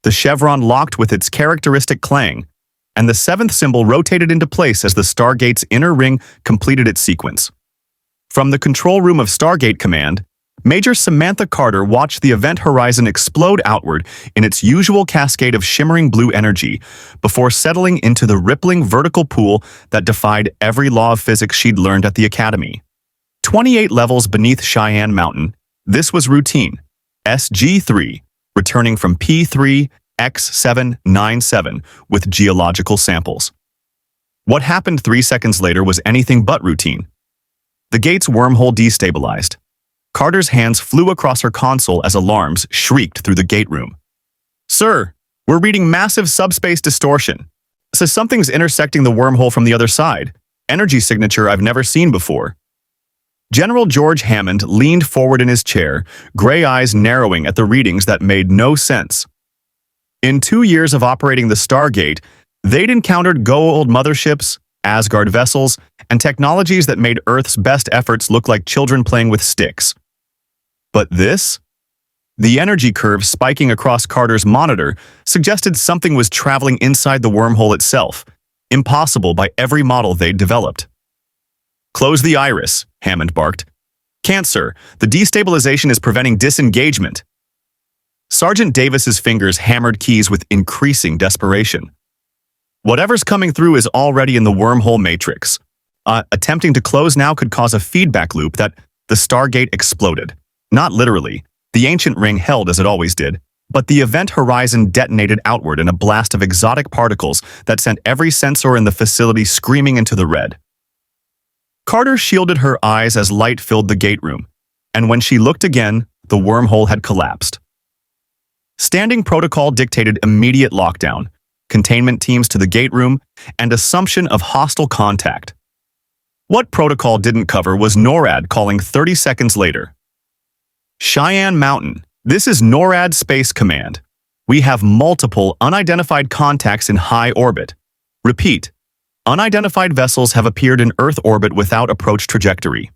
The chevron locked with its characteristic clang, and the seventh symbol rotated into place as the Stargate's inner ring completed its sequence. From the control room of Stargate Command, Major Samantha Carter watched the event horizon explode outward in its usual cascade of shimmering blue energy before settling into the rippling vertical pool that defied every law of physics she'd learned at the Academy. 28 levels beneath Cheyenne Mountain, this was routine. SG-3, returning from P3X797 with geological samples. What happened 3 seconds later was anything but routine. The gate's wormhole destabilized. Carter's hands flew across her console as alarms shrieked through the gate room. "Sir, we're reading massive subspace distortion. Says something's intersecting the wormhole from the other side. Energy signature I've never seen before." General George Hammond leaned forward in his chair, gray eyes narrowing at the readings that made no sense. In 2 years of operating the Stargate, they'd encountered Goa'uld motherships, Asgard vessels, and technologies that made Earth's best efforts look like children playing with sticks. But this? The energy curve spiking across Carter's monitor suggested something was traveling inside the wormhole itself, impossible by every model they'd developed. "Close the iris," Hammond barked. "Can't, sir. The destabilization is preventing disengagement." Sergeant Davis's fingers hammered keys with increasing desperation. Whatever's coming through is already in the wormhole matrix. Attempting to close now could cause a feedback loop that the Stargate exploded. Not literally. The ancient ring held as it always did, but the event horizon detonated outward in a blast of exotic particles that sent every sensor in the facility screaming into the red. Carter shielded her eyes as light filled the gate room, and when she looked again, the wormhole had collapsed. Standing protocol dictated immediate lockdown, containment teams to the gate room, and assumption of hostile contact. What protocol didn't cover was NORAD calling 30 seconds later. "Cheyenne Mountain, this is NORAD Space Command. We have multiple unidentified contacts in high orbit. Repeat, unidentified vessels have appeared in Earth orbit without approach trajectory.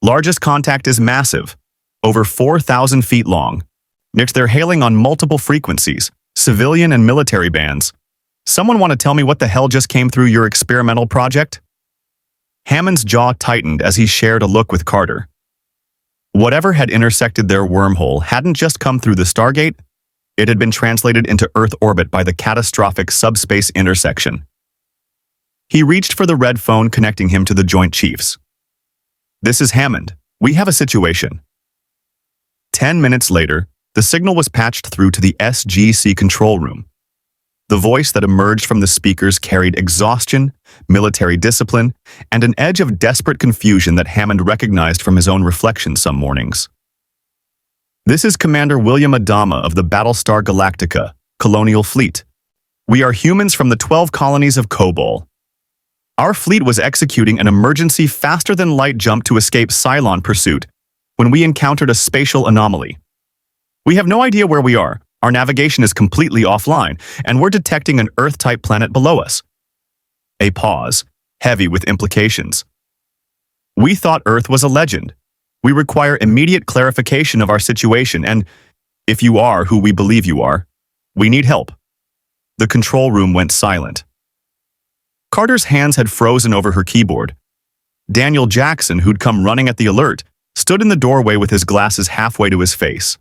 Largest contact is massive, over 4,000 feet long. Yet they're hailing on multiple frequencies, civilian and military bands. Someone want to tell me what the hell just came through your experimental project?" Hammond's jaw tightened as he shared a look with Carter. Whatever had intersected their wormhole hadn't just come through the Stargate, it had been translated into Earth orbit by the catastrophic subspace intersection. He reached for the red phone connecting him to the Joint Chiefs. "This is Hammond. We have a situation." 10 minutes later, the signal was patched through to the SGC control room. The voice that emerged from the speakers carried exhaustion, military discipline, and an edge of desperate confusion that Hammond recognized from his own reflection some mornings. "This is Commander William Adama of the Battlestar Galactica, Colonial Fleet. We are humans from the 12 colonies of Goa'uld. Our fleet was executing an emergency faster-than-light jump to escape Cylon pursuit when we encountered a spatial anomaly. We have no idea where we are. Our navigation is completely offline, and we're detecting an Earth-type planet below us." A pause, heavy with implications. "We thought Earth was a legend. We require immediate clarification of our situation, and if you are who we believe you are, we need help." The control room went silent. Carter's hands had frozen over her keyboard. Daniel Jackson, who'd come running at the alert, stood in the doorway with his glasses halfway to his face.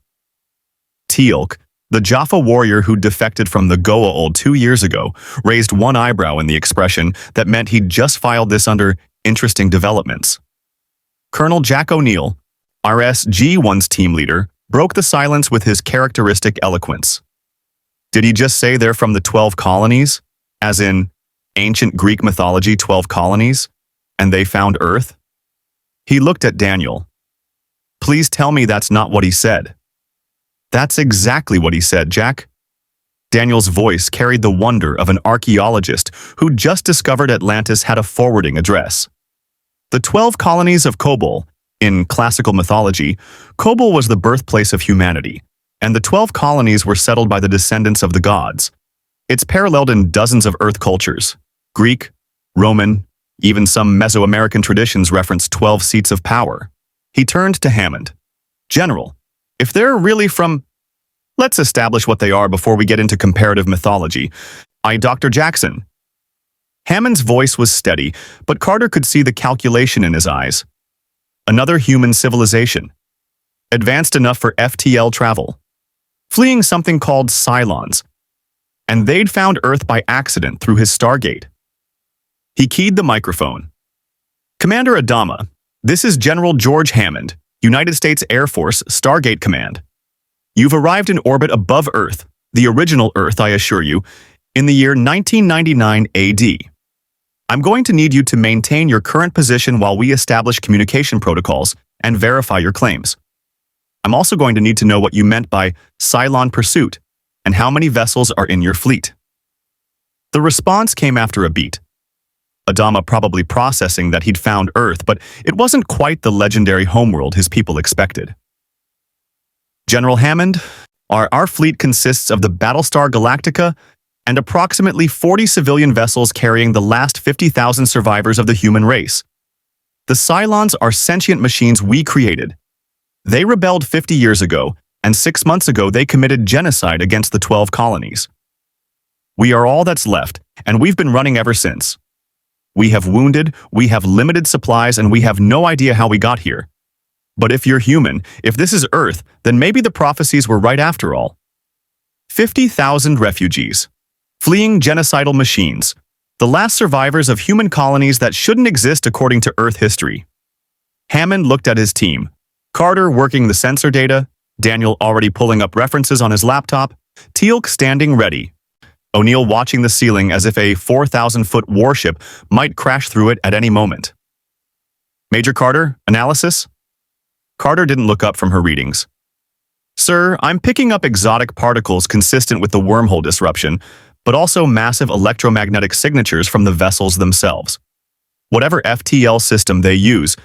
Teal'c, the Jaffa warrior who defected from the Goa'uld 2 years ago, raised one eyebrow in the expression that meant he'd just filed this under interesting developments. Colonel Jack O'Neill, RSG-1's team leader, broke the silence with his characteristic eloquence. "Did he just say they're from the 12 colonies? As in, ancient Greek mythology 12 colonies? And they found Earth?" He looked at Daniel. "Please tell me that's not what he said." "That's exactly what he said, Jack." Daniel's voice carried the wonder of an archaeologist who just discovered Atlantis had a forwarding address. The 12 colonies of Goa'uld. In classical mythology, Goa'uld was the birthplace of humanity, and the 12 colonies were settled by the descendants of the gods. It's paralleled in dozens of Earth cultures. Greek, Roman, even some Mesoamerican traditions reference 12 seats of power. He turned to Hammond. "General, if they're really from, Let's establish what they are before we get into comparative mythology. Dr. Jackson. Hammond's voice was steady, but Carter could see the calculation in his eyes. Another human civilization. Advanced enough for FTL travel. Fleeing something called Cylons. And they'd found Earth by accident through his Stargate. He keyed the microphone. Commander Adama, this is General George Hammond, United States Air Force, Stargate Command. You've arrived in orbit above Earth, the original Earth, I assure you, in the year 1999 AD. I'm going to need you to maintain your current position while we establish communication protocols and verify your claims. I'm also going to need to know what you meant by Cylon pursuit and how many vessels are in your fleet. The response came after a beat. Adama probably processing that he'd found Earth, but it wasn't quite the legendary homeworld his people expected. General Hammond, our fleet consists of the Battlestar Galactica and approximately 40 civilian vessels carrying the last 50,000 survivors of the human race. The Cylons are sentient machines we created. They rebelled 50 years ago, and 6 months ago they committed genocide against the 12 colonies. We are all that's left, and we've been running ever since. We have wounded, we have limited supplies, and we have no idea how we got here. But if you're human, if this is Earth, then maybe the prophecies were right after all. 50,000 refugees. Fleeing genocidal machines. The last survivors of human colonies that shouldn't exist according to Earth history. Hammond looked at his team. Carter working the sensor data, Daniel already pulling up references on his laptop, Teal'c standing ready. O'Neill watching the ceiling as if a 4,000-foot warship might crash through it at any moment. Major Carter, analysis? Carter didn't look up from her readings. Sir, I'm picking up exotic particles consistent with the wormhole disruption, but also massive electromagnetic signatures from the vessels themselves. Whatever FTL system they use,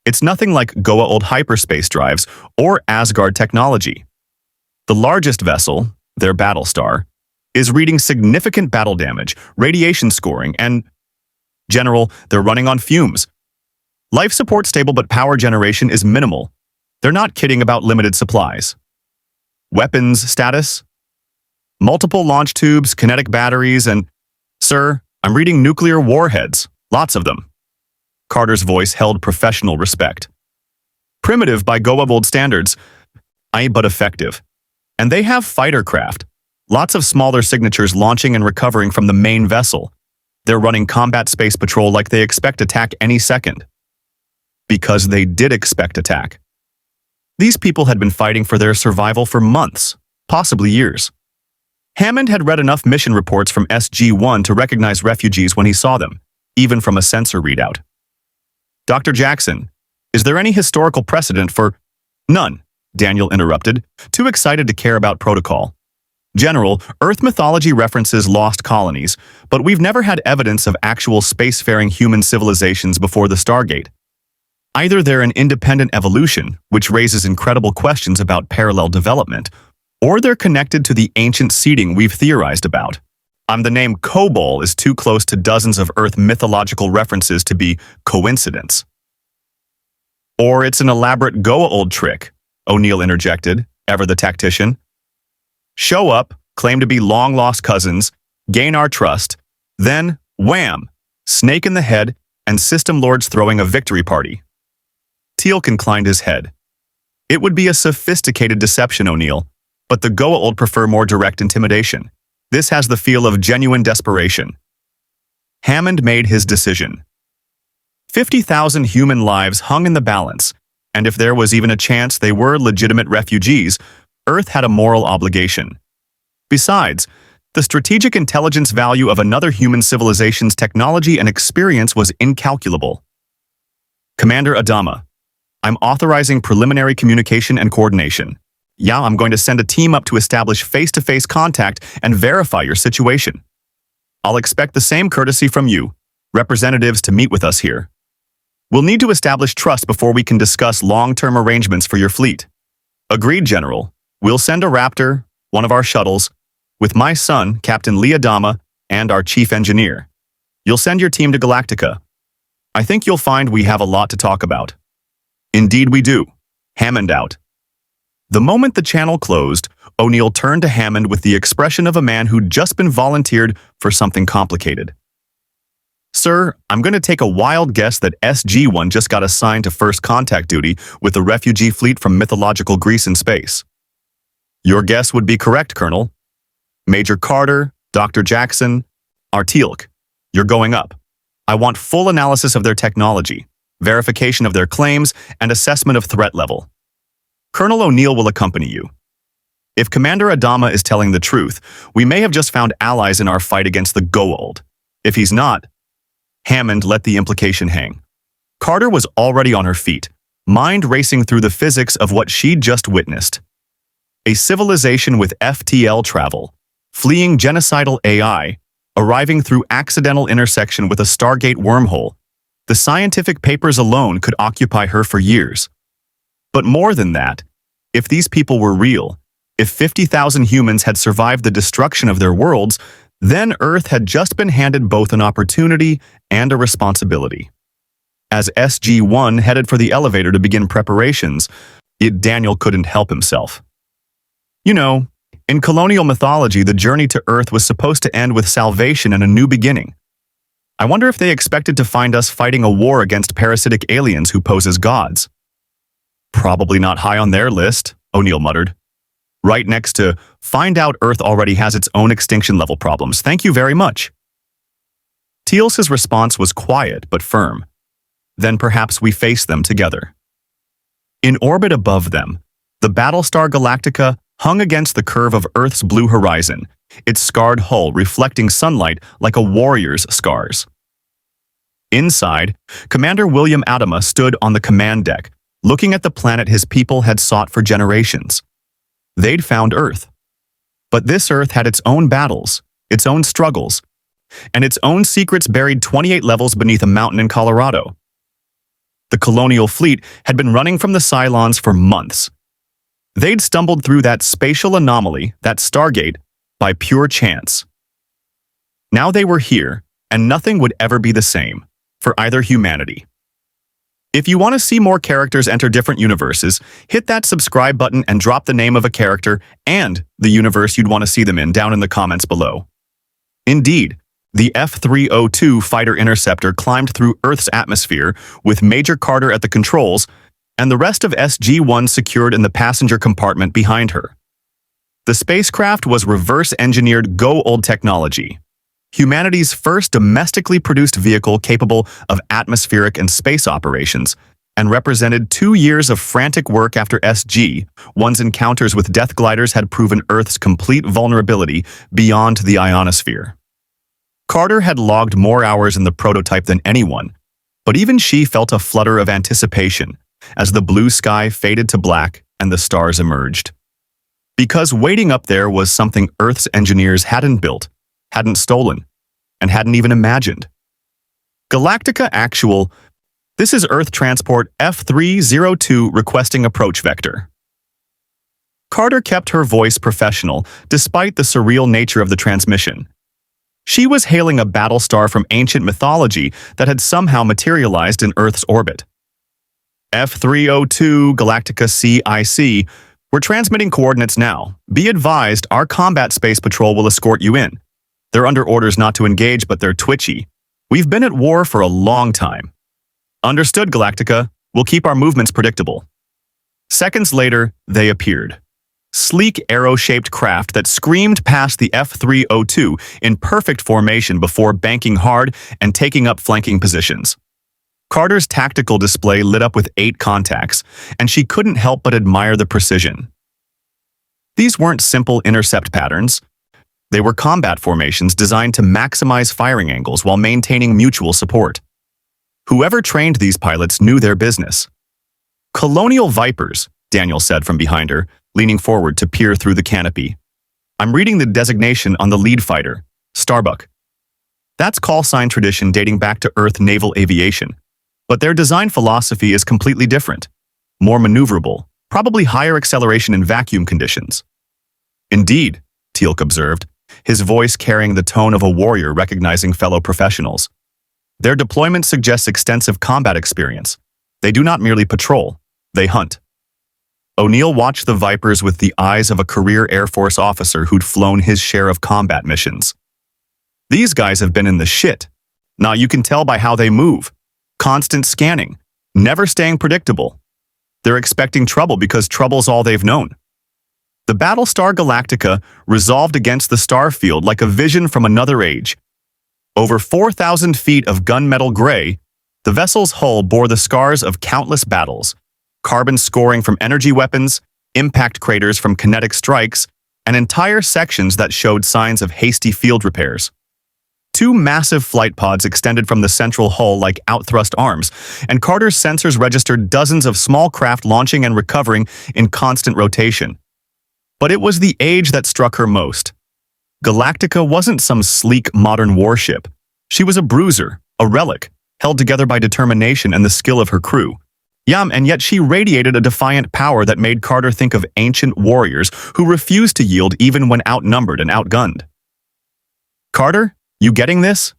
it's nothing like Goa'uld hyperspace drives or Asgard technology. The largest vessel, their Battlestar, is reading significant battle damage, radiation scoring, and... General, they're running on fumes. Life support stable, but power generation is minimal. They're not kidding about limited supplies. Weapons status? Multiple launch tubes, kinetic batteries, and... Sir, I'm reading nuclear warheads. Lots of them. Carter's voice held professional respect. Primitive by Goa'uld standards, but effective. And they have fighter craft. Lots of smaller signatures launching and recovering from the main vessel. They're running combat space patrol like they expect attack any second. Because they did expect attack. These people had been fighting for their survival for months, possibly years. Hammond had read enough mission reports from SG-1 to recognize refugees when he saw them, even from a sensor readout. Dr. Jackson, is there any historical precedent for... None, Daniel interrupted, too excited to care about protocol. General, Earth mythology references lost colonies, but we've never had evidence of actual spacefaring human civilizations before the Stargate. Either they're an independent evolution, which raises incredible questions about parallel development, or they're connected to the ancient seeding we've theorized about. The name Goa'uld is too close to dozens of Earth mythological references to be coincidence. Or it's an elaborate Goa'uld trick, O'Neill interjected, ever the tactician. Show up, claim to be long-lost cousins, gain our trust, then, wham, snake in the head, and system lords throwing a victory party. Teal'c inclined his head. It would be a sophisticated deception, O'Neill, but the Goa'uld prefer more direct intimidation. This has the feel of genuine desperation. Hammond made his decision. 50,000 human lives hung in the balance, and if there was even a chance they were legitimate refugees, Earth had a moral obligation. Besides, the strategic intelligence value of another human civilization's technology and experience was incalculable. Commander Adama, I'm authorizing preliminary communication and coordination. Yeah, I'm going to send a team up to establish face-to-face contact and verify your situation. I'll expect the same courtesy from you, representatives, to meet with us here. We'll need to establish trust before we can discuss long-term arrangements for your fleet. Agreed, General. We'll send a Raptor, one of our shuttles, with my son, Captain Lee Adama, and our chief engineer. You'll send your team to Galactica. I think you'll find we have a lot to talk about. Indeed we do. Hammond out. The moment the channel closed, O'Neill turned to Hammond with the expression of a man who'd just been volunteered for something complicated. "Sir, I'm going to take a wild guess that SG-1 just got assigned to first contact duty with a refugee fleet from mythological Greece in space." "Your guess would be correct, Colonel. Major Carter, Dr. Jackson, Artielk, you're going up. I want full analysis of their technology, verification of their claims, and assessment of threat level. Colonel O'Neill will accompany you. If Commander Adama is telling the truth, we may have just found allies in our fight against the Goa'uld. If he's not..." Hammond let the implication hang. Carter was already on her feet, mind racing through the physics of what she'd just witnessed. A civilization with FTL travel, fleeing genocidal AI, arriving through accidental intersection with a Stargate wormhole. The scientific papers alone could occupy her for years. But more than that, if these people were real, if 50,000 humans had survived the destruction of their worlds, then Earth had just been handed both an opportunity and a responsibility. As SG-1 headed for the elevator to begin preparations, Daniel couldn't help himself. You know, in colonial mythology, the journey to Earth was supposed to end with salvation and a new beginning. I wonder if they expected to find us fighting a war against parasitic aliens who pose as gods. "Probably not high on their list," O'Neill muttered. "Right next to, find out Earth already has its own extinction level problems. Thank you very much." Teal's response was quiet but firm. "Then perhaps we face them together." In orbit above them, the Battlestar Galactica hung against the curve of Earth's blue horizon, its scarred hull reflecting sunlight like a warrior's scars. Inside, Commander William Adama stood on the command deck, looking at the planet his people had sought for generations. They'd found Earth. But this Earth had its own battles, its own struggles, and its own secrets buried 28 levels beneath a mountain in Colorado. The Colonial Fleet had been running from the Cylons for months. They'd stumbled through that spatial anomaly, that Stargate, by pure chance. Now they were here, and nothing would ever be the same, for either humanity. If you want to see more characters enter different universes, hit that subscribe button and drop the name of a character and the universe you'd want to see them in down in the comments below. Indeed, the F-302 fighter interceptor climbed through Earth's atmosphere with Major Carter at the controls and the rest of SG-1 secured in the passenger compartment behind her. The spacecraft was reverse-engineered Goa'uld technology, humanity's first domestically produced vehicle capable of atmospheric and space operations, and represented 2 years of frantic work after SG-1's encounters with death gliders had proven Earth's complete vulnerability beyond the ionosphere. Carter had logged more hours in the prototype than anyone, but even she felt a flutter of anticipation as the blue sky faded to black and the stars emerged. Because waiting up there was something Earth's engineers hadn't built, hadn't stolen, and hadn't even imagined. Galactica Actual, this is Earth Transport F-302 requesting approach vector. Carter kept her voice professional despite the surreal nature of the transmission. She was hailing a Battlestar from ancient mythology that had somehow materialized in Earth's orbit. F-302 Galactica CIC, we're transmitting coordinates now. Be advised, our combat space patrol will escort you in. They're under orders not to engage, but they're twitchy. We've been at war for a long time. Understood, Galactica. We'll keep our movements predictable. Seconds later, they appeared. Sleek, arrow-shaped craft that screamed past the F-302 in perfect formation before banking hard and taking up flanking positions. Carter's tactical display lit up with 8 contacts, and she couldn't help but admire the precision. These weren't simple intercept patterns. They were combat formations designed to maximize firing angles while maintaining mutual support. Whoever trained these pilots knew their business. Colonial Vipers, Daniel said from behind her, leaning forward to peer through the canopy. I'm reading the designation on the lead fighter, Starbuck. That's call sign tradition dating back to Earth naval aviation. But their design philosophy is completely different. More maneuverable, probably higher acceleration in vacuum conditions. Indeed, Teal'c observed, his voice carrying the tone of a warrior recognizing fellow professionals. Their deployment suggests extensive combat experience. They do not merely patrol, they hunt. O'Neill watched the Vipers with the eyes of a career Air Force officer who'd flown his share of combat missions. These guys have been in the shit. Now you can tell by how they move. Constant scanning, never staying predictable. They're expecting trouble because trouble's all they've known. The Battlestar Galactica resolved against the starfield like a vision from another age. Over 4,000 feet of gunmetal gray, the vessel's hull bore the scars of countless battles, carbon scoring from energy weapons, impact craters from kinetic strikes, and entire sections that showed signs of hasty field repairs. Two massive flight pods extended from the central hull like outthrust arms, and Carter's sensors registered dozens of small craft launching and recovering in constant rotation. But it was the age that struck her most. Galactica wasn't some sleek modern warship. She was a bruiser, a relic, held together by determination and the skill of her crew. And yet she radiated a defiant power that made Carter think of ancient warriors who refused to yield even when outnumbered and outgunned. "Carter, you getting this?"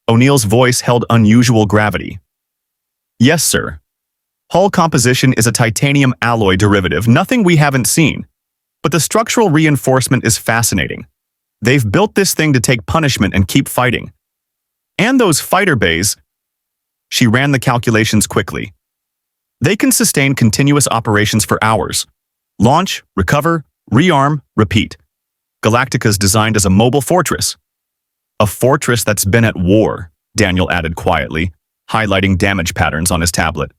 O'Neill's voice held unusual gravity. "Yes, sir. Hull composition is a titanium alloy derivative, nothing we haven't seen. But the structural reinforcement is fascinating. They've built this thing to take punishment and keep fighting. And those fighter bays..." She ran the calculations quickly. "They can sustain continuous operations for hours. Launch, recover, rearm, repeat. Galactica's designed as a mobile fortress." "A fortress that's been at war," Daniel added quietly, highlighting damage patterns on his tablet.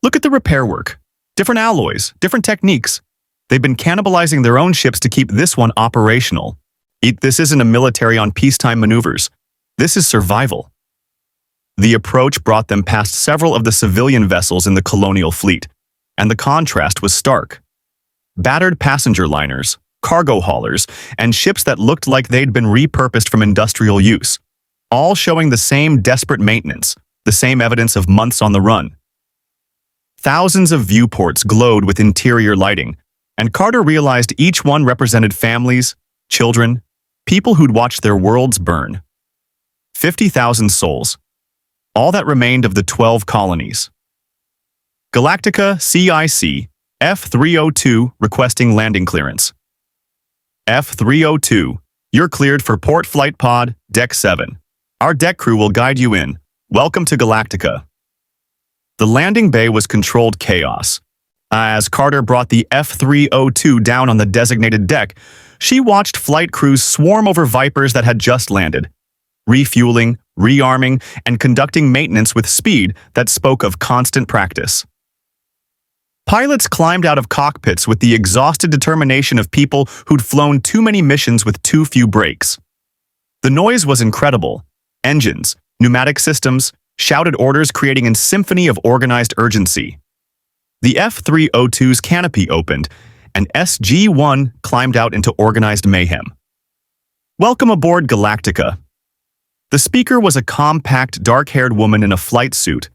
"Look at the repair work. Different alloys, different techniques. They've been cannibalizing their own ships to keep this one operational. This isn't a military on peacetime maneuvers. This is survival." The approach brought them past several of the civilian vessels in the Colonial Fleet, and the contrast was stark. Battered passenger liners, cargo haulers, and ships that looked like they'd been repurposed from industrial use, all showing the same desperate maintenance, the same evidence of months on the run. Thousands of viewports glowed with interior lighting, and Carter realized each one represented families, children, people who'd watched their worlds burn. 50,000 souls. All that remained of the 12 colonies. Galactica CIC, F-302 requesting landing clearance. F-302, you're cleared for Port Flight Pod, Deck 7. Our deck crew will guide you in. Welcome to Galactica. The landing bay was controlled chaos. As Carter brought the F-302 down on the designated deck, she watched flight crews swarm over Vipers that had just landed, refueling, rearming, and conducting maintenance with speed that spoke of constant practice. Pilots climbed out of cockpits with the exhausted determination of people who'd flown too many missions with too few breaks. The noise was incredible. Engines, pneumatic systems, shouted orders creating a symphony of organized urgency. The F-302's canopy opened, and SG-1 climbed out into organized mayhem. "Welcome aboard, Galactica." The speaker was a compact, dark-haired woman in a flight suit,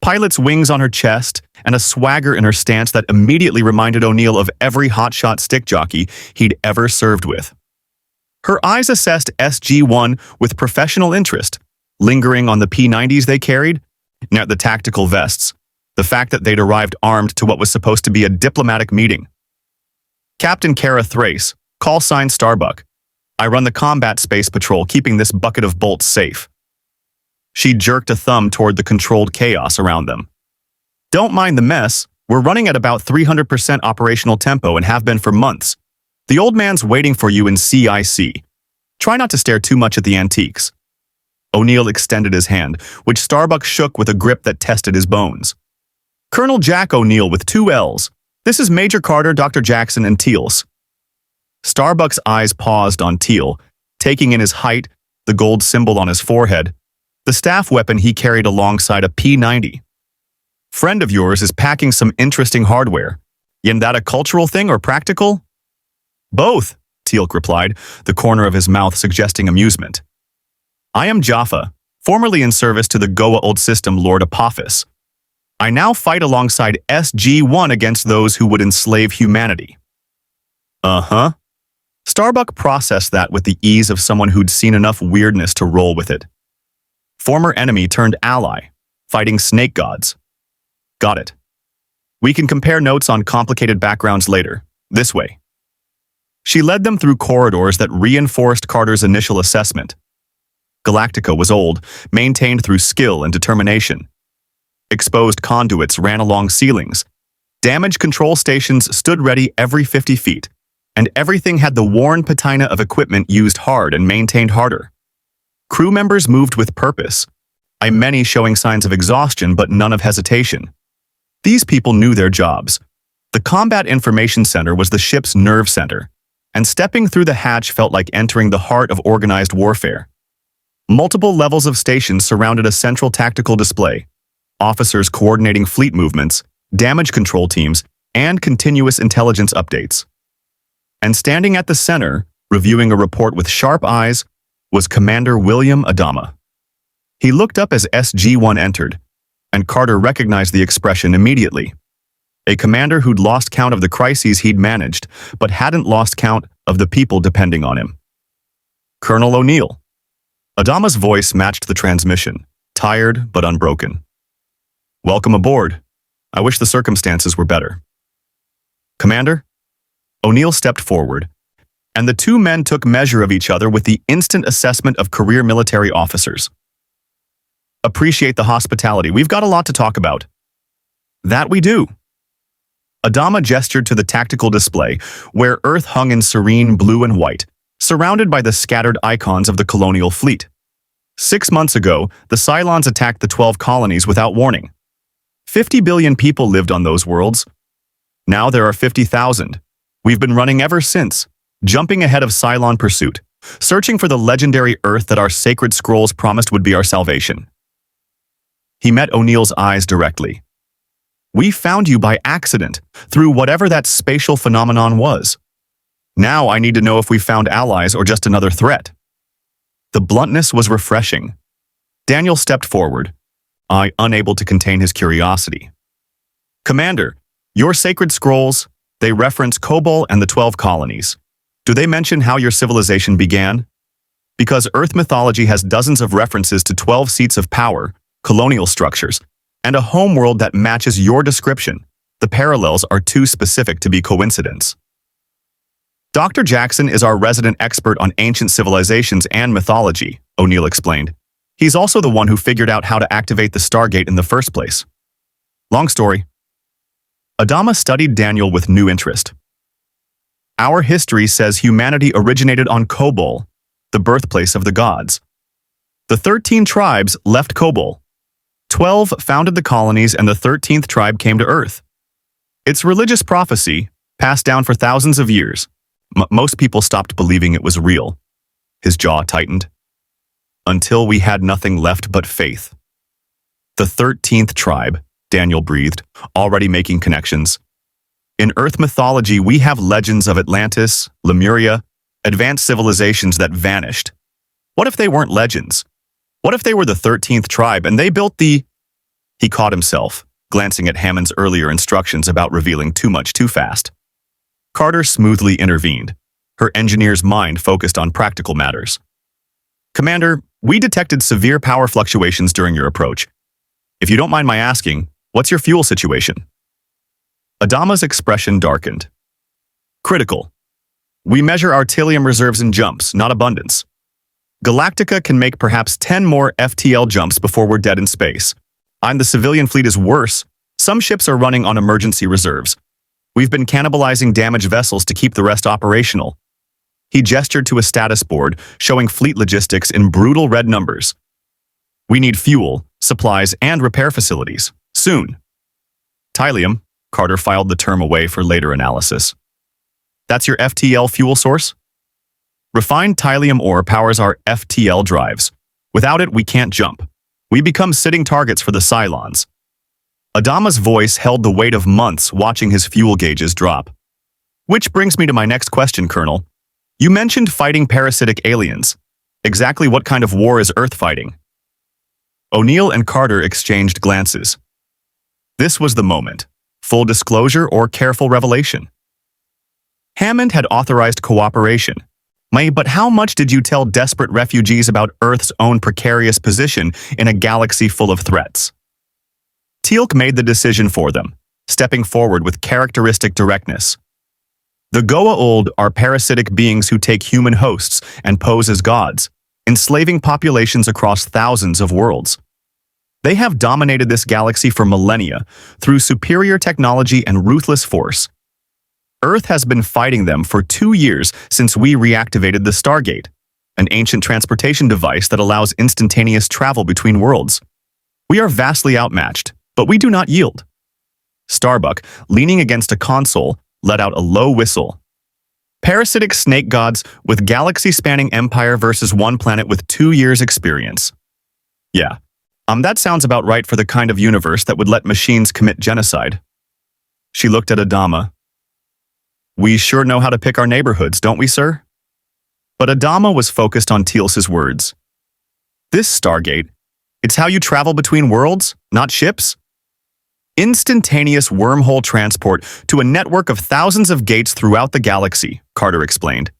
pilot's wings on her chest, and a swagger in her stance that immediately reminded O'Neill of every hotshot stick jockey he'd ever served with. Her eyes assessed SG-1 with professional interest, lingering on the P-90s they carried, not the tactical vests, the fact that they'd arrived armed to what was supposed to be a diplomatic meeting. "Captain Kara Thrace, call sign Starbuck. I run the combat space patrol, keeping this bucket of bolts safe." She jerked a thumb toward the controlled chaos around them. "Don't mind the mess. We're running at about 300% operational tempo and have been for months. The old man's waiting for you in CIC. Try not to stare too much at the antiques." O'Neill extended his hand, which Starbuck shook with a grip that tested his bones. "Colonel Jack O'Neill with 2 L's. This is Major Carter, Dr. Jackson, and Teals." Starbuck's eyes paused on Teal, taking in his height, the gold symbol on his forehead, the staff weapon he carried alongside a P-90. "Friend of yours is packing some interesting hardware. Is that a cultural thing or practical?" "Both," Teal'c replied, the corner of his mouth suggesting amusement. "I am Jaffa, formerly in service to the Goa'uld system Lord Apophis. I now fight alongside SG-1 against those who would enslave humanity." "Uh-huh." Starbuck processed that with the ease of someone who'd seen enough weirdness to roll with it. "Former enemy turned ally, fighting snake gods." "Got it." We can compare notes on complicated backgrounds later. This way. She led them through corridors that reinforced Carter's initial assessment. Galactica was old, maintained through skill and determination. Exposed conduits ran along ceilings. Damage control stations stood ready every 50 feet, and everything had the worn patina of equipment used hard and maintained harder. Crew members moved with purpose, many showing signs of exhaustion but none of hesitation. These people knew their jobs. The Combat Information Center was the ship's nerve center, and stepping through the hatch felt like entering the heart of organized warfare. Multiple levels of stations surrounded a central tactical display, officers coordinating fleet movements, damage control teams, and continuous intelligence updates. And standing at the center, reviewing a report with sharp eyes, was Commander William Adama. He looked up as SG-1 entered, and Carter recognized the expression immediately. A commander who'd lost count of the crises he'd managed, but hadn't lost count of the people depending on him. Colonel O'Neill. Adama's voice matched the transmission, tired but unbroken. Welcome aboard. I wish the circumstances were better. Commander? O'Neill stepped forward, and the two men took measure of each other with the instant assessment of career military officers. Appreciate the hospitality. We've got a lot to talk about. That we do. Adama gestured to the tactical display, where Earth hung in serene blue and white, surrounded by the scattered icons of the Colonial Fleet. 6 months ago, the Cylons attacked the 12 colonies without warning. 50 billion people lived on those worlds. Now there are 50,000. We've been running ever since, jumping ahead of Cylon pursuit, searching for the legendary Earth that our sacred scrolls promised would be our salvation. He met O'Neill's eyes directly. We found you by accident, through whatever that spatial phenomenon was. Now I need to know if we found allies or just another threat. The bluntness was refreshing. Daniel stepped forward, unable to contain his curiosity. Commander, your sacred scrolls, they reference Goa'uld and the 12 colonies. Do they mention how your civilization began? Because Earth mythology has dozens of references to 12 seats of power, colonial structures, and a homeworld that matches your description. The parallels are too specific to be coincidence. Dr. Jackson is our resident expert on ancient civilizations and mythology, O'Neill explained. He's also the one who figured out how to activate the Stargate in the first place. Long story. Adama studied Daniel with new interest. Our history says humanity originated on Goa'uld, the birthplace of the gods. The 13 tribes left Goa'uld. 12 founded the colonies and the 13th tribe came to Earth. It's religious prophecy, passed down for thousands of years. Most people stopped believing it was real. His jaw tightened. Until we had nothing left but faith. The 13th tribe, Daniel breathed, already making connections. In Earth mythology, we have legends of Atlantis, Lemuria, advanced civilizations that vanished. What if they weren't legends? What if they were the 13th tribe and they built the... He caught himself, glancing at Hammond's earlier instructions about revealing too much too fast. Carter smoothly intervened, her engineer's mind focused on practical matters. Commander, we detected severe power fluctuations during your approach. If you don't mind my asking, what's your fuel situation? Adama's expression darkened. Critical. We measure artillery reserves in jumps, not abundance. Galactica can make perhaps 10 more FTL jumps before we're dead in space. The civilian fleet is worse. Some ships are running on emergency reserves. We've been cannibalizing damaged vessels to keep the rest operational. He gestured to a status board, showing fleet logistics in brutal red numbers. We need fuel, supplies, and repair facilities. Soon. Tylium, Carter filed the term away for later analysis. That's your FTL fuel source? Refined tylium ore powers our FTL drives. Without it, we can't jump. We become sitting targets for the Cylons. Adama's voice held the weight of months watching his fuel gauges drop. Which brings me to my next question, Colonel. You mentioned fighting parasitic aliens. Exactly what kind of war is Earth fighting? O'Neill and Carter exchanged glances. This was the moment. Full disclosure or careful revelation? Hammond had authorized cooperation. But how much did you tell desperate refugees about Earth's own precarious position in a galaxy full of threats? Teal'c made the decision for them, stepping forward with characteristic directness. The Goa'uld are parasitic beings who take human hosts and pose as gods, enslaving populations across thousands of worlds. They have dominated this galaxy for millennia through superior technology and ruthless force. Earth has been fighting them for 2 years since we reactivated the Stargate, an ancient transportation device that allows instantaneous travel between worlds. We are vastly outmatched, but we do not yield. Starbuck, leaning against a console, let out a low whistle. Parasitic snake gods with galaxy-spanning empire versus one planet with 2 years experience. Yeah, that sounds about right for the kind of universe that would let machines commit genocide. She looked at Adama. We sure know how to pick our neighborhoods, don't we, sir? But Adama was focused on Teal'c's words. This Stargate, it's how you travel between worlds, not ships. Instantaneous wormhole transport to a network of thousands of gates throughout the galaxy, Carter explained.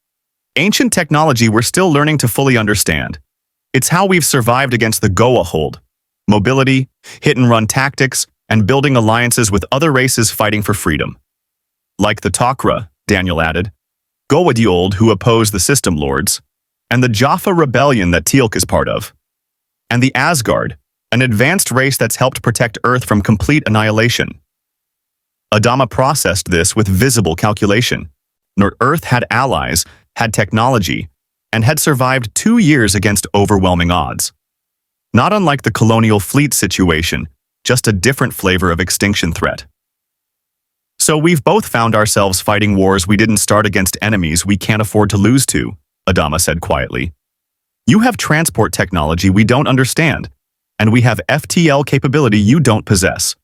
Ancient technology we're still learning to fully understand. It's how we've survived against the Goa'uld. Mobility, hit-and-run tactics, and building alliances with other races fighting for freedom. Like the Tok'ra, Daniel added, Goa'uld who oppose the System Lords, and the Jaffa Rebellion that Teal'c is part of. And the Asgard, an advanced race that's helped protect Earth from complete annihilation. Adama processed this with visible calculation. Earth had allies, had technology, and had survived 2 years against overwhelming odds. Not unlike the Colonial Fleet situation, just a different flavor of extinction threat. So we've both found ourselves fighting wars we didn't start against enemies we can't afford to lose to, Adama said quietly. You have transport technology we don't understand, and we have FTL capability you don't possess.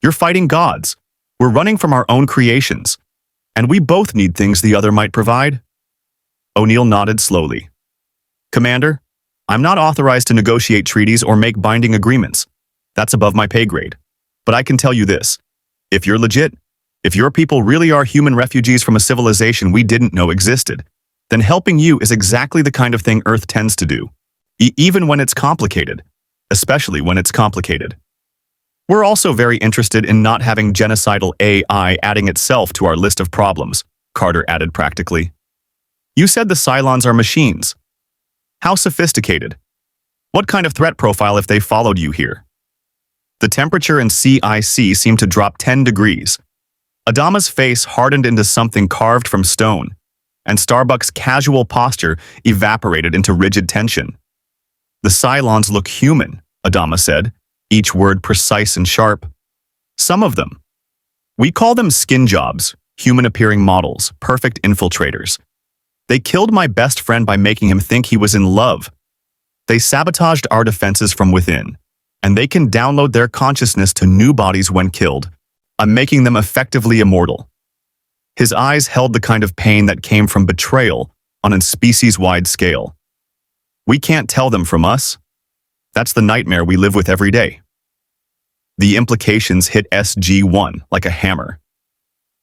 You're fighting gods. We're running from our own creations, and we both need things the other might provide. O'Neill nodded slowly. Commander, I'm not authorized to negotiate treaties or make binding agreements. That's above my pay grade. But I can tell you this. If you're legit, if your people really are human refugees from a civilization we didn't know existed, then helping you is exactly the kind of thing Earth tends to do. Even when it's complicated. Especially when it's complicated. We're also very interested in not having genocidal AI adding itself to our list of problems, Carter added practically. You said the Cylons are machines. How sophisticated? What kind of threat profile if they followed you here? The temperature in CIC seemed to drop 10 degrees. Adama's face hardened into something carved from stone, and Starbuck's casual posture evaporated into rigid tension. The Cylons look human, Adama said, each word precise and sharp. Some of them. We call them skin jobs, human-appearing models, perfect infiltrators. They killed my best friend by making him think he was in love. They sabotaged our defenses from within, and they can download their consciousness to new bodies when killed. I'm making them effectively immortal. His eyes held the kind of pain that came from betrayal on a species-wide scale. We can't tell them from us. That's the nightmare we live with every day. The implications hit SG-1 like a hammer.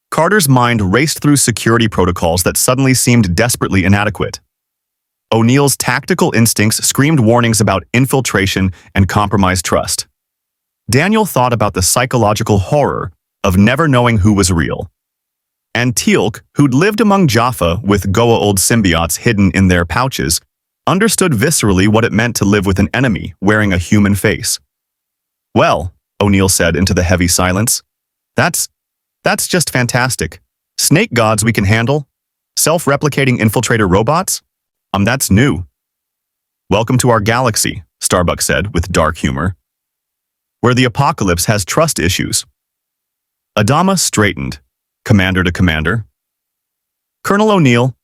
Carter's mind raced through security protocols that suddenly seemed desperately inadequate. O'Neill's tactical instincts screamed warnings about infiltration and compromised trust. Daniel thought about the psychological horror of never knowing who was real. And Teal'c, who'd lived among Jaffa with Goa'uld symbiotes hidden in their pouches, understood viscerally what it meant to live with an enemy wearing a human face. Well, O'Neill said into the heavy silence, that's just fantastic. Snake gods we can handle? Self-replicating infiltrator robots? That's new. Welcome to our galaxy, Starbuck said with dark humor, where the apocalypse has trust issues. Adama straightened, commander to commander. Colonel O'Neill,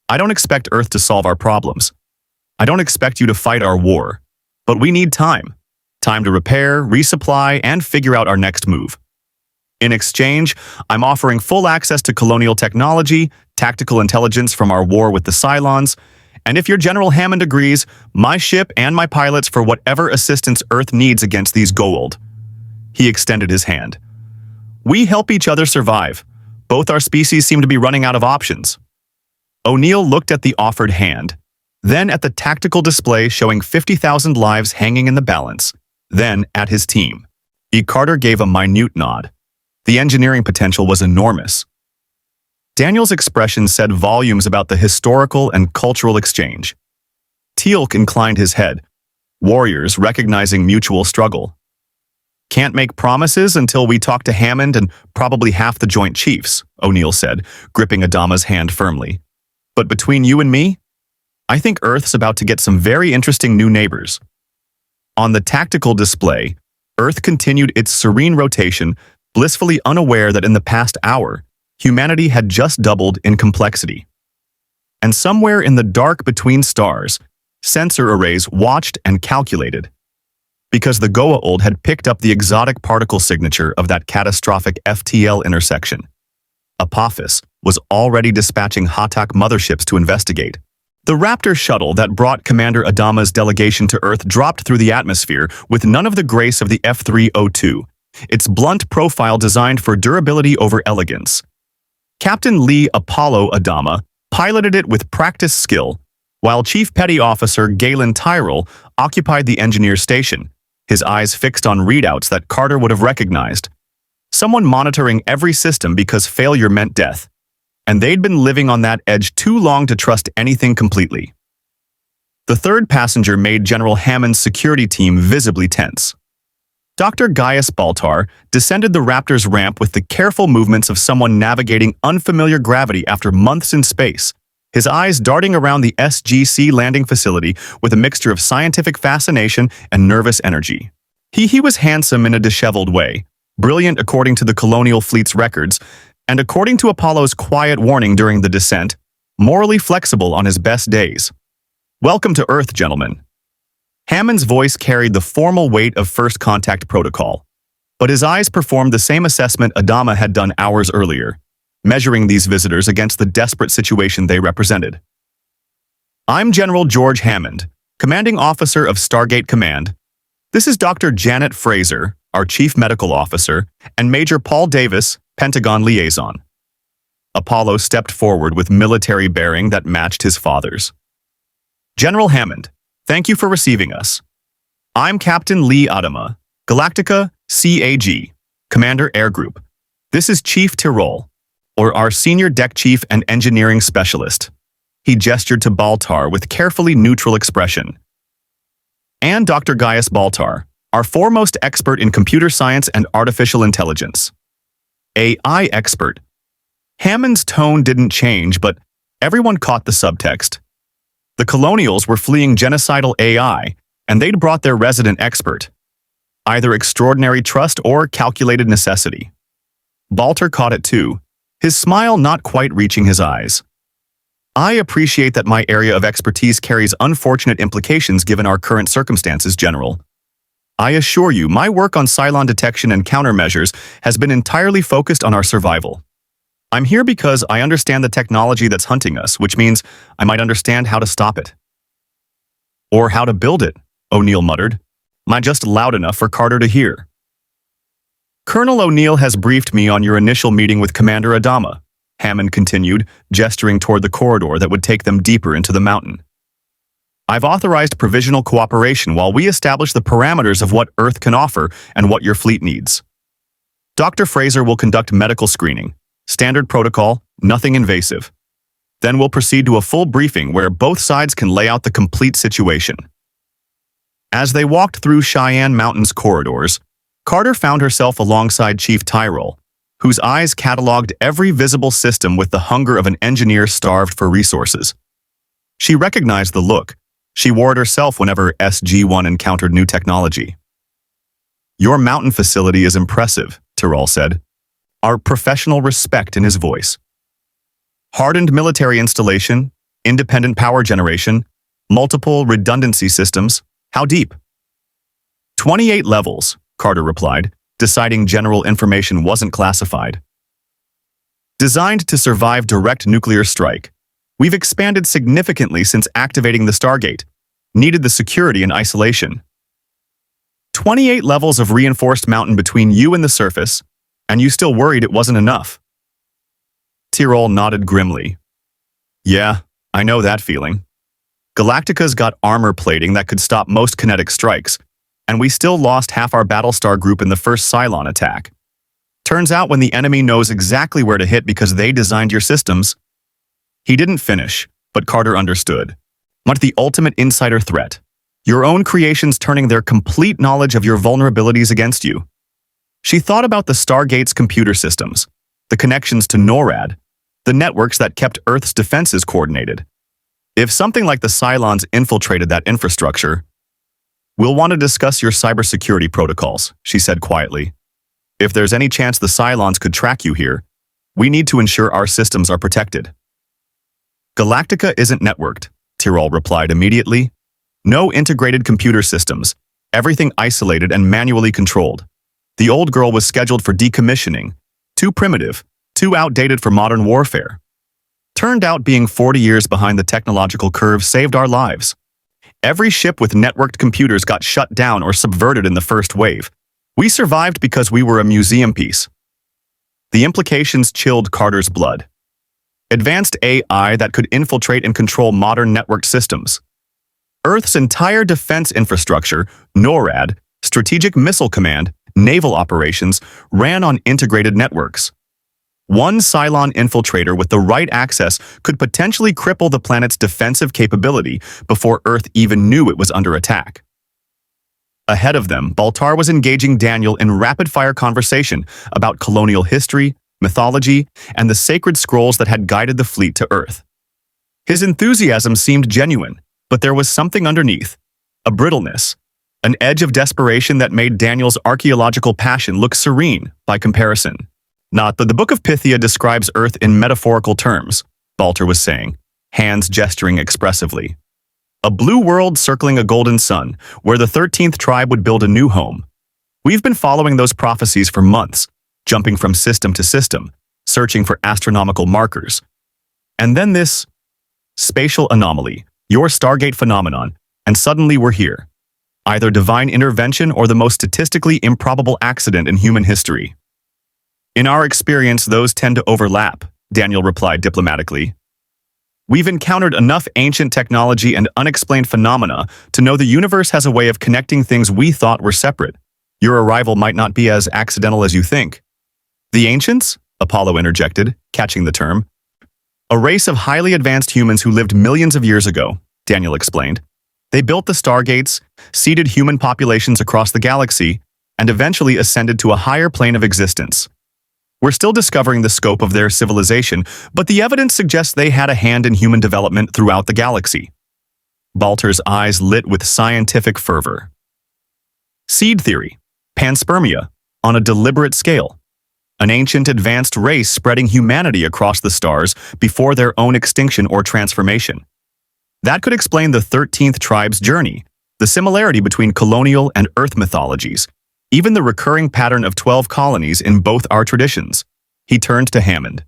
I don't expect Earth to solve our problems. I don't expect you to fight our war, but we need time. Time to repair, resupply, and figure out our next move. In exchange, I'm offering full access to colonial technology, tactical intelligence from our war with the Cylons, and if your General Hammond agrees, my ship and my pilots for whatever assistance Earth needs against these Goa'uld. He extended his hand. We help each other survive. Both our species seem to be running out of options. O'Neill looked at the offered hand, then at the tactical display showing 50,000 lives hanging in the balance, then at his team. Carter gave a minute nod. The engineering potential was enormous. Daniel's expression said volumes about the historical and cultural exchange. Teal'c inclined his head, warriors recognizing mutual struggle. Can't make promises until we talk to Hammond and probably half the Joint Chiefs, O'Neill said, gripping Adama's hand firmly. But between you and me, I think Earth's about to get some very interesting new neighbors. On the tactical display, Earth continued its serene rotation, blissfully unaware that in the past hour, humanity had just doubled in complexity. And somewhere in the dark between stars, sensor arrays watched and calculated. Because the Goa'uld had picked up the exotic particle signature of that catastrophic FTL intersection. Apophis was already dispatching Hatak motherships to investigate. The Raptor shuttle that brought Commander Adama's delegation to Earth dropped through the atmosphere with none of the grace of the F-302, its blunt profile designed for durability over elegance. Captain Lee Apollo Adama piloted it with practiced skill, while Chief Petty Officer Galen Tyrell occupied the engineer's station, his eyes fixed on readouts that Carter would have recognized. Someone monitoring every system because failure meant death. And they'd been living on that edge too long to trust anything completely. The third passenger made General Hammond's security team visibly tense. Dr. Gaius Baltar descended the Raptor's ramp with the careful movements of someone navigating unfamiliar gravity after months in space, his eyes darting around the SGC landing facility with a mixture of scientific fascination and nervous energy. He was handsome in a disheveled way, brilliant according to the Colonial Fleet's records, and according to Apollo's quiet warning during the descent, morally flexible on his best days. Welcome to Earth, gentlemen. Hammond's voice carried the formal weight of first contact protocol, but his eyes performed the same assessment Adama had done hours earlier, measuring these visitors against the desperate situation they represented. I'm General George Hammond, Commanding Officer of Stargate Command. This is Dr. Janet Fraser, our Chief Medical Officer, and Major Paul Davis, Pentagon Liaison. Apollo stepped forward with military bearing that matched his father's. General Hammond, thank you for receiving us. I'm Captain Lee Adama, Galactica, CAG, Commander Air Group. This is Chief Tyrol, or our Senior Deck Chief and Engineering Specialist. He gestured to Baltar with carefully neutral expression. And Dr. Gaius Baltar, our foremost expert in computer science and artificial intelligence. AI expert. Hammond's tone didn't change, but everyone caught the subtext. The Colonials were fleeing genocidal AI, and they'd brought their resident expert. Either extraordinary trust or calculated necessity. Baltar caught it too, his smile not quite reaching his eyes. I appreciate that my area of expertise carries unfortunate implications given our current circumstances, General. I assure you, my work on Cylon detection and countermeasures has been entirely focused on our survival. I'm here because I understand the technology that's hunting us, which means I might understand how to stop it. Or how to build it, O'Neill muttered. Am I just loud enough for Carter to hear? Colonel O'Neill has briefed me on your initial meeting with Commander Adama, Hammond continued, gesturing toward the corridor that would take them deeper into the mountain. I've authorized provisional cooperation while we establish the parameters of what Earth can offer and what your fleet needs. Dr. Fraser will conduct medical screening, standard protocol, nothing invasive. Then we'll proceed to a full briefing where both sides can lay out the complete situation. As they walked through Cheyenne Mountain's corridors, Carter found herself alongside Chief Tyrell, whose eyes cataloged every visible system with the hunger of an engineer starved for resources. She recognized the look. She wore it herself whenever SG-1 encountered new technology. Your mountain facility is impressive, Tyrell said, our professional respect in his voice. Hardened military installation, independent power generation, multiple redundancy systems, how deep? 28 levels, Carter replied, deciding general information wasn't classified. Designed to survive direct nuclear strike, we've expanded significantly since activating the Stargate, needed the security and isolation. 28 levels of reinforced mountain between you and the surface, and you still worried it wasn't enough. Tyrol nodded grimly. Yeah, I know that feeling. Galactica's got armor plating that could stop most kinetic strikes, and we still lost half our Battlestar group in the first Cylon attack. Turns out when the enemy knows exactly where to hit because they designed your systems. He didn't finish, but Carter understood. What the ultimate insider threat? Your own creations turning their complete knowledge of your vulnerabilities against you. She thought about the Stargate's computer systems, the connections to NORAD, the networks that kept Earth's defenses coordinated. If something like the Cylons infiltrated that infrastructure, we'll want to discuss your cybersecurity protocols, she said quietly. If there's any chance the Cylons could track you here, we need to ensure our systems are protected. Galactica isn't networked, Tyrol replied immediately. No integrated computer systems, everything isolated and manually controlled. The old girl was scheduled for decommissioning, too primitive, too outdated for modern warfare. Turned out being 40 years behind the technological curve saved our lives. Every ship with networked computers got shut down or subverted in the first wave. We survived because we were a museum piece. The implications chilled Carter's blood. Advanced AI that could infiltrate and control modern networked systems. Earth's entire defense infrastructure, NORAD, Strategic Missile Command, naval operations, ran on integrated networks. One Cylon infiltrator with the right access could potentially cripple the planet's defensive capability before Earth even knew it was under attack. Ahead of them, Baltar was engaging Daniel in rapid-fire conversation about colonial history, mythology, and the sacred scrolls that had guided the fleet to Earth. His enthusiasm seemed genuine, but there was something underneath, a brittleness, an edge of desperation that made Daniel's archaeological passion look serene by comparison. Not that the Book of Pythia describes Earth in metaphorical terms, Baltar was saying, hands gesturing expressively. A blue world circling a golden sun, where the 13th tribe would build a new home. We've been following those prophecies for months, jumping from system to system, searching for astronomical markers. And then this spatial anomaly, your Stargate phenomenon, and suddenly we're here. Either divine intervention or the most statistically improbable accident in human history. In our experience, those tend to overlap, Daniel replied diplomatically. We've encountered enough ancient technology and unexplained phenomena to know the universe has a way of connecting things we thought were separate. Your arrival might not be as accidental as you think. The ancients? Apollo interjected, catching the term. A race of highly advanced humans who lived millions of years ago, Daniel explained. They built the Stargates, seeded human populations across the galaxy, and eventually ascended to a higher plane of existence. We're still discovering the scope of their civilization, but the evidence suggests they had a hand in human development throughout the galaxy. Baltar's eyes lit with scientific fervor. Seed theory, panspermia, on a deliberate scale. An ancient advanced race spreading humanity across the stars before their own extinction or transformation. That could explain the 13th tribe's journey, the similarity between colonial and Earth mythologies, even the recurring pattern of 12 colonies in both our traditions. He turned to Hammond.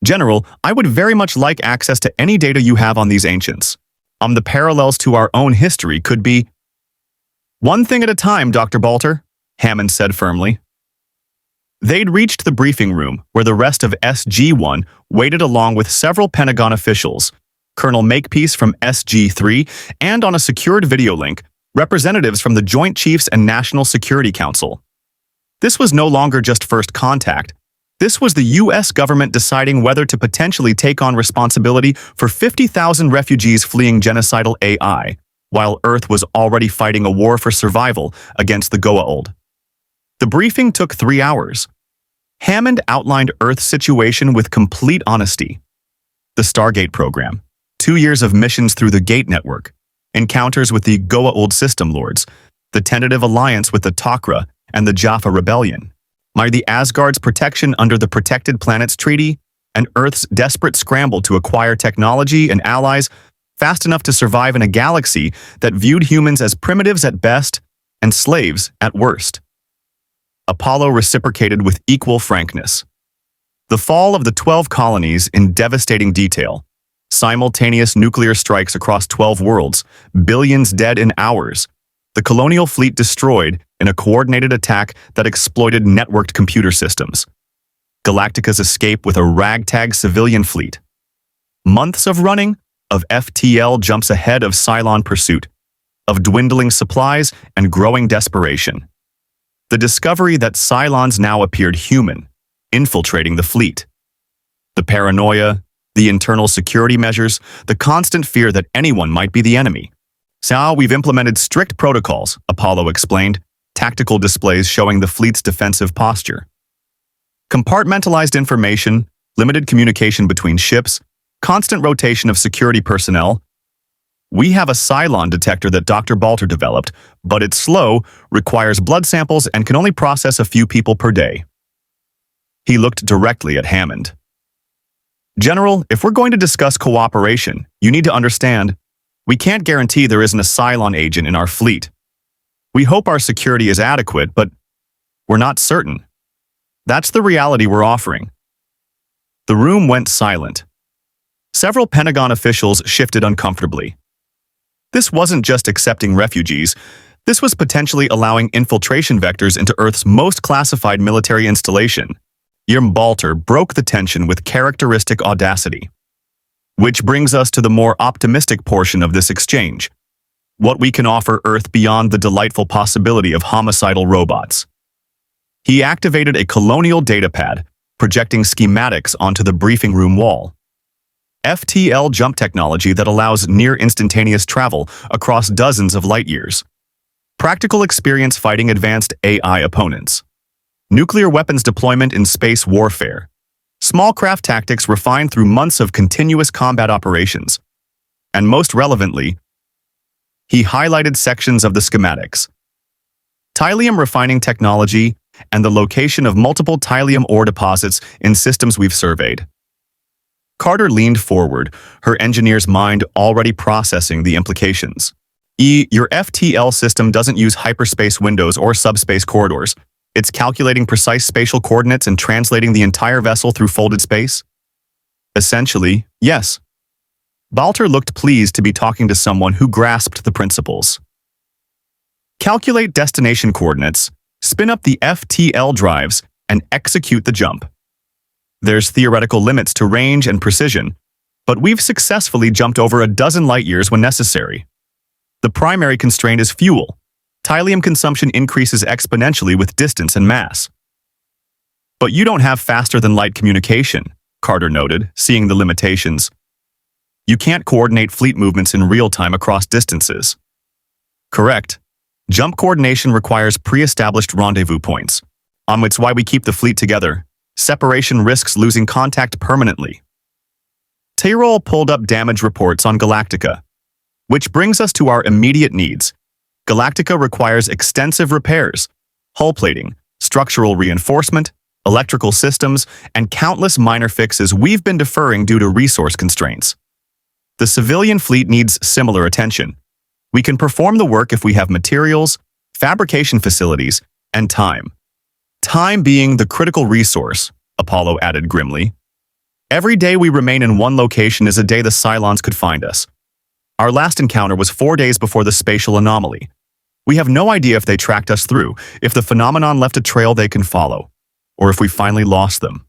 General, I would very much like access to any data you have on these ancients. The parallels to our own history could be... One thing at a time, Dr. Baltar, Hammond said firmly. They'd reached the briefing room, where the rest of SG-1 waited along with several Pentagon officials, Colonel Makepeace from SG-3, and on a secured video link, representatives from the Joint Chiefs and National Security Council. This was no longer just first contact. This was the U.S. government deciding whether to potentially take on responsibility for 50,000 refugees fleeing genocidal AI, while Earth was already fighting a war for survival against the Goa'uld. The briefing took 3 hours. Hammond outlined Earth's situation with complete honesty. The Stargate program, 2 years of missions through the Gate network, encounters with the Goa'uld system lords, the tentative alliance with the Tok'ra and the Jaffa rebellion, the Asgard's protection under the Protected Planets Treaty, and Earth's desperate scramble to acquire technology and allies fast enough to survive in a galaxy that viewed humans as primitives at best and slaves at worst. Apollo reciprocated with equal frankness. The fall of the 12 colonies in devastating detail, simultaneous nuclear strikes across 12 worlds, billions dead in hours, the Colonial Fleet destroyed in a coordinated attack that exploited networked computer systems, Galactica's escape with a ragtag civilian fleet. Months of running, of FTL jumps ahead of Cylon pursuit, of dwindling supplies and growing desperation. The discovery that Cylons now appeared human, infiltrating the fleet. The paranoia, the internal security measures, the constant fear that anyone might be the enemy. So we've implemented strict protocols, Apollo explained, tactical displays showing the fleet's defensive posture. Compartmentalized information, limited communication between ships, constant rotation of security personnel. We have a Cylon detector that Dr. Balter developed, but it's slow, requires blood samples, and can only process a few people per day. He looked directly at Hammond. General, if we're going to discuss cooperation, you need to understand, we can't guarantee there isn't a Cylon agent in our fleet. We hope our security is adequate, but we're not certain. That's the reality we're offering. The room went silent. Several Pentagon officials shifted uncomfortably. This wasn't just accepting refugees. This was potentially allowing infiltration vectors into Earth's most classified military installation. Balter broke the tension with characteristic audacity. Which brings us to the more optimistic portion of this exchange. What we can offer Earth beyond the delightful possibility of homicidal robots. He activated a colonial datapad, projecting schematics onto the briefing room wall. FTL jump technology that allows near-instantaneous travel across dozens of light years. Practical experience fighting advanced AI opponents. Nuclear weapons deployment in space warfare. Small craft tactics refined through months of continuous combat operations. And most relevantly, he highlighted sections of the schematics. Tylium refining technology and the location of multiple tylium ore deposits in systems we've surveyed. Carter leaned forward, her engineer's mind already processing the implications. Your FTL system doesn't use hyperspace windows or subspace corridors. It's calculating precise spatial coordinates and translating the entire vessel through folded space? Essentially, yes. Balter looked pleased to be talking to someone who grasped the principles. Calculate destination coordinates, spin up the FTL drives, and execute the jump. There's theoretical limits to range and precision, but we've successfully jumped over a dozen light years when necessary. The primary constraint is fuel. Tylium consumption increases exponentially with distance and mass. But you don't have faster-than-light communication, Carter noted, seeing the limitations. You can't coordinate fleet movements in real time across distances. Correct. Jump coordination requires pre-established rendezvous points. It's why we keep the fleet together. Separation risks losing contact permanently. Tyrol pulled up damage reports on Galactica. Which brings us to our immediate needs. Galactica requires extensive repairs, hull plating, structural reinforcement, electrical systems, and countless minor fixes we've been deferring due to resource constraints. The civilian fleet needs similar attention. We can perform the work if we have materials, fabrication facilities, and time. Time being the critical resource, Apollo added grimly. Every day we remain in one location is a day the Cylons could find us. Our last encounter was 4 days before the spatial anomaly. We have no idea if they tracked us through, if the phenomenon left a trail they can follow, or if we finally lost them.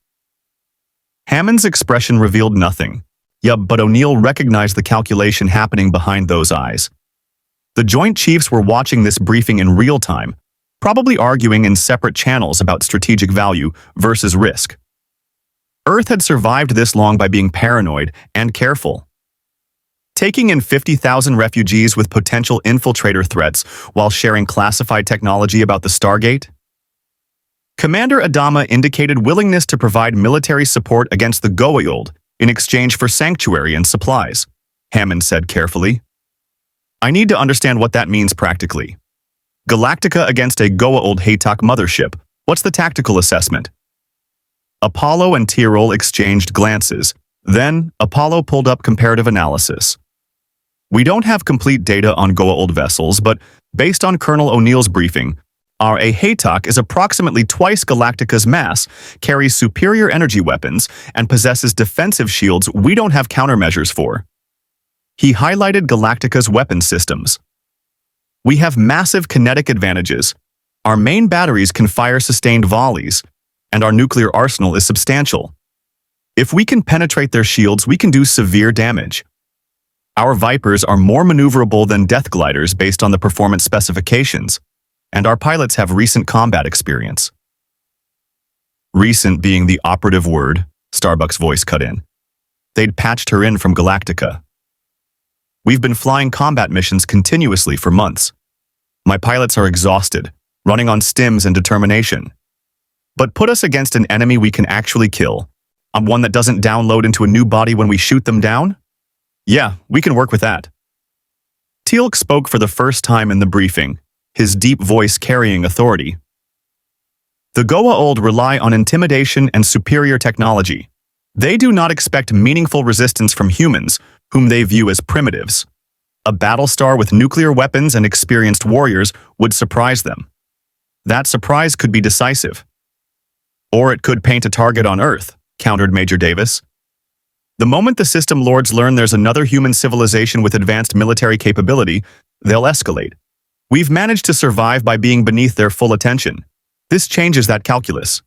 Hammond's expression revealed nothing. But O'Neill recognized the calculation happening behind those eyes. The Joint Chiefs were watching this briefing in real time, probably arguing in separate channels about strategic value versus risk. Earth had survived this long by being paranoid and careful. Taking in 50,000 refugees with potential infiltrator threats while sharing classified technology about the Stargate? Commander Adama indicated willingness to provide military support against the Goa'uld in exchange for sanctuary and supplies, Hammond said carefully. I need to understand what that means practically. Galactica against a Goa'uld Haytak mothership. What's the tactical assessment? Apollo and Tyrol exchanged glances. Then, Apollo pulled up comparative analysis. We don't have complete data on Goa'uld vessels, but based on Colonel O'Neill's briefing, our Haytak is approximately twice Galactica's mass, carries superior energy weapons, and possesses defensive shields we don't have countermeasures for. He highlighted Galactica's weapon systems. We have massive kinetic advantages. Our main batteries can fire sustained volleys, and our nuclear arsenal is substantial. If we can penetrate their shields, we can do severe damage. Our Vipers are more maneuverable than Death Gliders based on the performance specifications, and our pilots have recent combat experience. Recent being the operative word, Starbuck's voice cut in. They'd patched her in from Galactica. We've been flying combat missions continuously for months. My pilots are exhausted, running on stims and determination. But put us against an enemy we can actually kill, on one that doesn't download into a new body when we shoot them down? Yeah, we can work with that. Teal'c spoke for the first time in the briefing, his deep voice carrying authority. The Goa'uld rely on intimidation and superior technology. They do not expect meaningful resistance from humans, whom they view as primitives. A Battlestar with nuclear weapons and experienced warriors would surprise them. That surprise could be decisive. Or it could paint a target on Earth, countered Major Davis. The moment the system lords learn there's another human civilization with advanced military capability, they'll escalate. We've managed to survive by being beneath their full attention. This changes that calculus.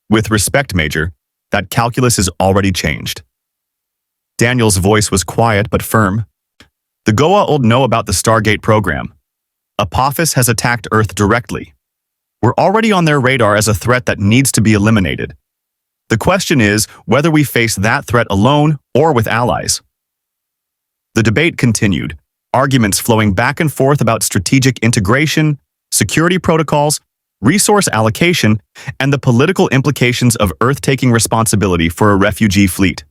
With respect, Major, that calculus is already changed. Daniel's voice was quiet but firm. The Goa'uld know about the Stargate program. Apophis has attacked Earth directly. We're already on their radar as a threat that needs to be eliminated. The question is whether we face that threat alone or with allies. The debate continued, arguments flowing back and forth about strategic integration, security protocols, resource allocation, and the political implications of Earth taking responsibility for a refugee fleet.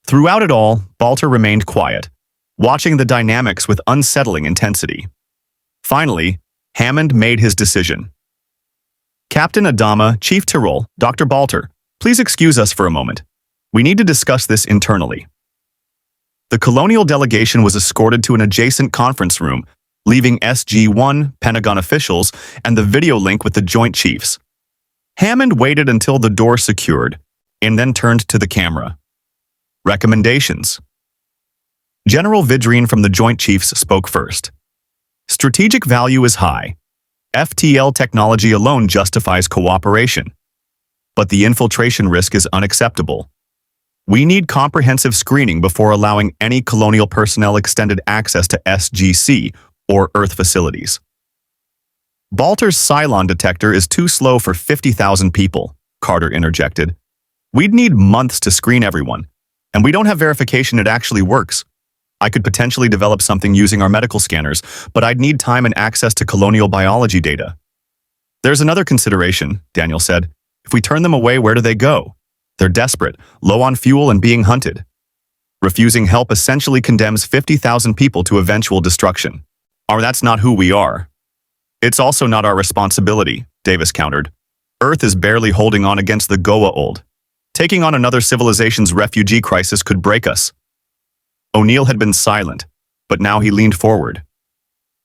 Throughout it all, Balter remained quiet, watching the dynamics with unsettling intensity. Finally, Hammond made his decision. Captain Adama, Chief Tyrol, Dr. Balter, please excuse us for a moment. We need to discuss this internally. The Colonial delegation was escorted to an adjacent conference room, leaving SG-1, Pentagon officials, and the video link with the Joint Chiefs. Hammond waited until the door secured, and then turned to the camera. Recommendations. General Vidrine from the Joint Chiefs spoke first. Strategic value is high. FTL technology alone justifies cooperation. But the infiltration risk is unacceptable. We need comprehensive screening before allowing any Colonial personnel extended access to SGC or Earth facilities. Balter's Cylon detector is too slow for 50,000 people, Carter interjected. We'd need months to screen everyone, and we don't have verification it actually works. I could potentially develop something using our medical scanners, but I'd need time and access to Colonial biology data. There's another consideration, Daniel said. If we turn them away, where do they go? They're desperate, low on fuel and being hunted. Refusing help essentially condemns 50,000 people to eventual destruction. Or that's not who we are. It's also not our responsibility, Davis countered. Earth is barely holding on against the Goa'uld. Taking on another civilization's refugee crisis could break us. O'Neill had been silent, but now he leaned forward.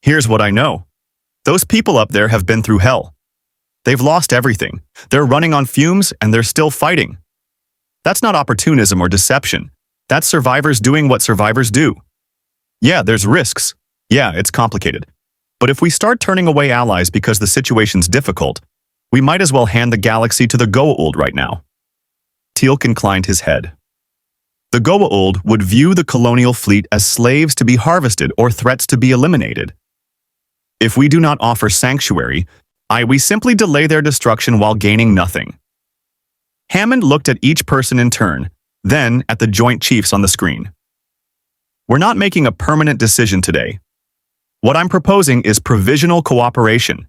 Here's what I know. Those people up there have been through hell. They've lost everything. They're running on fumes and they're still fighting. That's not opportunism or deception. That's survivors doing what survivors do. Yeah, there's risks. Yeah, it's complicated. But if we start turning away allies because the situation's difficult, we might as well hand the galaxy to the Goa'uld right now. Teal'c inclined his head. The Goa'uld would view the Colonial Fleet as slaves to be harvested or threats to be eliminated. If we do not offer sanctuary, we simply delay their destruction while gaining nothing. Hammond looked at each person in turn, then at the Joint Chiefs on the screen. We're not making a permanent decision today. What I'm proposing is provisional cooperation.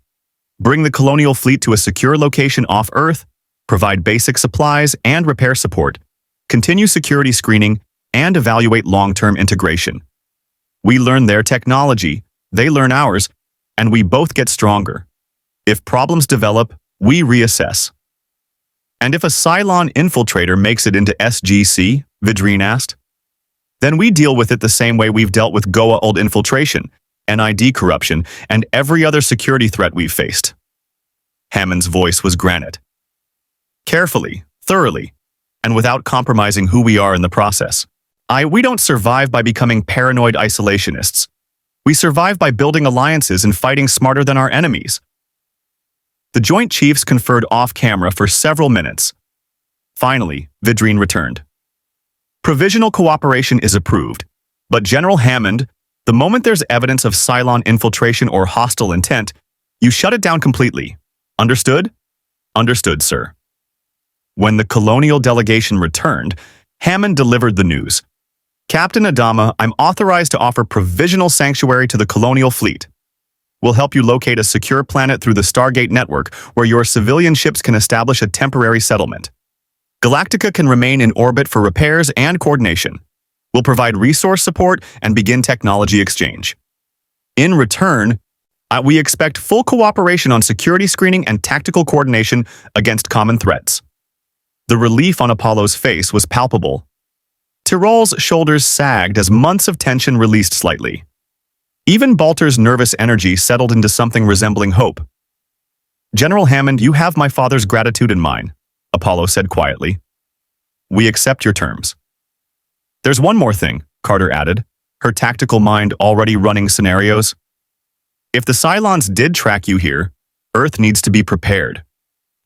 Bring the Colonial Fleet to a secure location off Earth, provide basic supplies and repair support, continue security screening, and evaluate long-term integration. We learn their technology, they learn ours, and we both get stronger. If problems develop, we reassess. And if a Cylon infiltrator makes it into SGC, Vidrine asked, then we deal with it the same way we've dealt with Goa'uld infiltration, NID corruption, and every other security threat we've faced. Hammond's voice was granite. Carefully, thoroughly, and without compromising who we are in the process. We don't survive by becoming paranoid isolationists. We survive by building alliances and fighting smarter than our enemies. The Joint Chiefs conferred off-camera for several minutes. Finally, Vidrine returned. Provisional cooperation is approved, but General Hammond, the moment there's evidence of Cylon infiltration or hostile intent, you shut it down completely. Understood? Understood, sir. When the Colonial delegation returned, Hammond delivered the news. Captain Adama, I'm authorized to offer provisional sanctuary to the Colonial Fleet. We'll help you locate a secure planet through the Stargate network where your civilian ships can establish a temporary settlement. Galactica can remain in orbit for repairs and coordination. We'll provide resource support and begin technology exchange. In return, we expect full cooperation on security screening and tactical coordination against common threats. The relief on Apollo's face was palpable. Tyrol's shoulders sagged as months of tension released slightly. Even Balter's nervous energy settled into something resembling hope. General Hammond, you have my father's gratitude and mine, Apollo said quietly. We accept your terms. There's one more thing, Carter added, her tactical mind already running scenarios. If the Cylons did track you here, Earth needs to be prepared.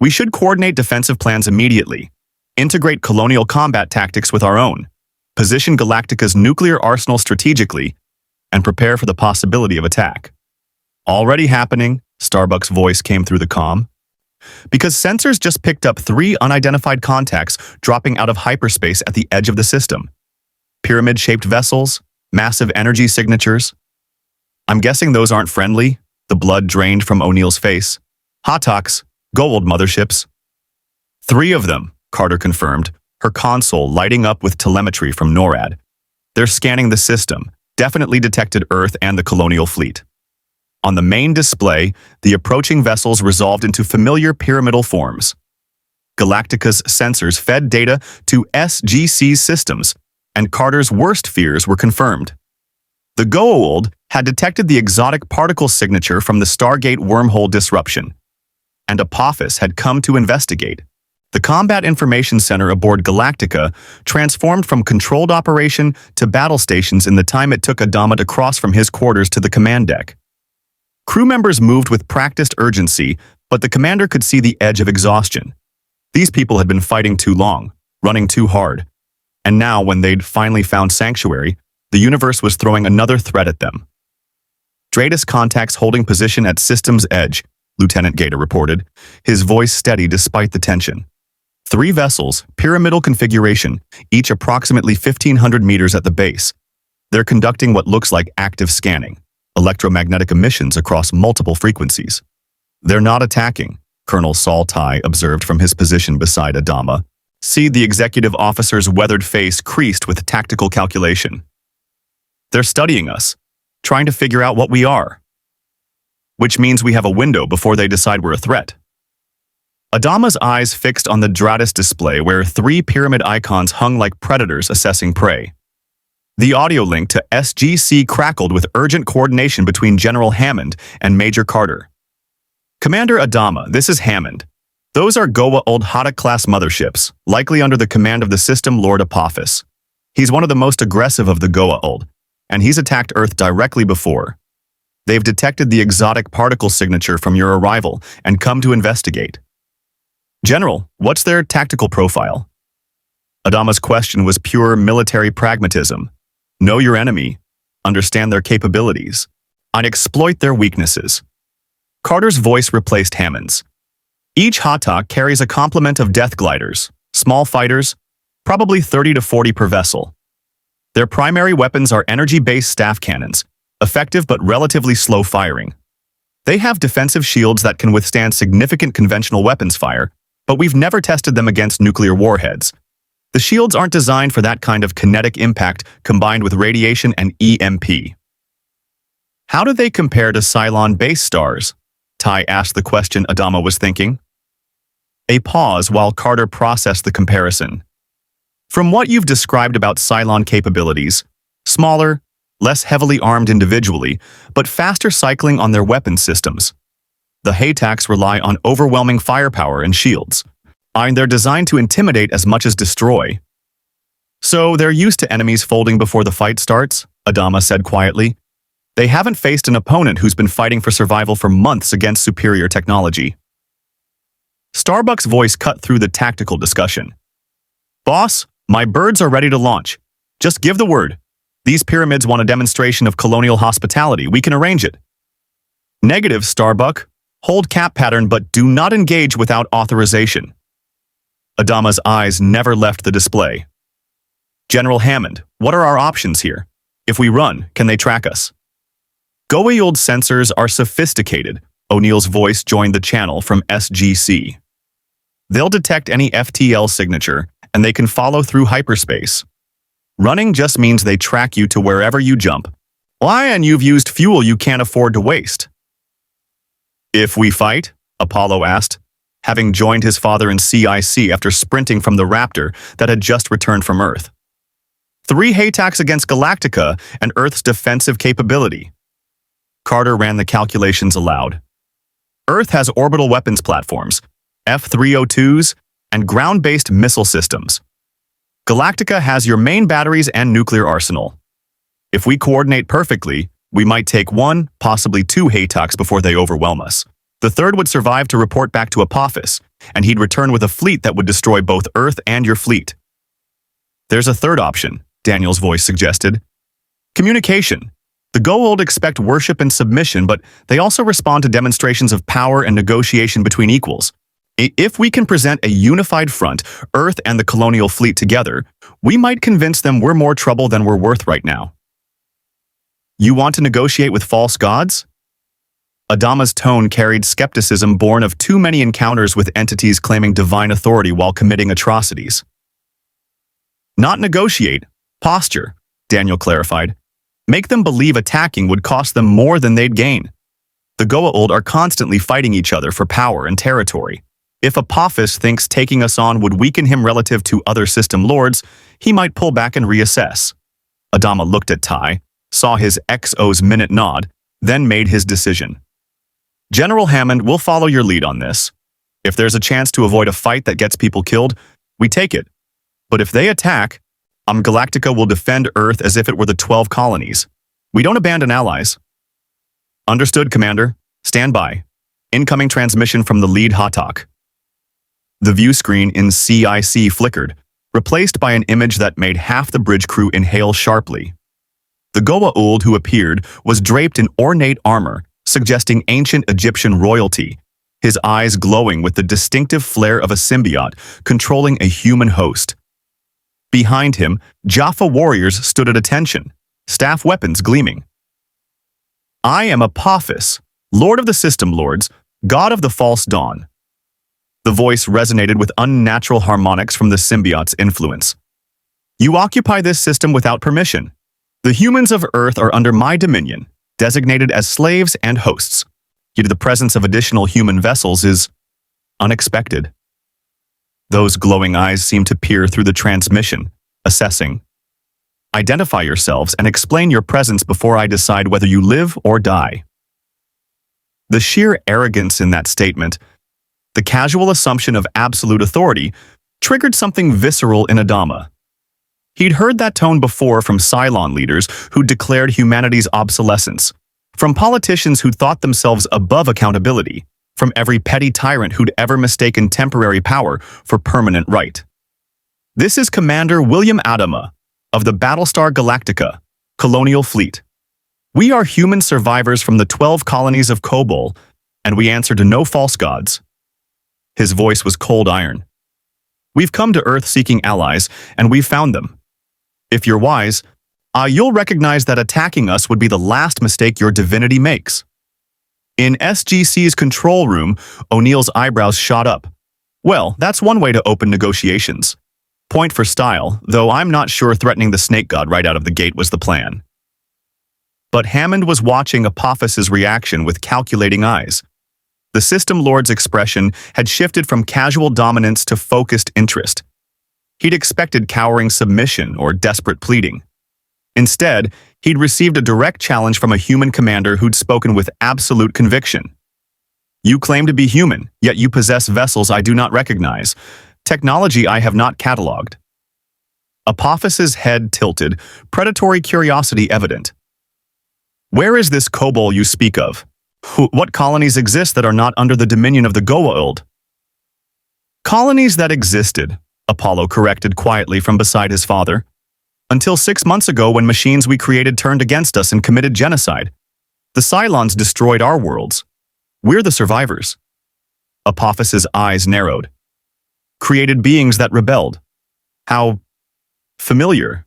We should coordinate defensive plans immediately, integrate colonial combat tactics with our own, position Galactica's nuclear arsenal strategically, and prepare for the possibility of attack. Already happening, Starbuck's voice came through the comm. Because sensors just picked up 3 unidentified contacts dropping out of hyperspace at the edge of the system. Pyramid-shaped vessels, massive energy signatures. I'm guessing those aren't friendly, the blood drained from O'Neill's face. Hatoks, Goa'uld motherships. 3 of them, Carter confirmed, her console lighting up with telemetry from NORAD. They're scanning the system, definitely detected Earth and the Colonial Fleet. On the main display, the approaching vessels resolved into familiar pyramidal forms. Galactica's sensors fed data to SGC's systems, and Carter's worst fears were confirmed. The Goa'uld had detected the exotic particle signature from the Stargate wormhole disruption, and Apophis had come to investigate. The Combat Information Center aboard Galactica transformed from controlled operation to battle stations in the time it took Adama to cross from his quarters to the command deck. Crew members moved with practiced urgency, but the commander could see the edge of exhaustion. These people had been fighting too long, running too hard, and now when they'd finally found sanctuary, the universe was throwing another threat at them. Dratus contacts holding position at system's edge, Lieutenant Gaeta reported, his voice steady despite the tension. 3 vessels, pyramidal configuration, each approximately 1,500 meters at the base. They're conducting what looks like active scanning, electromagnetic emissions across multiple frequencies. They're not attacking, Colonel Saul Tai observed from his position beside Adama. See, the executive officer's weathered face creased with tactical calculation. They're studying us, trying to figure out what we are. Which means we have a window before they decide we're a threat. Adama's eyes fixed on the Dratus display where 3 pyramid icons hung like predators assessing prey. The audio link to SGC crackled with urgent coordination between General Hammond and Major Carter. Commander Adama, this is Hammond. Those are Goa'uld Hatok-class motherships, likely under the command of the system Lord Apophis. He's one of the most aggressive of the Goa'uld, and he's attacked Earth directly before. They've detected the exotic particle signature from your arrival and come to investigate. General, what's their tactical profile? Adama's question was pure military pragmatism. Know your enemy, understand their capabilities, and exploit their weaknesses. Carter's voice replaced Hammond's. Each Hatok carries a complement of death gliders, small fighters, probably 30 to 40 per vessel. Their primary weapons are energy-based staff cannons, effective but relatively slow firing. They have defensive shields that can withstand significant conventional weapons fire, but we've never tested them against nuclear warheads. The shields aren't designed for that kind of kinetic impact combined with radiation and EMP. How do they compare to Cylon base stars? Tai asked the question Adama was thinking. A pause while Carter processed the comparison. From what you've described about Cylon capabilities, smaller, less heavily armed individually, but faster cycling on their weapon systems. The Hatoks rely on overwhelming firepower and shields, and they're designed to intimidate as much as destroy. So they're used to enemies folding before the fight starts, Adama said quietly. They haven't faced an opponent who's been fighting for survival for months against superior technology. Starbuck's voice cut through the tactical discussion. Boss, my birds are ready to launch. Just give the word. These pyramids want a demonstration of colonial hospitality. We can arrange it. Negative, Starbuck. Hold cap pattern, but do not engage without authorization. Adama's eyes never left the display. General Hammond, what are our options here? If we run, can they track us? Goa'uld sensors are sophisticated. O'Neill's voice joined the channel from SGC. They'll detect any FTL signature, and they can follow through hyperspace. Running just means they track you to wherever you jump. Why, and you've used fuel you can't afford to waste. If we fight? Apollo asked, having joined his father in CIC after sprinting from the Raptor that had just returned from Earth. 3 attacks against Galactica and Earth's defensive capability. Carter ran the calculations aloud. Earth has orbital weapons platforms, F-302s, and ground-based missile systems. Galactica has your main batteries and nuclear arsenal. If we coordinate perfectly, we might take 1, possibly 2 attacks before they overwhelm us. The third would survive to report back to Apophis, and he'd return with a fleet that would destroy both Earth and your fleet. There's a third option, Daniel's voice suggested. Communication. The Goa'uld expect worship and submission, but they also respond to demonstrations of power and negotiation between equals. If we can present a unified front, Earth and the Colonial Fleet together, we might convince them we're more trouble than we're worth right now. You want to negotiate with false gods? Adama's tone carried skepticism born of too many encounters with entities claiming divine authority while committing atrocities. Not negotiate, posture, Daniel clarified. Make them believe attacking would cost them more than they'd gain. The Goa'uld are constantly fighting each other for power and territory. If Apophis thinks taking us on would weaken him relative to other system lords, he might pull back and reassess. Adama looked at Ty, saw his XO's minute nod, then made his decision. General Hammond will follow your lead on this. If there's a chance to avoid a fight that gets people killed, we take it. But if they attack, Galactica will defend Earth as if it were the 12 colonies. We don't abandon allies. Understood, Commander. Stand by. Incoming transmission from the lead Hatak. The view screen in CIC flickered, replaced by an image that made half the bridge crew inhale sharply. The Goa'uld who appeared was draped in ornate armor, suggesting ancient Egyptian royalty, his eyes glowing with the distinctive flare of a symbiote controlling a human host. Behind him, Jaffa warriors stood at attention, staff weapons gleaming. I am Apophis, Lord of the System Lords, God of the False Dawn. The voice resonated with unnatural harmonics from the symbiote's influence. You occupy this system without permission. The humans of Earth are under my dominion, designated as slaves and hosts. Yet the presence of additional human vessels is unexpected. Those glowing eyes seem to peer through the transmission, assessing. Identify yourselves and explain your presence before I decide whether you live or die. The sheer arrogance in that statement, the casual assumption of absolute authority, triggered something visceral in Adama. He'd heard that tone before from Cylon leaders who declared humanity's obsolescence, from politicians who thought themselves above accountability, from every petty tyrant who'd ever mistaken temporary power for permanent right. This is Commander William Adama of the Battlestar Galactica, Colonial Fleet. We are human survivors from the 12 colonies of Goa'uld, and we answer to no false gods. His voice was cold iron. We've come to Earth seeking allies, and we've found them. If you're wise, you'll recognize that attacking us would be the last mistake your divinity makes. In SGC's control room, O'Neill's eyebrows shot up. Well, that's one way to open negotiations. Point for style, though I'm not sure threatening the snake god right out of the gate was the plan. But Hammond was watching Apophis's reaction with calculating eyes. The System Lord's expression had shifted from casual dominance to focused interest. He'd expected cowering submission or desperate pleading. Instead, he'd received a direct challenge from a human commander who'd spoken with absolute conviction. You claim to be human, yet you possess vessels I do not recognize, technology I have not catalogued. Apophis's head tilted, predatory curiosity evident. Where is this Goa'uld you speak of? What colonies exist that are not under the dominion of the Goa'uld? Colonies that existed, Apollo corrected quietly from beside his father. Until 6 months ago when machines we created turned against us and committed genocide. The Cylons destroyed our worlds. We're the survivors. Apophis's eyes narrowed. created beings that rebelled. How familiar.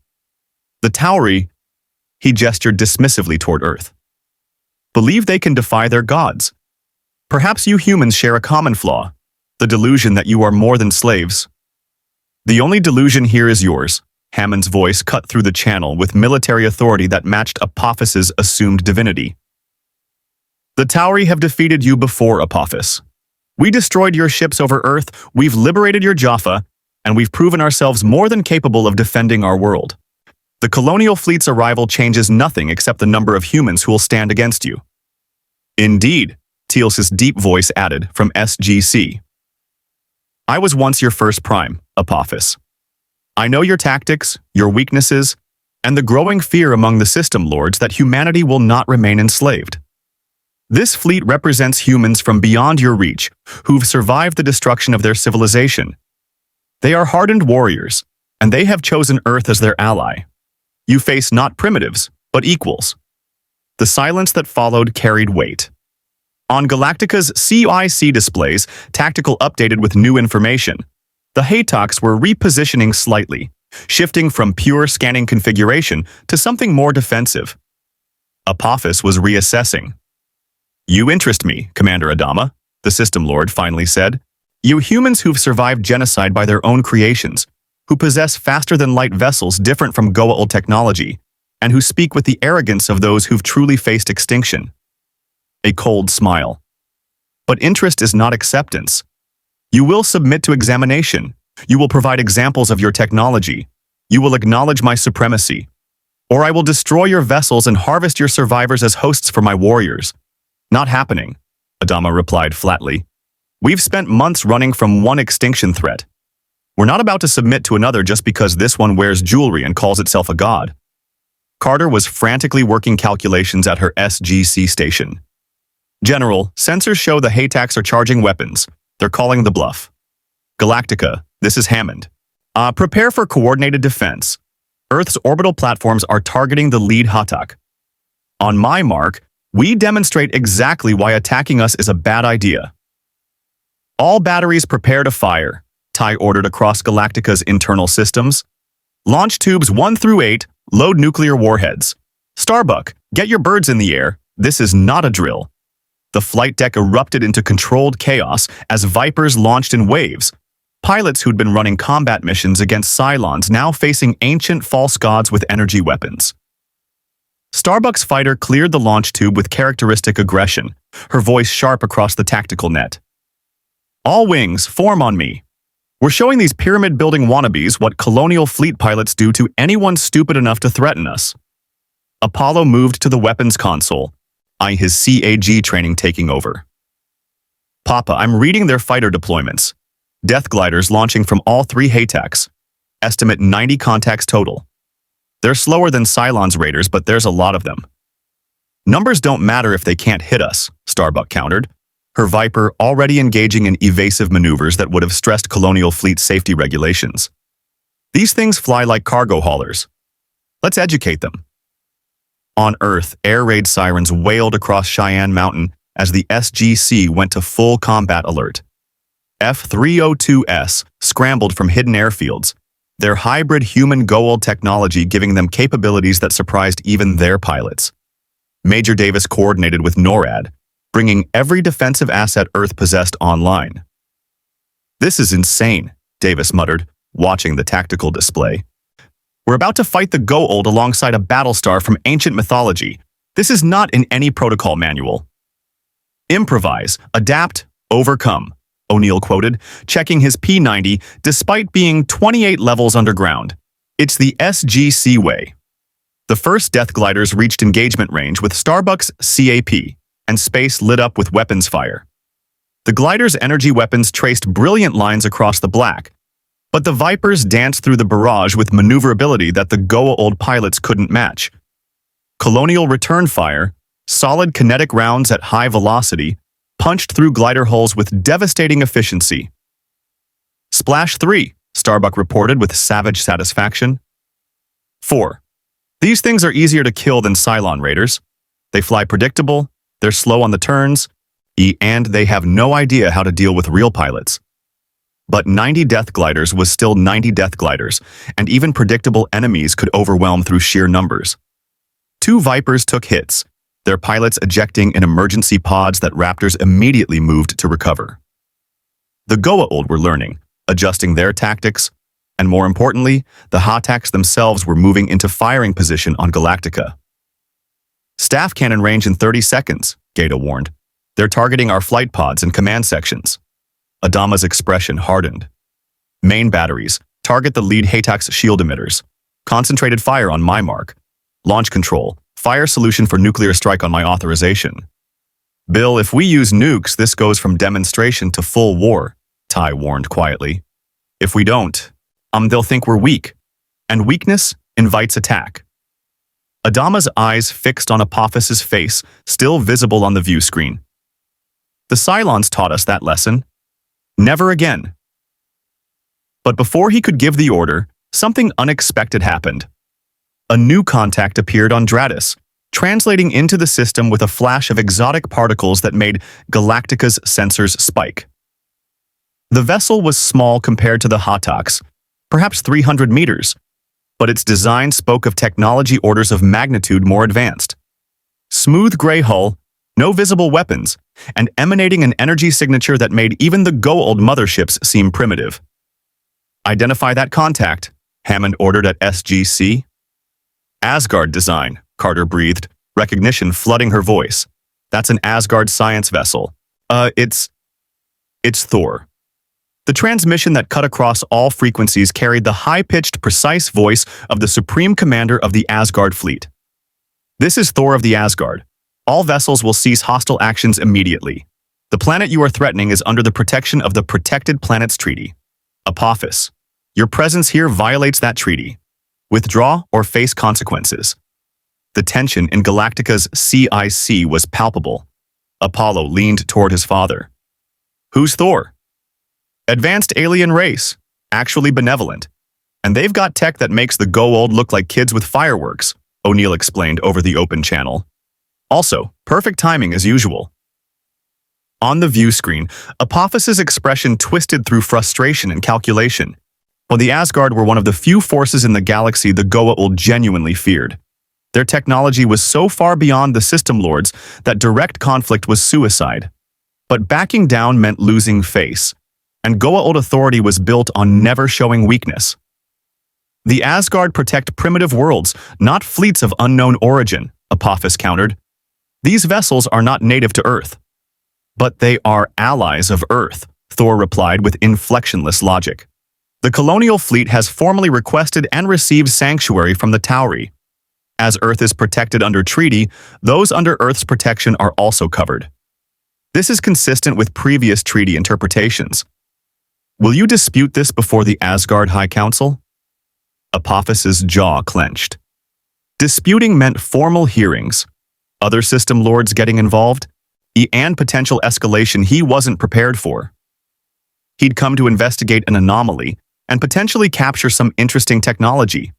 The Tauri, he gestured dismissively toward Earth, believe they can defy their gods. Perhaps you humans share a common flaw, the delusion that you are more than slaves. The only delusion here is yours. Hammond's voice cut through the channel with military authority that matched Apophis's assumed divinity. The Tauri have defeated you before, Apophis. We destroyed your ships over Earth, we've liberated your Jaffa, and we've proven ourselves more than capable of defending our world. The Colonial Fleet's arrival changes nothing except the number of humans who will stand against you. Indeed, Teal'c's deep voice added from SGC. I was once your first prime, Apophis. I know your tactics, your weaknesses, and the growing fear among the system lords that humanity will not remain enslaved. This fleet represents humans from beyond your reach, who've survived the destruction of their civilization. They are hardened warriors, and they have chosen Earth as their ally. You face not primitives, but equals. The silence that followed carried weight. On Galactica's CIC displays, tactical updated with new information, the Haytoks were repositioning slightly, shifting from pure scanning configuration to something more defensive. Apophis was reassessing. You interest me, Commander Adama, the System Lord finally said. You humans who've survived genocide by their own creations, who possess faster-than-light vessels different from Goa'uld technology, and who speak with the arrogance of those who've truly faced extinction. A cold smile. But interest is not acceptance. You will submit to examination. You will provide examples of your technology. You will acknowledge my supremacy. Or I will destroy your vessels and harvest your survivors as hosts for my warriors. Not happening, Adama replied flatly. We've spent months running from one extinction threat. We're not about to submit to another just because this one wears jewelry and calls itself a god. Carter was frantically working calculations at her SGC station. General, sensors show the Haytoks are charging weapons. They're calling the bluff. Galactica, this is Hammond. Prepare for coordinated defense. Earth's orbital platforms are targeting the lead Haytok. On my mark, we demonstrate exactly why attacking us is a bad idea. All batteries prepare to fire, Ty ordered across Galactica's internal systems. Launch tubes 1 through 8, load nuclear warheads. Starbuck, get your birds in the air. This is not a drill. The flight deck erupted into controlled chaos as Vipers launched in waves. Pilots who'd been running combat missions against Cylons now facing ancient false gods with energy weapons. Starbuck's fighter cleared the launch tube with characteristic aggression, her voice sharp across the tactical net. All wings, form on me. We're showing these pyramid-building wannabes what Colonial Fleet pilots do to anyone stupid enough to threaten us. Apollo moved to the weapons console, eyeing his CAG training taking over. Papa, I'm reading their fighter deployments. Death gliders launching from all 3 Haytoks. Estimate 90 contacts total. They're slower than Cylons raiders, but there's a lot of them. Numbers don't matter if they can't hit us, Starbuck countered, her Viper already engaging in evasive maneuvers that would have stressed Colonial Fleet safety regulations. These things fly like cargo haulers. Let's educate them. On Earth, air raid sirens wailed across Cheyenne Mountain as the SGC went to full combat alert. F-302S scrambled from hidden airfields, their hybrid human Goa'uld technology giving them capabilities that surprised even their pilots. Major Davis coordinated with NORAD, bringing every defensive asset Earth possessed online. This is insane, Davis muttered, watching the tactical display. We're about to fight the Goa'uld alongside a Battlestar from ancient mythology. This is not in any protocol manual. Improvise, adapt, overcome, O'Neill quoted, checking his P-90 despite being 28 levels underground. It's the SGC way. The first death gliders reached engagement range with Starbuck's CAP, and space lit up with weapons fire. The glider's energy weapons traced brilliant lines across the black, but the Vipers danced through the barrage with maneuverability that the Goa'uld pilots couldn't match. Colonial return fire, solid kinetic rounds at high velocity, punched through glider hulls with devastating efficiency. Splash 3, Starbuck reported with savage satisfaction. 4. These things are easier to kill than Cylon raiders. They fly predictable, they're slow on the turns, and they have no idea how to deal with real pilots. But 90 Death Gliders was still 90 Death Gliders, and even predictable enemies could overwhelm through sheer numbers. 2 Vipers took hits, their pilots ejecting in emergency pods that Raptors immediately moved to recover. The Goa'uld were learning, adjusting their tactics, and more importantly, the Hataks themselves were moving into firing position on Galactica. Staff cannon range in 30 seconds, Gata warned. They're targeting our flight pods and command sections. Adama's expression hardened. Main batteries, target the lead Hatak's shield emitters. Concentrated fire on my mark. Launch control, fire solution for nuclear strike on my authorization. Bill, if we use nukes, this goes from demonstration to full war, Ty warned quietly. If we don't, they'll think we're weak. And weakness invites attack. Adama's eyes fixed on Apophis's face, still visible on the view screen. The Cylons taught us that lesson. Never again. But before he could give the order, something unexpected happened. A new contact appeared on Dratus, translating into the system with a flash of exotic particles that made Galactica's sensors spike. The vessel was small compared to the Hataks, perhaps 300 meters, but its design spoke of technology orders of magnitude more advanced. Smooth gray hull, no visible weapons, and emanating an energy signature that made even the Goa'uld motherships seem primitive. Identify that contact, Hammond ordered at SGC. Asgard design, Carter breathed, recognition flooding her voice. That's an Asgard science vessel. It's Thor. The transmission that cut across all frequencies carried the high-pitched, precise voice of the Supreme Commander of the Asgard fleet. This is Thor of the Asgard. All vessels will cease hostile actions immediately. The planet you are threatening is under the protection of the Protected Planets Treaty. Apophis, your presence here violates that treaty. Withdraw or face consequences. The tension in Galactica's CIC was palpable. Apollo leaned toward his father. Who's Thor? Advanced alien race, actually benevolent. And they've got tech that makes the Goa'uld look like kids with fireworks, O'Neill explained over the open channel. Also, perfect timing as usual. On the view screen, Apophis's expression twisted through frustration and calculation. While the Asgard were one of the few forces in the galaxy the Goa'uld genuinely feared. Their technology was so far beyond the System Lords that direct conflict was suicide. But backing down meant losing face, and Goa'uld authority was built on never showing weakness. The Asgard protect primitive worlds, not fleets of unknown origin, Apophis countered. These vessels are not native to Earth. But they are allies of Earth, Thor replied with inflectionless logic. The Colonial Fleet has formally requested and received sanctuary from the Tauri. As Earth is protected under treaty, those under Earth's protection are also covered. This is consistent with previous treaty interpretations. Will you dispute this before the Asgard High Council? Apophis's jaw clenched. Disputing meant formal hearings, other system lords getting involved, and potential escalation he wasn't prepared for. He'd come to investigate an anomaly and potentially capture some interesting technology.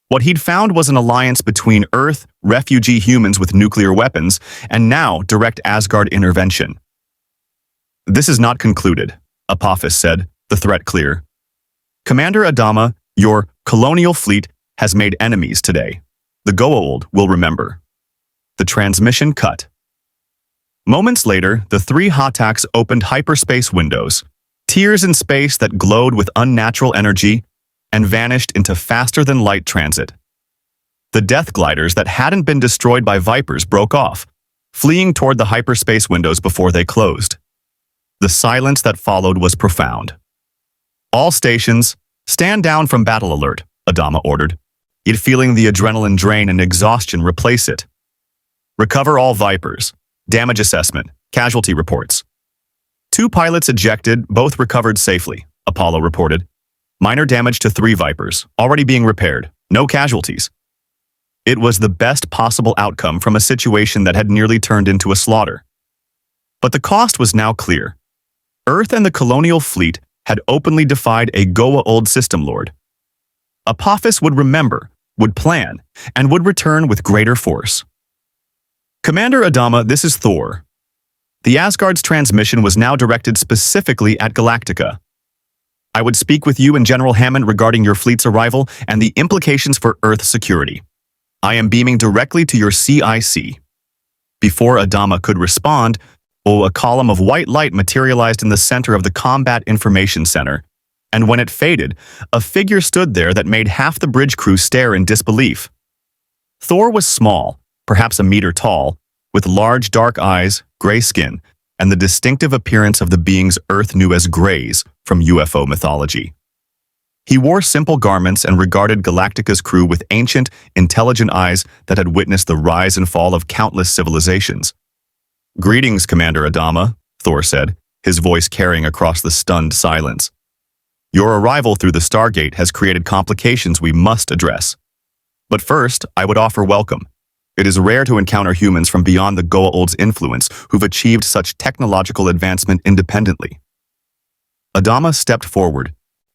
What he'd found was an alliance between Earth, refugee humans with nuclear weapons, and now direct Asgard intervention. This is not concluded, Apophis said, the threat clear. Commander Adama, your Colonial Fleet has made enemies today. The Goa'uld will remember. The transmission cut. Moments later, the 3 Hataks opened hyperspace windows, tiers in space that glowed with unnatural energy, and vanished into faster-than-light transit. The Death Gliders that hadn't been destroyed by Vipers broke off, fleeing toward the hyperspace windows before they closed. The silence that followed was profound. All stations, stand down from battle alert, Adama ordered, yet feeling the adrenaline drain and exhaustion replace it. Recover all Vipers. Damage assessment, casualty reports. 2 pilots ejected, both recovered safely, Apollo reported. Minor damage to 3 Vipers, already being repaired. No casualties. It was the best possible outcome from a situation that had nearly turned into a slaughter. But the cost was now clear. Earth and the Colonial Fleet had openly defied a Goa'uld system lord. Apophis would remember, would plan, and would return with greater force. Commander Adama, this is Thor. The Asgard's transmission was now directed specifically at Galactica. I would speak with you and General Hammond regarding your fleet's arrival and the implications for Earth security. I am beaming directly to your CIC. Before Adama could respond, a column of white light materialized in the center of the Combat Information Center, and when it faded, a figure stood there that made half the bridge crew stare in disbelief. Thor was small, perhaps a meter tall, with large dark eyes, gray skin, and the distinctive appearance of the beings Earth knew as Greys from UFO mythology. He wore simple garments and regarded Galactica's crew with ancient, intelligent eyes that had witnessed the rise and fall of countless civilizations. "Greetings, Commander Adama," Thor said, his voice carrying across the stunned silence. "Your arrival through the Stargate has created complications we must address. But first, I would offer welcome. It is rare to encounter humans from beyond the Goa'uld's influence who've achieved such technological advancement independently." Adama stepped forward,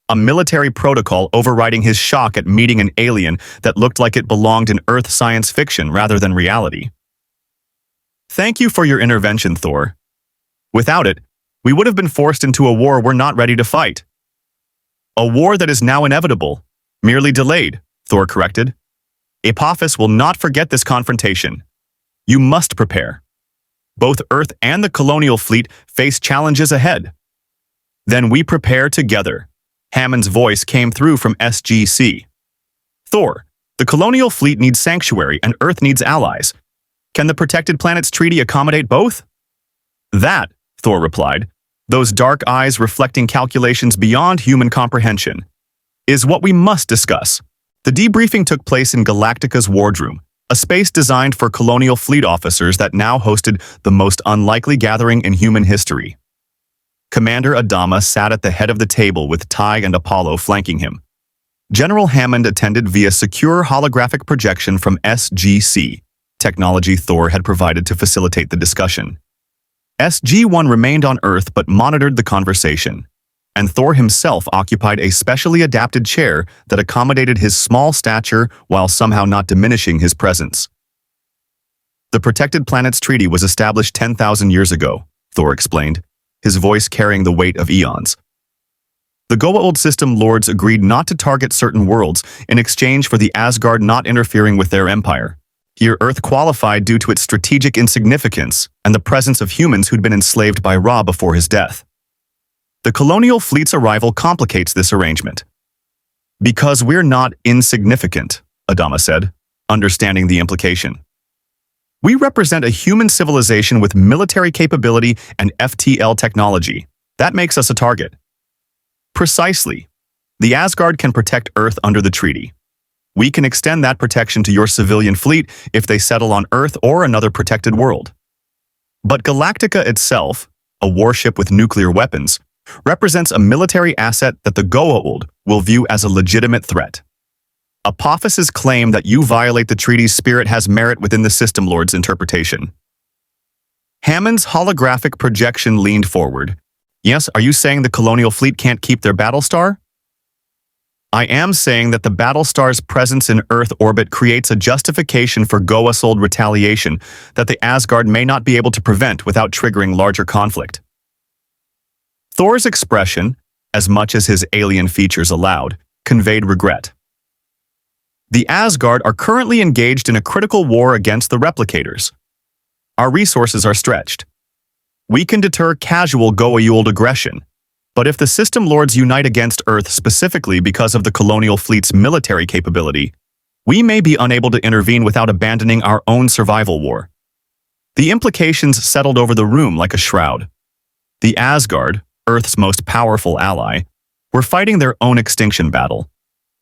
a military protocol overriding his shock at meeting an alien that looked like it belonged in Earth science fiction rather than reality. "Thank you for your intervention, Thor. Without it, we would have been forced into a war we're not ready to fight. A war that is now inevitable, merely delayed," Thor corrected. "Apophis will not forget this confrontation. You must prepare. Both Earth and the Colonial Fleet face challenges ahead. Then we prepare together." Hammond's voice came through from SGC. "Thor, the Colonial Fleet needs sanctuary and Earth needs allies. Can the Protected Planets Treaty accommodate both?" "That," Thor replied, those dark eyes reflecting calculations beyond human comprehension, "is what we must discuss." The debriefing took place in Galactica's wardroom, a space designed for Colonial Fleet officers that now hosted the most unlikely gathering in human history. Commander Adama sat at the head of the table with Ty and Apollo flanking him. General Hammond attended via secure holographic projection from SGC, technology Thor had provided to facilitate the discussion. SG-1 remained on Earth but monitored the conversation, and Thor himself occupied a specially adapted chair that accommodated his small stature while somehow not diminishing his presence. "The Protected Planets Treaty was established 10,000 years ago," Thor explained, his voice carrying the weight of eons. "The Goa'uld system lords agreed not to target certain worlds in exchange for the Asgard not interfering with their empire. Here Earth qualified due to its strategic insignificance and the presence of humans who'd been enslaved by Ra before his death. The Colonial Fleet's arrival complicates this arrangement." "Because we're not insignificant," Adama said, understanding the implication. "We represent a human civilization with military capability and FTL technology. That makes us a target." "Precisely. The Asgard can protect Earth under the treaty. We can extend that protection to your civilian fleet if they settle on Earth or another protected world. But Galactica itself, a warship with nuclear weapons, represents a military asset that the Goa'uld will view as a legitimate threat. Apophis's claim that you violate the treaty's spirit has merit within the System Lord's interpretation." Hammond's holographic projection leaned forward. "Yes, are you saying the Colonial Fleet can't keep their Battlestar?" "I am saying that the Battlestar's presence in Earth orbit creates a justification for Goa'uld retaliation that the Asgard may not be able to prevent without triggering larger conflict." Thor's expression, as much as his alien features allowed, conveyed regret. "The Asgard are currently engaged in a critical war against the replicators. Our resources are stretched. We can deter casual Goa'uld aggression, but if the System Lords unite against Earth specifically because of the Colonial Fleet's military capability, we may be unable to intervene without abandoning our own survival war." The implications settled over the room like a shroud. The Asgard, Earth's most powerful ally, were fighting their own extinction battle.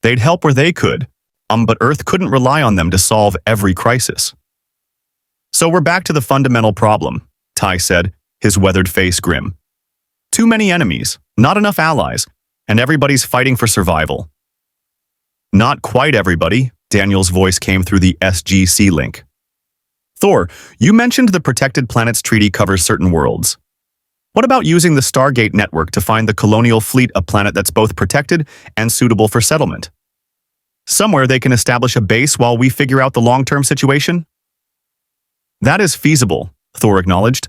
They'd help where they could, but Earth couldn't rely on them to solve every crisis. "So we're back to the fundamental problem," Ty said, his weathered face grim. "Too many enemies, not enough allies, and everybody's fighting for survival." "Not quite everybody," Daniel's voice came through the SGC link. "Thor, you mentioned the Protected Planets Treaty covers certain worlds. What about using the Stargate network to find the Colonial Fleet a planet that's both protected and suitable for settlement? Somewhere they can establish a base while we figure out the long-term situation?" "That is feasible," Thor acknowledged.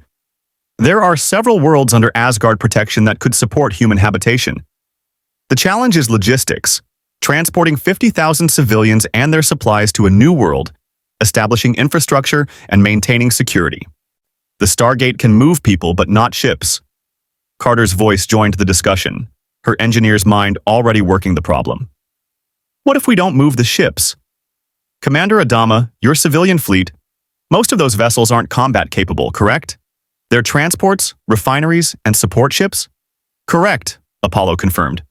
"There are several worlds under Asgard protection that could support human habitation. The challenge is logistics, transporting 50,000 civilians and their supplies to a new world, establishing infrastructure and maintaining security. The Stargate can move people but not ships. Carter's voice joined the discussion, her engineer's mind already working the problem. What if we don't move the ships? Commander Adama, your civilian fleet, most of those vessels aren't combat capable, correct? They're transports, refineries, and support ships? Correct, Apollo confirmed.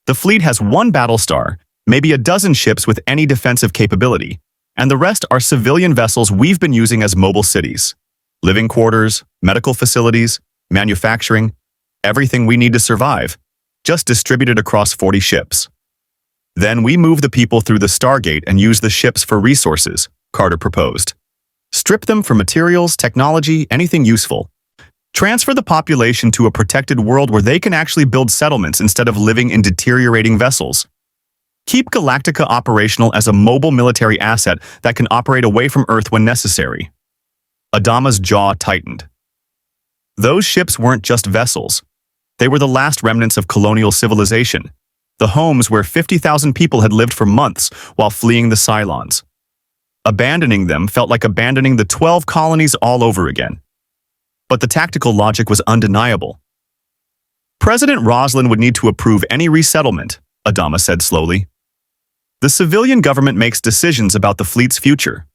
The fleet has one Battlestar, maybe a dozen ships with any defensive capability, and the rest are civilian vessels we've been using as mobile cities. Living quarters, medical facilities, manufacturing, everything we need to survive, just distributed across 40 ships. Then we move the people through the Stargate and use the ships for resources, Carter proposed. Strip them for materials, technology, anything useful. Transfer the population to a protected world where they can actually build settlements instead of living in deteriorating vessels. Keep Galactica operational as a mobile military asset that can operate away from Earth when necessary. Adama's jaw tightened. Those ships weren't just vessels. They were the last remnants of colonial civilization, the homes where 50,000 people had lived for months while fleeing the Cylons. Abandoning them felt like abandoning the 12 colonies all over again. But the tactical logic was undeniable. President Roslin would need to approve any resettlement, Adama said slowly. The civilian government makes decisions about the fleet's future.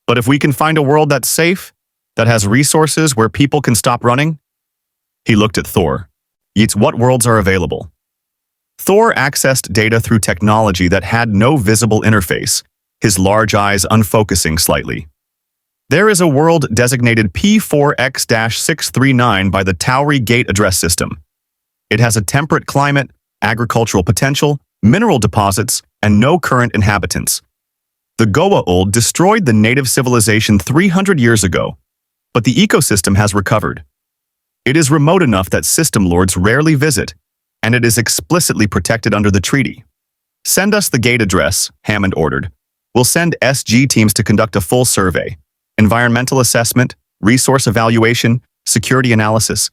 But if we can find a world that's safe, that has resources where people can stop running? He looked at Thor. Yeats, what worlds are available? Thor accessed data through technology that had no visible interface, his large eyes unfocusing slightly. There is a world designated P4X-639 by the Tauri Gate address system. It has a temperate climate, agricultural potential, mineral deposits, and no current inhabitants. The Goa'uld destroyed the native civilization 300 years ago, but the ecosystem has recovered. It is remote enough that system lords rarely visit, and it is explicitly protected under the treaty. Send us the gate address, Hammond ordered. We'll send SG teams to conduct a full survey. Environmental assessment, resource evaluation, security analysis.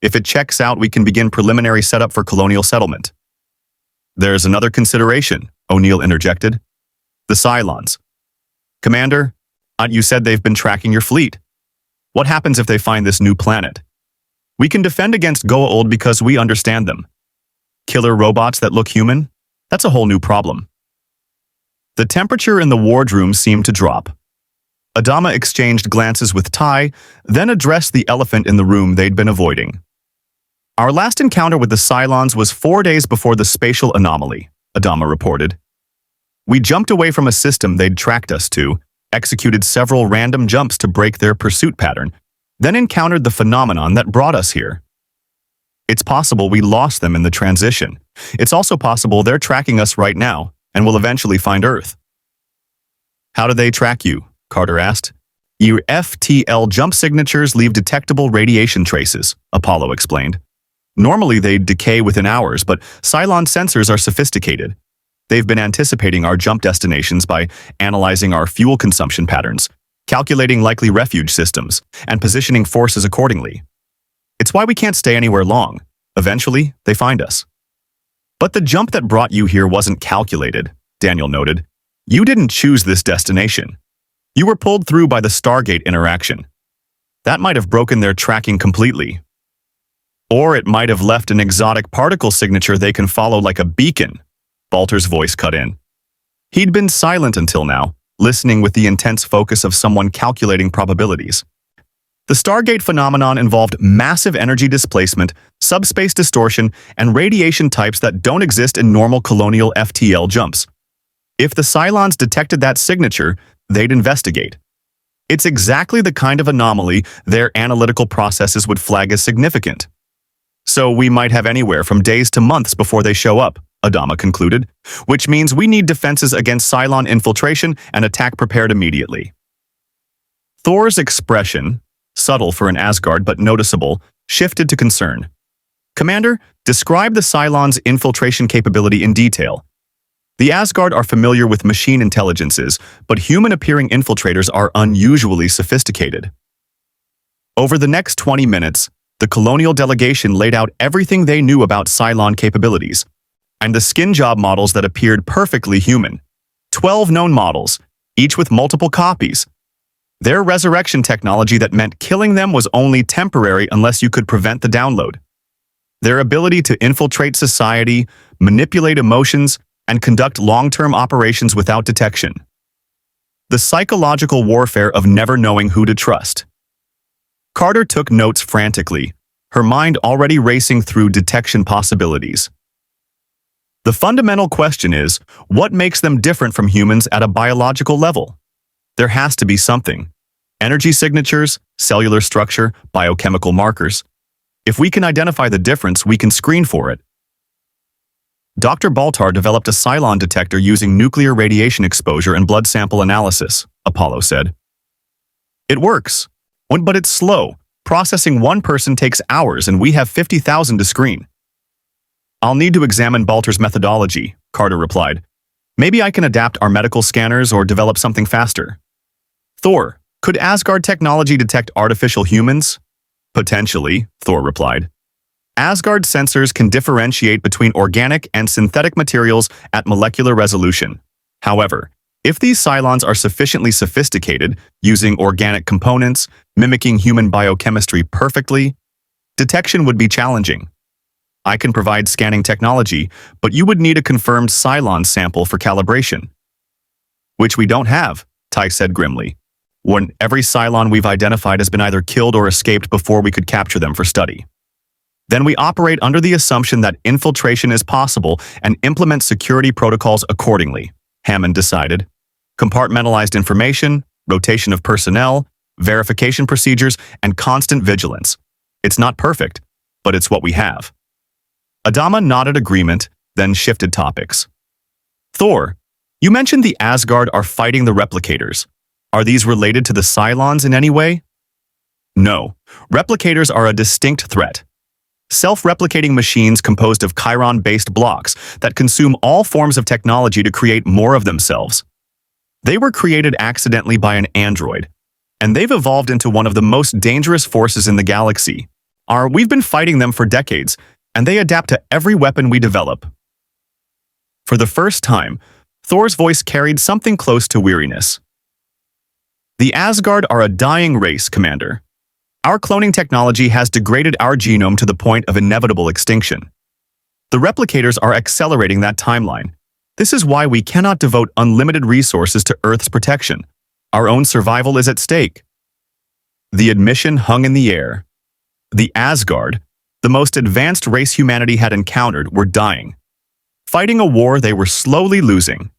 If it checks out, we can begin preliminary setup for colonial settlement. There's another consideration, O'Neill interjected. The Cylons. Commander, you said they've been tracking your fleet. What happens if they find this new planet? We can defend against Goa'uld because we understand them. Killer robots that look human? That's a whole new problem. The temperature in the wardroom seemed to drop. Adama exchanged glances with Ty, then addressed the elephant in the room they'd been avoiding. Our last encounter with the Cylons was 4 days before the spatial anomaly, Adama reported. We jumped away from a system they'd tracked us to, executed several random jumps to break their pursuit pattern, then encountered the phenomenon that brought us here. It's possible we lost them in the transition. It's also possible they're tracking us right now and will eventually find Earth. How do they track you? Carter asked. Your FTL jump signatures leave detectable radiation traces, Apollo explained. Normally they'd decay within hours, but Cylon sensors are sophisticated. They've been anticipating our jump destinations by analyzing our fuel consumption patterns, calculating likely refuge systems, and positioning forces accordingly. It's why we can't stay anywhere long. Eventually, they find us. But the jump that brought you here wasn't calculated, Daniel noted. You didn't choose this destination. You were pulled through by the Stargate interaction. That might have broken their tracking completely. Or it might have left an exotic particle signature they can follow like a beacon, Balter's voice cut in. He'd been silent until now, listening with the intense focus of someone calculating probabilities. The Stargate phenomenon involved massive energy displacement, subspace distortion, and radiation types that don't exist in normal colonial FTL jumps. If the Cylons detected that signature, they'd investigate. It's exactly the kind of anomaly their analytical processes would flag as significant. So we might have anywhere from days to months before they show up, Adama concluded, which means we need defenses against Cylon infiltration and attack prepared immediately. Thor's expression, subtle for an Asgard but noticeable, shifted to concern. Commander, describe the Cylons' infiltration capability in detail. The Asgard are familiar with machine intelligences, but human-appearing infiltrators are unusually sophisticated. Over the next 20 minutes, the colonial delegation laid out everything they knew about Cylon capabilities. and the skin job models that appeared perfectly human. 12 known models, each with multiple copies. Their resurrection technology that meant killing them was only temporary unless you could prevent the download. Their ability to infiltrate society, manipulate emotions, and conduct long-term operations without detection. The psychological warfare of never knowing who to trust. Carter took notes frantically, her mind already racing through detection possibilities. The fundamental question is, what makes them different from humans at a biological level? There has to be something. Energy signatures, cellular structure, biochemical markers. If we can identify the difference, we can screen for it. Dr. Baltar developed a Cylon detector using nuclear radiation exposure and blood sample analysis, Apollo said. It works, but it's slow. Processing one person takes hours and we have 50,000 to screen. I'll need to examine Baltar's methodology, Carter replied. Maybe I can adapt our medical scanners or develop something faster. Thor, could Asgard technology detect artificial humans? Potentially, Thor replied. Asgard sensors can differentiate between organic and synthetic materials at molecular resolution. However, if these Cylons are sufficiently sophisticated, using organic components, mimicking human biochemistry perfectly, detection would be challenging. I can provide scanning technology, but you would need a confirmed Cylon sample for calibration. Which we don't have, Ty said grimly. When every Cylon we've identified has been either killed or escaped before we could capture them for study. Then we operate under the assumption that infiltration is possible and implement security protocols accordingly, Hammond decided. Compartmentalized information, rotation of personnel, verification procedures, and constant vigilance. It's not perfect, but it's what we have. Adama nodded agreement, then shifted topics. Thor, you mentioned the Asgard are fighting the replicators. Are these related to the Cylons in any way? No. Replicators are a distinct threat. Self-replicating machines composed of Chiron-based blocks that consume all forms of technology to create more of themselves. They were created accidentally by an android, and they've evolved into one of the most dangerous forces in the galaxy. We've been fighting them for decades, and they adapt to every weapon we develop. For the first time, Thor's voice carried something close to weariness. The Asgard are a dying race, Commander. Our cloning technology has degraded our genome to the point of inevitable extinction. The replicators are accelerating that timeline. This is why we cannot devote unlimited resources to Earth's protection. Our own survival is at stake. The admission hung in the air. The Asgard, the most advanced race humanity had encountered, were dying. Fighting a war they were slowly losing.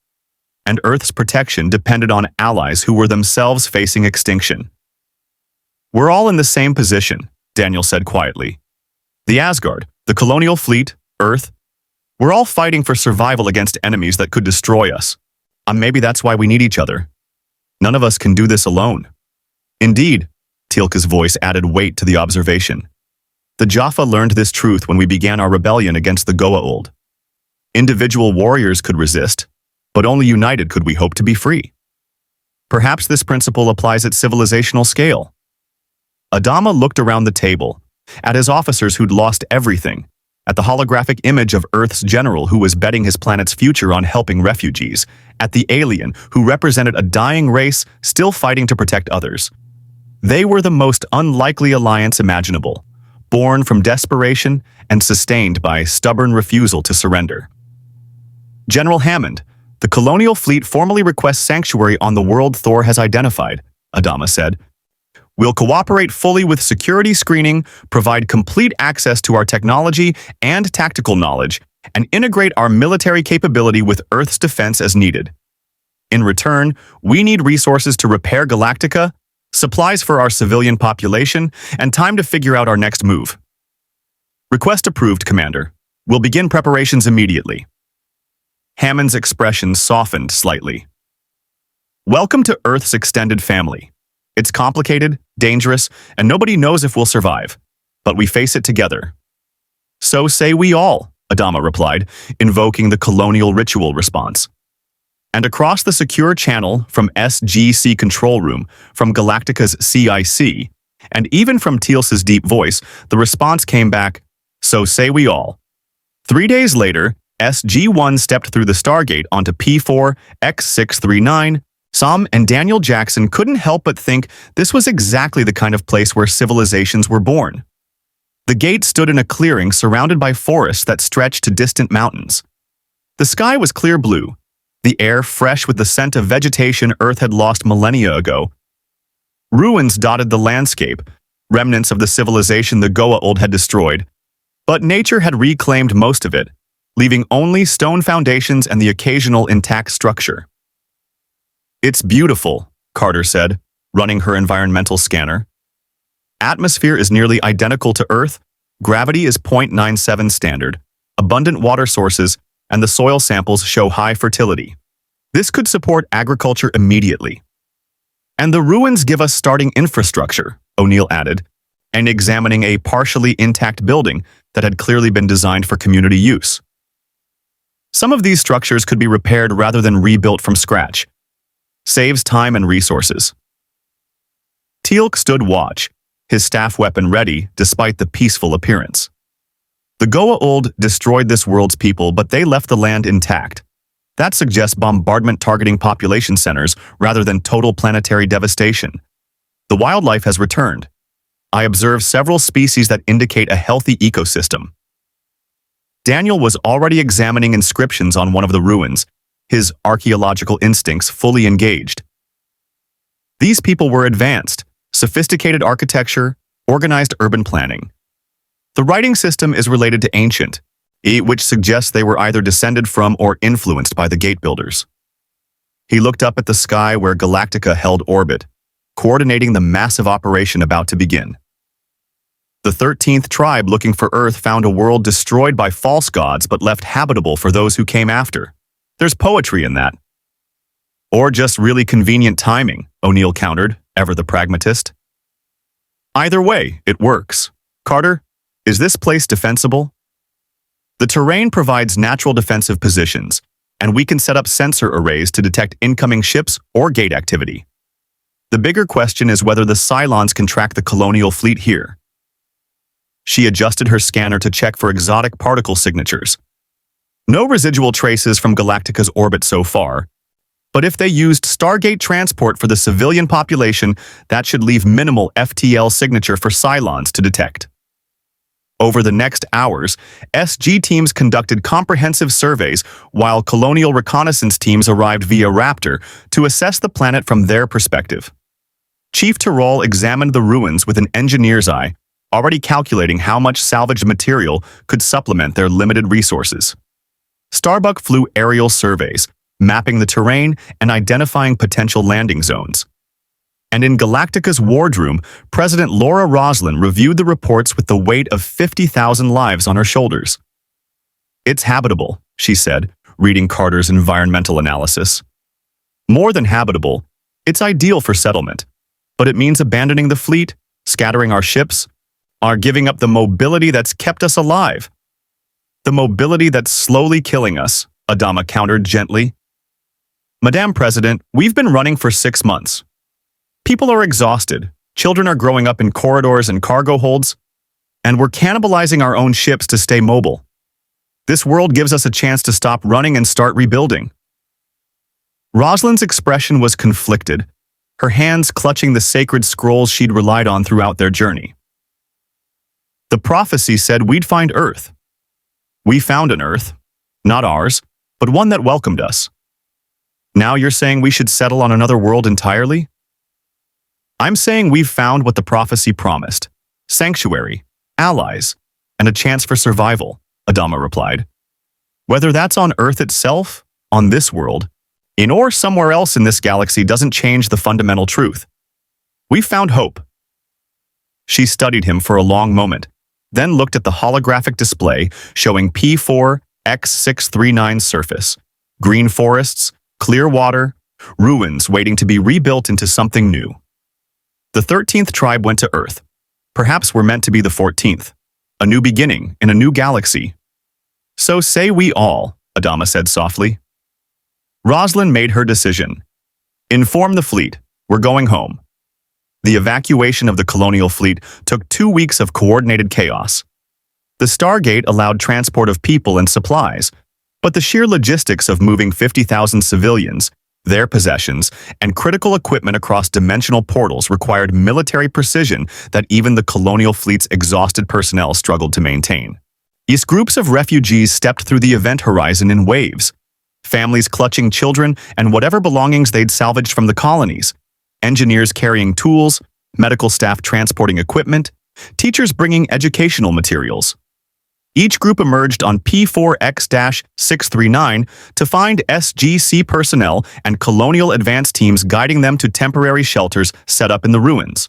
And Earth's protection depended on allies who were themselves facing extinction. We're all in the same position, Daniel said quietly. The Asgard, the Colonial Fleet, Earth, we're all fighting for survival against enemies that could destroy us. Maybe that's why we need each other. None of us can do this alone. Indeed, Teal'c's voice added weight to the observation. The Jaffa learned this truth when we began our rebellion against the Goa'uld. Individual warriors could resist, but only united could we hope to be free. Perhaps this principle applies at civilizational scale. Adama looked around the table, at his officers who'd lost everything, at the holographic image of Earth's general who was betting his planet's future on helping refugees, at the alien who represented a dying race still fighting to protect others. They were the most unlikely alliance imaginable, born from desperation and sustained by stubborn refusal to surrender. General Hammond, the Colonial Fleet formally requests sanctuary on the world Thor has identified, Adama said. We'll cooperate fully with security screening, provide complete access to our technology and tactical knowledge, and integrate our military capability with Earth's defense as needed. In return, we need resources to repair Galactica, supplies for our civilian population, and time to figure out our next move. Request approved, Commander. We'll begin preparations immediately. Hammond's expression softened slightly. Welcome to Earth's extended family. It's complicated, dangerous, and nobody knows if we'll survive. But we face it together. So say we all, Adama replied, invoking the colonial ritual response. And across the secure channel from SGC control room, from Galactica's CIC, and even from Teal'c's deep voice, the response came back, so say we all. 3 days later, SG-1 stepped through the Stargate onto P4X639. Sam and Daniel Jackson couldn't help but think this was exactly the kind of place where civilizations were born. The gate stood in a clearing surrounded by forests that stretched to distant mountains. The sky was clear blue, the air fresh with the scent of vegetation Earth had lost millennia ago. Ruins dotted the landscape, remnants of the civilization the Goa'uld had destroyed, but nature had reclaimed most of it, leaving only stone foundations and the occasional intact structure. "It's beautiful," Carter said, running her environmental scanner. "Atmosphere is nearly identical to Earth, gravity is 0.97 standard, abundant water sources, and the soil samples show high fertility. This could support agriculture immediately. And the ruins give us starting infrastructure," O'Neill added, and examining a partially intact building that had clearly been designed for community use. "Some of these structures could be repaired rather than rebuilt from scratch. Saves time and resources." Teal'c stood watch, his staff weapon ready despite the peaceful appearance. The Goa'uld destroyed this world's people, but they left the land intact. That suggests bombardment targeting population centers rather than total planetary devastation. The wildlife has returned. I observed several species that indicate a healthy ecosystem. Daniel was already examining inscriptions on one of the ruins, his archaeological instincts fully engaged. These people were advanced, sophisticated architecture, organized urban planning. The writing system is related to ancient, which suggests they were either descended from or influenced by the gate builders. He looked up at the sky where Galactica held orbit, coordinating the massive operation about to begin. The 13th tribe looking for Earth found a world destroyed by false gods but left habitable for those who came after. There's poetry in that. "Or just really convenient timing," O'Neill countered, ever the pragmatist. "Either way, it works. Carter, is this place defensible?" "The terrain provides natural defensive positions, and we can set up sensor arrays to detect incoming ships or gate activity. The bigger question is whether the Cylons can track the Colonial Fleet here." She adjusted her scanner to check for exotic particle signatures. No residual traces from Galactica's orbit so far, but if they used Stargate transport for the civilian population, that should leave minimal FTL signature for Cylons to detect. Over the next hours, SG teams conducted comprehensive surveys while colonial reconnaissance teams arrived via Raptor to assess the planet from their perspective. Chief Tyrol examined the ruins with an engineer's eye, already calculating how much salvaged material could supplement their limited resources. Starbuck flew aerial surveys, mapping the terrain and identifying potential landing zones. And in Galactica's wardroom, President Laura Roslin reviewed the reports with the weight of 50,000 lives on her shoulders. "It's habitable," she said, reading Carter's environmental analysis. "More than habitable, it's ideal for settlement. But it means abandoning the fleet, scattering our ships, are giving up the mobility that's kept us alive." "The mobility that's slowly killing us," Adama countered gently. "Madame President, we've been running for 6 months. People are exhausted, children are growing up in corridors and cargo holds, and we're cannibalizing our own ships to stay mobile. This world gives us a chance to stop running and start rebuilding." Rosalind's expression was conflicted, her hands clutching the sacred scrolls she'd relied on throughout their journey. "The prophecy said we'd find Earth. We found an Earth, not ours, but one that welcomed us. Now you're saying we should settle on another world entirely?" "I'm saying we've found what the prophecy promised: sanctuary, allies, and a chance for survival," Adama replied. "Whether that's on Earth itself, on this world, or somewhere else in this galaxy doesn't change the fundamental truth. We've found hope." She studied him for a long moment, then looked at the holographic display showing P4X639's surface: green forests, clear water, ruins waiting to be rebuilt into something new. The 13th tribe went to Earth. Perhaps we're meant to be the 14th. A new beginning in a new galaxy. "So say we all," Adama said softly. Roslin made her decision. "Inform the fleet. We're going home." The evacuation of the Colonial Fleet took 2 weeks of coordinated chaos. The Stargate allowed transport of people and supplies, But the sheer logistics of moving 50,000 civilians, their possessions, and critical equipment across dimensional portals required military precision that even the Colonial Fleet's exhausted personnel struggled to maintain. These groups of refugees stepped through the event horizon in waves, families clutching children and whatever belongings they'd salvaged from the colonies, engineers carrying tools, medical staff transporting equipment, teachers bringing educational materials. Each group emerged on P4X-639 to find SGC personnel and colonial advance teams guiding them to temporary shelters set up in the ruins.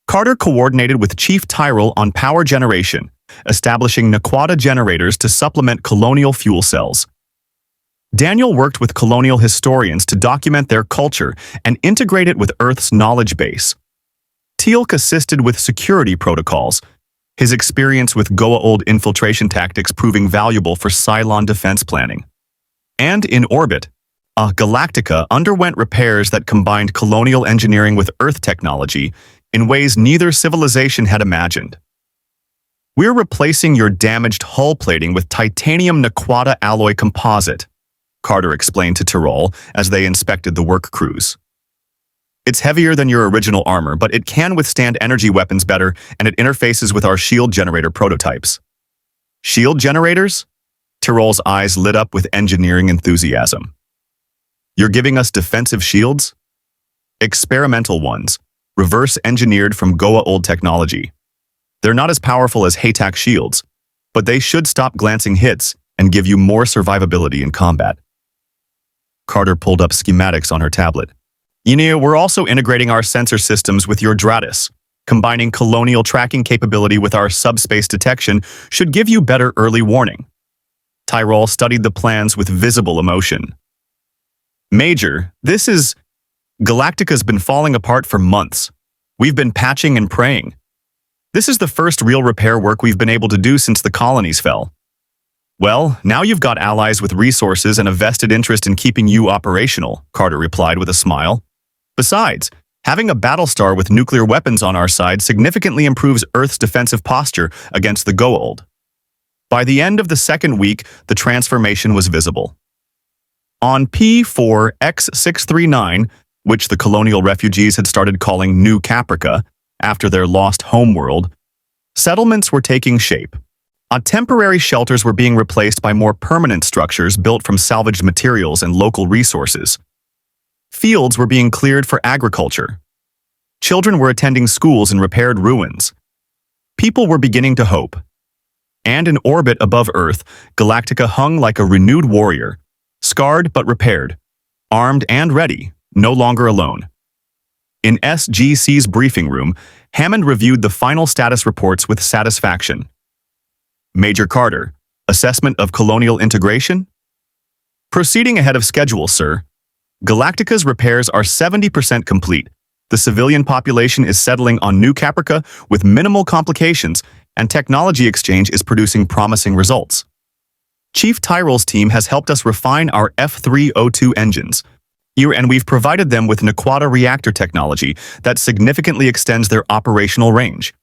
Carter coordinated with Chief Tyrell on power generation, establishing Naquata generators to supplement colonial fuel cells. Daniel worked with colonial historians to document their culture and integrate it with Earth's knowledge base. Teal'c assisted with security protocols, his experience with Goa'uld infiltration tactics proving valuable for Cylon defense planning. And in orbit, Galactica underwent repairs that combined colonial engineering with Earth technology in ways neither civilization had imagined. "We're replacing your damaged hull plating with titanium Naquata alloy composite," Carter explained to Tyrell as they inspected the work crews. "It's heavier than your original armor, but it can withstand energy weapons better, and it interfaces with our shield generator prototypes." "Shield generators?" Tyrell's eyes lit up with engineering enthusiasm. "You're giving us defensive shields?" "Experimental ones, reverse-engineered from Goa'uld technology. They're not as powerful as Haytak shields, but they should stop glancing hits and give you more survivability in combat." Carter pulled up schematics on her tablet. "We're also integrating our sensor systems with your Dratus. Combining colonial tracking capability with our subspace detection should give you better early warning." Tyrell studied the plans with visible emotion. "Major, Galactica's been falling apart for months. We've been patching and praying. This is the first real repair work we've been able to do since the colonies fell." "Well, now you've got allies with resources and a vested interest in keeping you operational," Carter replied with a smile. "Besides, having a Battlestar with nuclear weapons on our side significantly improves Earth's defensive posture against the Goa'uld." By the end of the second week, the transformation was visible. On P4X-639, which the colonial refugees had started calling New Caprica after their lost homeworld, settlements were taking shape. Temporary shelters were being replaced by more permanent structures built from salvaged materials and local resources. Fields were being cleared for agriculture. Children were attending schools in repaired ruins. People were beginning to hope. And in orbit above Earth, Galactica hung like a renewed warrior, scarred but repaired, armed and ready, no longer alone. In SGC's briefing room, Hammond reviewed the final status reports with satisfaction. "Major Carter, assessment of colonial integration?" "Proceeding ahead of schedule, sir. Galactica's repairs are 70% complete. The civilian population is settling on New Caprica with minimal complications, and technology exchange is producing promising results. Chief Tyrell's team has helped us refine our F302 engines, and we've provided them with Naquata reactor technology that significantly extends their operational range.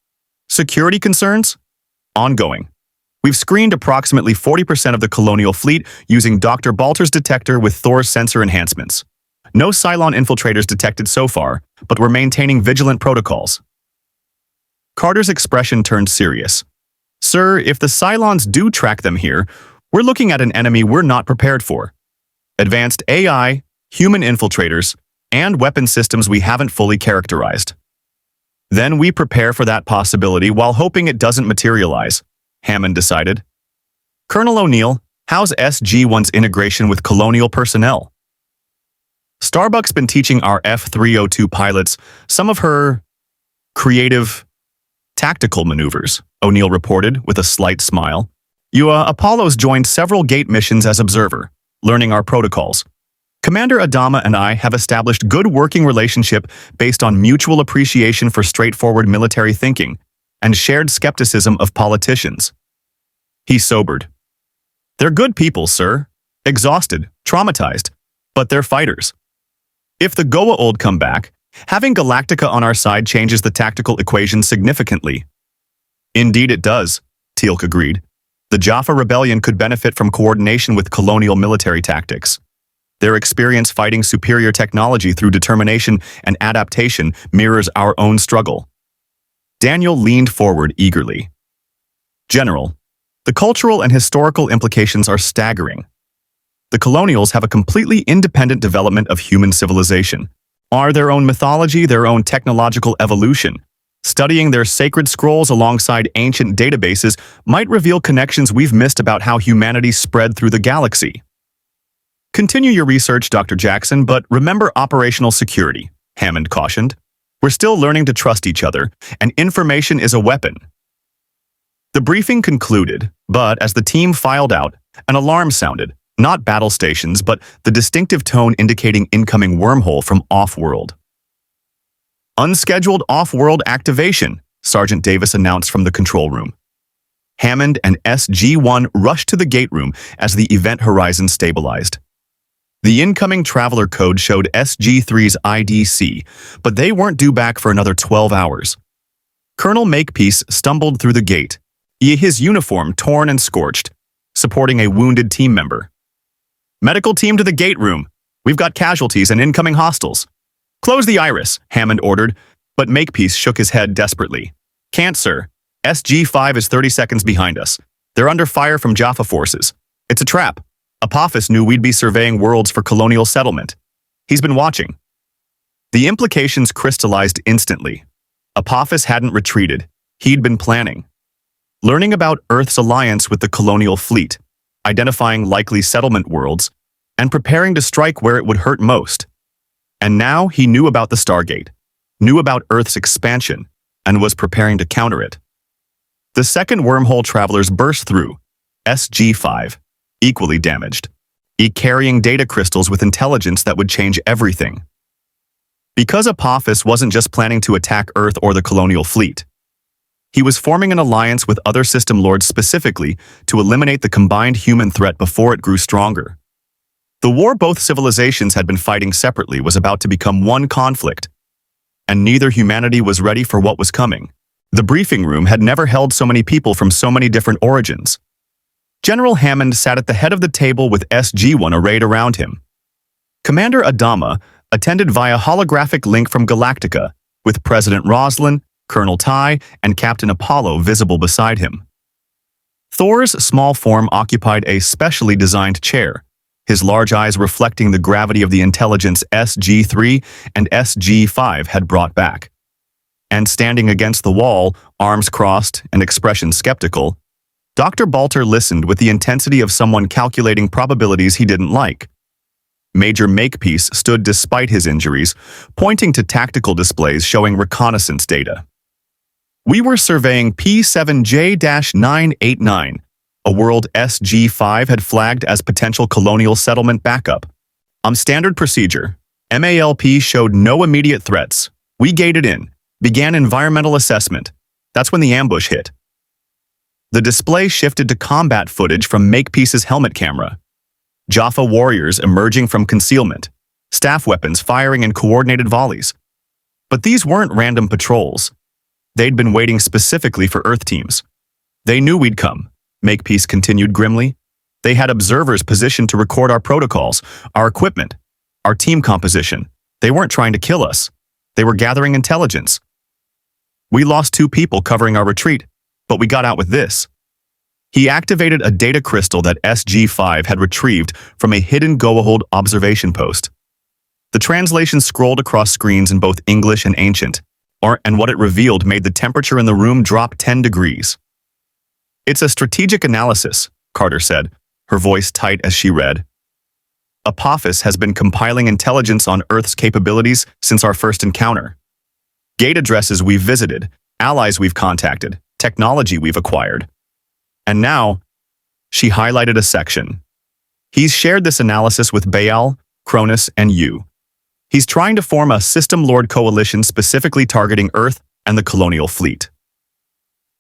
Security concerns? Ongoing. We've screened approximately 40% of the Colonial Fleet using Dr. Balter's detector with Thor's sensor enhancements. No Cylon infiltrators detected so far, but we're maintaining vigilant protocols." Carter's expression turned serious. "Sir, if the Cylons do track them here, we're looking at an enemy we're not prepared for. Advanced AI, human infiltrators, and weapon systems we haven't fully characterized. Then we prepare for that possibility while hoping it doesn't materialize," Hammond decided. "Colonel O'Neill, how's SG-1's integration with colonial personnel?" "Starbuck's been teaching our F302 pilots some of her creative, tactical maneuvers," O'Neill reported with a slight smile. Apollo's joined several gate missions as observer, learning our protocols. Commander Adama and I have established good working relationship based on mutual appreciation for straightforward military thinking and shared skepticism of politicians." He sobered. "They're good people, sir. Exhausted, traumatized, but they're fighters. If the Goa'uld come back, having Galactica on our side changes the tactical equation significantly." "Indeed it does," Teal'c agreed. The Jaffa Rebellion could benefit from coordination with colonial military tactics. Their experience fighting superior technology through determination and adaptation mirrors our own struggle. Daniel leaned forward eagerly. General, the cultural and historical implications are staggering. The colonials have a completely independent development of human civilization, are their own mythology, their own technological evolution. Studying their sacred scrolls alongside ancient databases might reveal connections we've missed about how humanity spread through the galaxy. Continue your research, Dr. Jackson, but remember operational security, Hammond cautioned. We're still learning to trust each other, and information is a weapon. The briefing concluded, but as the team filed out, an alarm sounded. Not battle stations, but the distinctive tone indicating incoming wormhole from off-world. Unscheduled off-world activation, Sergeant Davis announced from the control room. Hammond and SG-1 rushed to the gate room as the event horizon stabilized. The incoming traveler code showed SG-3's IDC, but they weren't due back for another 12 hours. Colonel Makepeace stumbled through the gate, his uniform torn and scorched, supporting a wounded team member. Medical team to the gate room. We've got casualties and incoming hostiles. Close the iris, Hammond ordered, but Makepeace shook his head desperately. Can't, sir. SG-5 is 30 seconds behind us. They're under fire from Jaffa forces. It's a trap. Apophis knew we'd be surveying worlds for colonial settlement. He's been watching. The implications crystallized instantly. Apophis hadn't retreated. He'd been planning. Learning about Earth's alliance with the Colonial Fleet, identifying likely settlement worlds, and preparing to strike where it would hurt most. And now he knew about the Stargate, knew about Earth's expansion, and was preparing to counter it. The second wormhole travelers burst through, SG-5, equally damaged, carrying data crystals with intelligence that would change everything. Because Apophis wasn't just planning to attack Earth or the Colonial Fleet, he was forming an alliance with other system lords specifically to eliminate the combined human threat before it grew stronger. The war both civilizations had been fighting separately was about to become one conflict, and neither humanity was ready for what was coming. The briefing room had never held so many people from so many different origins. General Hammond sat at the head of the table with SG-1 arrayed around him. Commander Adama attended via holographic link from Galactica, with President Roslin, Colonel Ty, and Captain Apollo visible beside him. Thor's small form occupied a specially designed chair, his large eyes reflecting the gravity of the intelligence SG-3 and SG-5 had brought back. And standing against the wall, arms crossed and expression skeptical, Dr. Balter listened with the intensity of someone calculating probabilities he didn't like. Major Makepeace stood despite his injuries, pointing to tactical displays showing reconnaissance data. We were surveying P7J-989, a world SG-5 had flagged as potential colonial settlement backup. On standard procedure, MALP showed no immediate threats. We gated in, began environmental assessment. That's when the ambush hit. The display shifted to combat footage from Makepeace's helmet camera. Jaffa warriors emerging from concealment, staff weapons firing in coordinated volleys. But these weren't random patrols. They'd been waiting specifically for Earth teams. They knew we'd come, Makepeace continued grimly. They had observers positioned to record our protocols, our equipment, our team composition. They weren't trying to kill us. They were gathering intelligence. We lost 2 people covering our retreat, but we got out with this. He activated a data crystal that SG-5 had retrieved from a hidden Goa'uld observation post. The translation scrolled across screens in both English and Ancient, and what it revealed made the temperature in the room drop 10 degrees. It's a strategic analysis, Carter said, her voice tight as she read. Apophis has been compiling intelligence on Earth's capabilities since our first encounter. Gate addresses we've visited, allies we've contacted, technology we've acquired. And now, she highlighted a section. He's shared this analysis with Baal, Cronus, and you. He's trying to form a System Lord coalition specifically targeting Earth and the Colonial Fleet.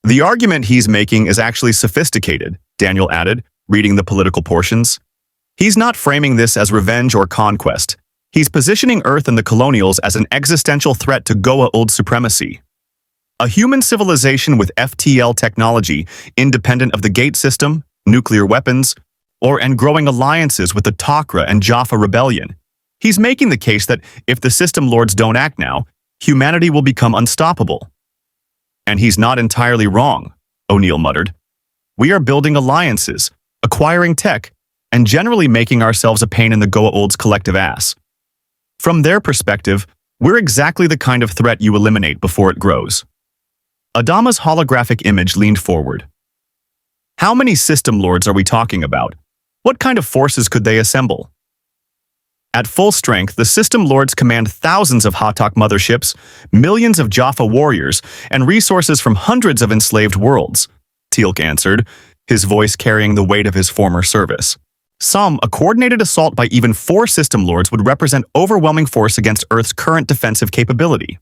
The argument he's making is actually sophisticated, Daniel added, reading the political portions. He's not framing this as revenge or conquest. He's positioning Earth and the Colonials as an existential threat to Goa'uld supremacy. A human civilization with FTL technology, independent of the Gate system, nuclear weapons, and growing alliances with the Tok'ra and Jaffa rebellion. He's making the case that if the system lords don't act now, humanity will become unstoppable. And he's not entirely wrong, O'Neill muttered. We are building alliances, acquiring tech, and generally making ourselves a pain in the Goa'uld's collective ass. From their perspective, we're exactly the kind of threat you eliminate before it grows. Adama's holographic image leaned forward. How many system lords are we talking about? What kind of forces could they assemble? At full strength, the system lords command thousands of Hatak motherships, millions of Jaffa warriors, and resources from hundreds of enslaved worlds, Teal'c answered, his voice carrying the weight of his former service. A coordinated assault by even 4 system lords would represent overwhelming force against Earth's current defensive capability.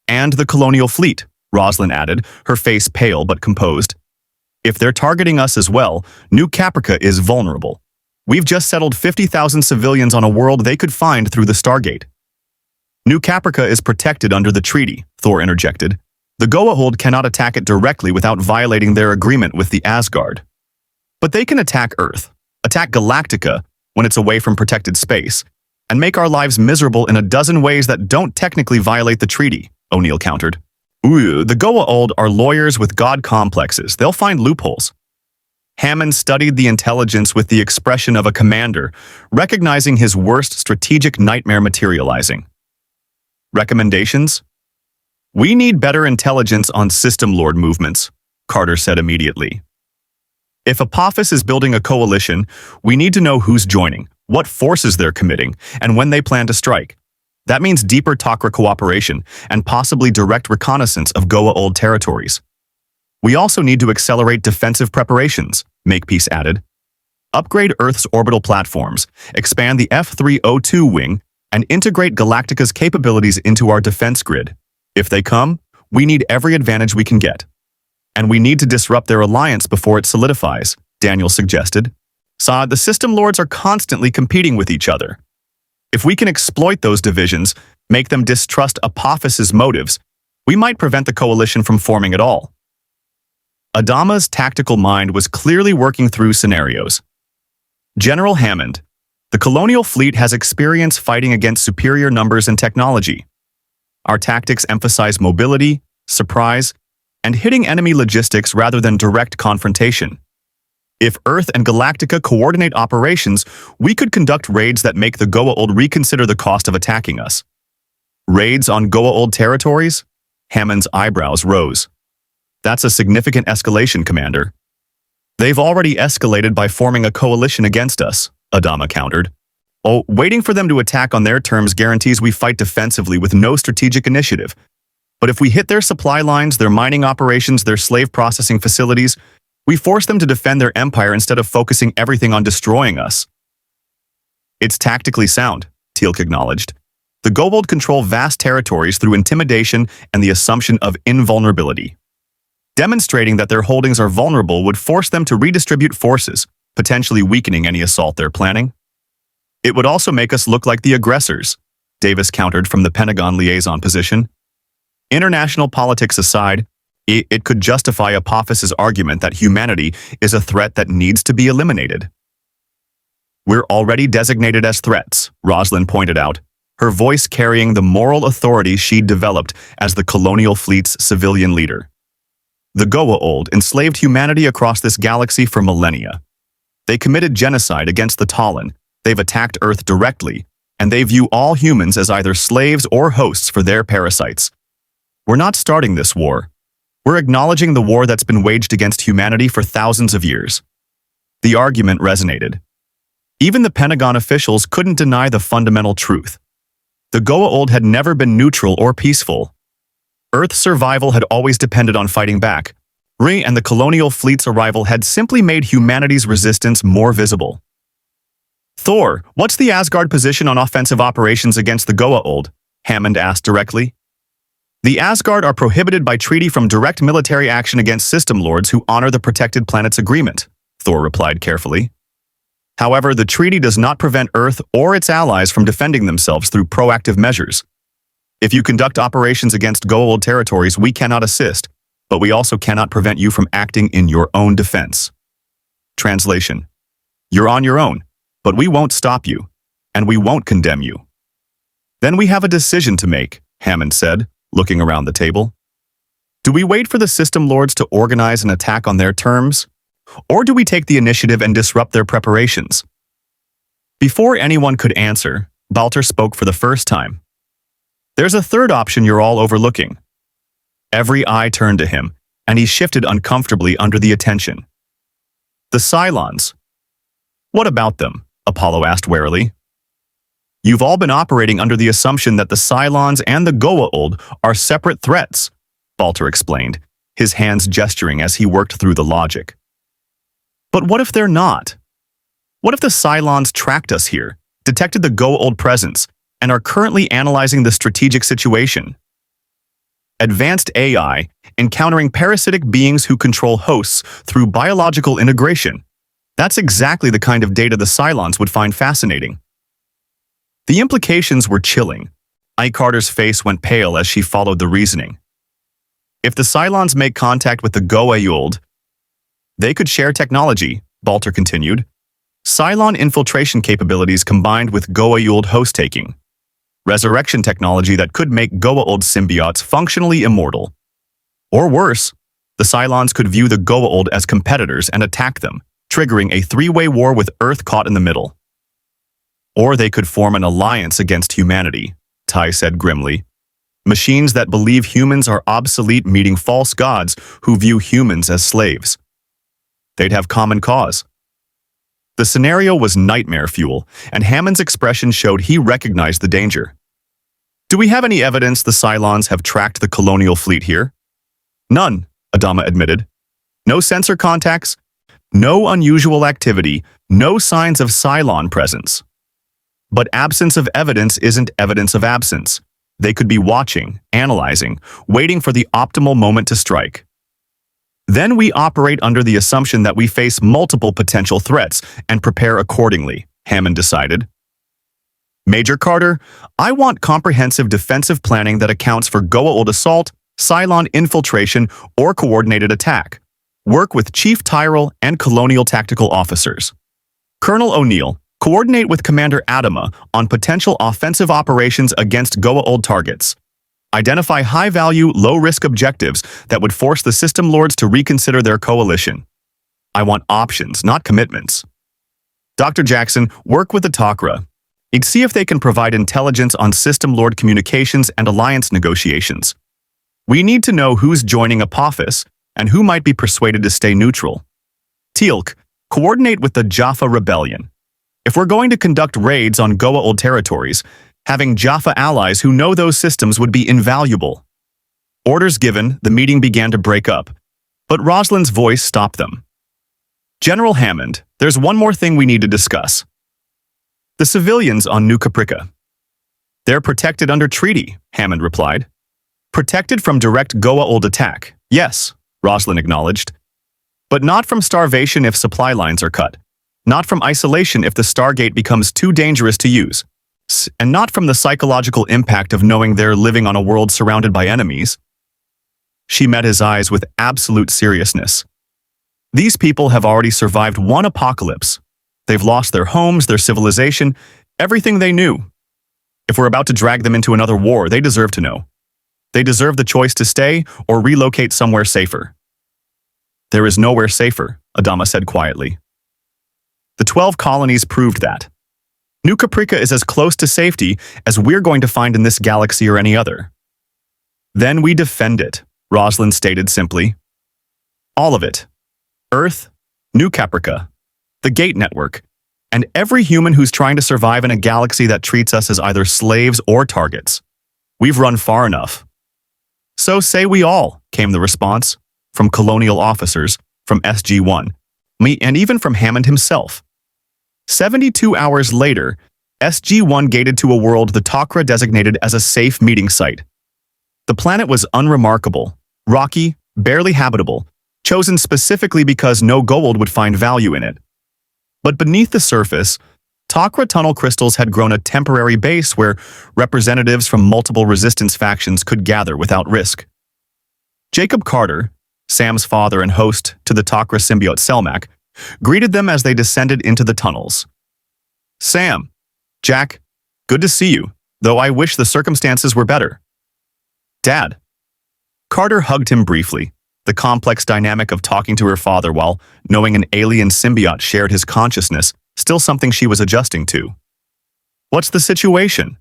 And the Colonial Fleet, Roslyn added, her face pale but composed. If they're targeting us as well, New Caprica is vulnerable. We've just settled 50,000 civilians on a world they could find through the Stargate. New Caprica is protected under the treaty, Thor interjected. The Goa'uld cannot attack it directly without violating their agreement with the Asgard. But they can attack Earth, attack Galactica when it's away from protected space, and make our lives miserable in a dozen ways that don't technically violate the treaty, O'Neill countered. Ooh, the Goa'uld are lawyers with god complexes. They'll find loopholes. Hammond studied the intelligence with the expression of a commander, recognizing his worst strategic nightmare materializing. Recommendations? We need better intelligence on system lord movements, Carter said immediately. If Apophis is building a coalition, we need to know who's joining, what forces they're committing, and when they plan to strike. That means deeper Tok'ra cooperation and possibly direct reconnaissance of Goa'uld territories. We also need to accelerate defensive preparations, Makepeace added. Upgrade Earth's orbital platforms, expand the F-302 wing, and integrate Galactica's capabilities into our defense grid. If they come, we need every advantage we can get. And we need to disrupt their alliance before it solidifies, Daniel suggested. The system lords are constantly competing with each other. If we can exploit those divisions, make them distrust Apophis's motives, we might prevent the coalition from forming at all. Adama's tactical mind was clearly working through scenarios. General Hammond, the Colonial Fleet has experience fighting against superior numbers and technology. Our tactics emphasize mobility, surprise, and hitting enemy logistics rather than direct confrontation. If Earth and Galactica coordinate operations, we could conduct raids that make the Goa'uld reconsider the cost of attacking us. Raids on Goa'uld territories? Hammond's eyebrows rose. That's a significant escalation, Commander. They've already escalated by forming a coalition against us, Adama countered. Waiting for them to attack on their terms guarantees we fight defensively with no strategic initiative. But if we hit their supply lines, their mining operations, their slave processing facilities, we force them to defend their empire instead of focusing everything on destroying us. It's tactically sound, Teal'c acknowledged. The Goa'uld control vast territories through intimidation and the assumption of invulnerability. Demonstrating that their holdings are vulnerable would force them to redistribute forces, potentially weakening any assault they're planning. It would also make us look like the aggressors, Davis countered from the Pentagon liaison position. International politics aside, it could justify Apophis's argument that humanity is a threat that needs to be eliminated. We're already designated as threats, Roslyn pointed out, her voice carrying the moral authority she'd developed as the Colonial Fleet's civilian leader. The Goa'uld enslaved humanity across this galaxy for millennia. They committed genocide against the Talon, they've attacked Earth directly, and they view all humans as either slaves or hosts for their parasites. We're not starting this war. We're acknowledging the war that's been waged against humanity for thousands of years. The argument resonated. Even the Pentagon officials couldn't deny the fundamental truth. The Goa'uld had never been neutral or peaceful. Earth's survival had always depended on fighting back. And the Colonial Fleet's arrival had simply made humanity's resistance more visible. Thor, what's the Asgard position on offensive operations against the Goa'uld? Hammond asked directly. The Asgard are prohibited by treaty from direct military action against system lords who honor the Protected Planets Agreement, Thor replied carefully. However, the treaty does not prevent Earth or its allies from defending themselves through proactive measures. If you conduct operations against Goa'uld territories, we cannot assist, but we also cannot prevent you from acting in your own defense. Translation: You're on your own, but we won't stop you, and we won't condemn you. Then we have a decision to make, Hammond said, looking around the table. Do we wait for the System Lords to organize an attack on their terms? Or do we take the initiative and disrupt their preparations? Before anyone could answer, Baltar spoke for the first time. There's a third option you're all overlooking. Every eye turned to him, and he shifted uncomfortably under the attention. The Cylons. What about them? Apollo asked warily. You've all been operating under the assumption that the Cylons and the Goa'uld are separate threats, Baltar explained, his hands gesturing as he worked through the logic. But what if they're not? What if the Cylons tracked us here, detected the Goa'uld presence, and are currently analyzing the strategic situation? Advanced AI, encountering parasitic beings who control hosts through biological integration. That's exactly the kind of data the Cylons would find fascinating. The implications were chilling. Ike Carter's face went pale as she followed the reasoning. If the Cylons make contact with the Goa'uld, they could share technology, Baltar continued. Cylon infiltration capabilities combined with Goa'uld host-taking. Resurrection technology that could make Goa'uld symbiotes functionally immortal. Or worse, the Cylons could view the Goa'uld as competitors and attack them, triggering a three-way war with Earth caught in the middle. Or they could form an alliance against humanity, Ty said grimly. Machines that believe humans are obsolete meeting false gods who view humans as slaves. They'd have common cause. The scenario was nightmare fuel, and Hammond's expression showed he recognized the danger. Do we have any evidence the Cylons have tracked the Colonial Fleet here? None, Adama admitted. No sensor contacts, no unusual activity, no signs of Cylon presence. But absence of evidence isn't evidence of absence. They could be watching, analyzing, waiting for the optimal moment to strike. Then we operate under the assumption that we face multiple potential threats and prepare accordingly, Hammond decided. Major Carter, I want comprehensive defensive planning that accounts for Goa'uld assault, Cylon infiltration, or coordinated attack. Work with Chief Tyrell and Colonial Tactical Officers. Colonel O'Neill, coordinate with Commander Adama on potential offensive operations against Goa'uld targets. Identify high-value, low-risk objectives that would force the System Lords to reconsider their coalition. I want options, not commitments. Dr. Jackson, work with the Tok'ra. See if they can provide intelligence on System Lord communications and alliance negotiations. We need to know who's joining Apophis and who might be persuaded to stay neutral. Teal'c, coordinate with the Jaffa Rebellion. If we're going to conduct raids on Goa'uld territories, having Jaffa allies who know those systems would be invaluable. Orders given, the meeting began to break up, but Rosalind's voice stopped them. General Hammond, there's one more thing we need to discuss. The civilians on New Caprica. They're protected under treaty, Hammond replied. Protected from direct Goa'uld attack, yes, Rosalind acknowledged. But not from starvation if supply lines are cut. Not from isolation if the Stargate becomes too dangerous to use. And not from the psychological impact of knowing they're living on a world surrounded by enemies. She met his eyes with absolute seriousness. These people have already survived one apocalypse. They've lost their homes, their civilization, everything they knew. If we're about to drag them into another war, they deserve to know. They deserve the choice to stay or relocate somewhere safer. There is nowhere safer, Adama said quietly. The 12 colonies proved that. New Caprica is as close to safety as we're going to find in this galaxy or any other. Then we defend it, Rosalind stated simply. All of it. Earth, New Caprica, the Gate Network, and every human who's trying to survive in a galaxy that treats us as either slaves or targets. We've run far enough. So say we all, came the response, from colonial officers, from SG-1, me, and even from Hammond himself. 72 hours later, SG-1 gated to a world the Tok'ra designated as a safe meeting site. The planet was unremarkable, rocky, barely habitable, chosen specifically because no Goa'uld would find value in it. But beneath the surface, Takra tunnel crystals had grown a temporary base where representatives from multiple resistance factions could gather without risk. Jacob Carter, Sam's father and host to the Takra symbiote Selmak, greeted them as they descended into the tunnels. "Sam, Jack, good to see you, though I wish the circumstances were better." "Dad." Carter hugged him briefly, the complex dynamic of talking to her father while knowing an alien symbiote shared his consciousness, still something she was adjusting to. "What's the situation?"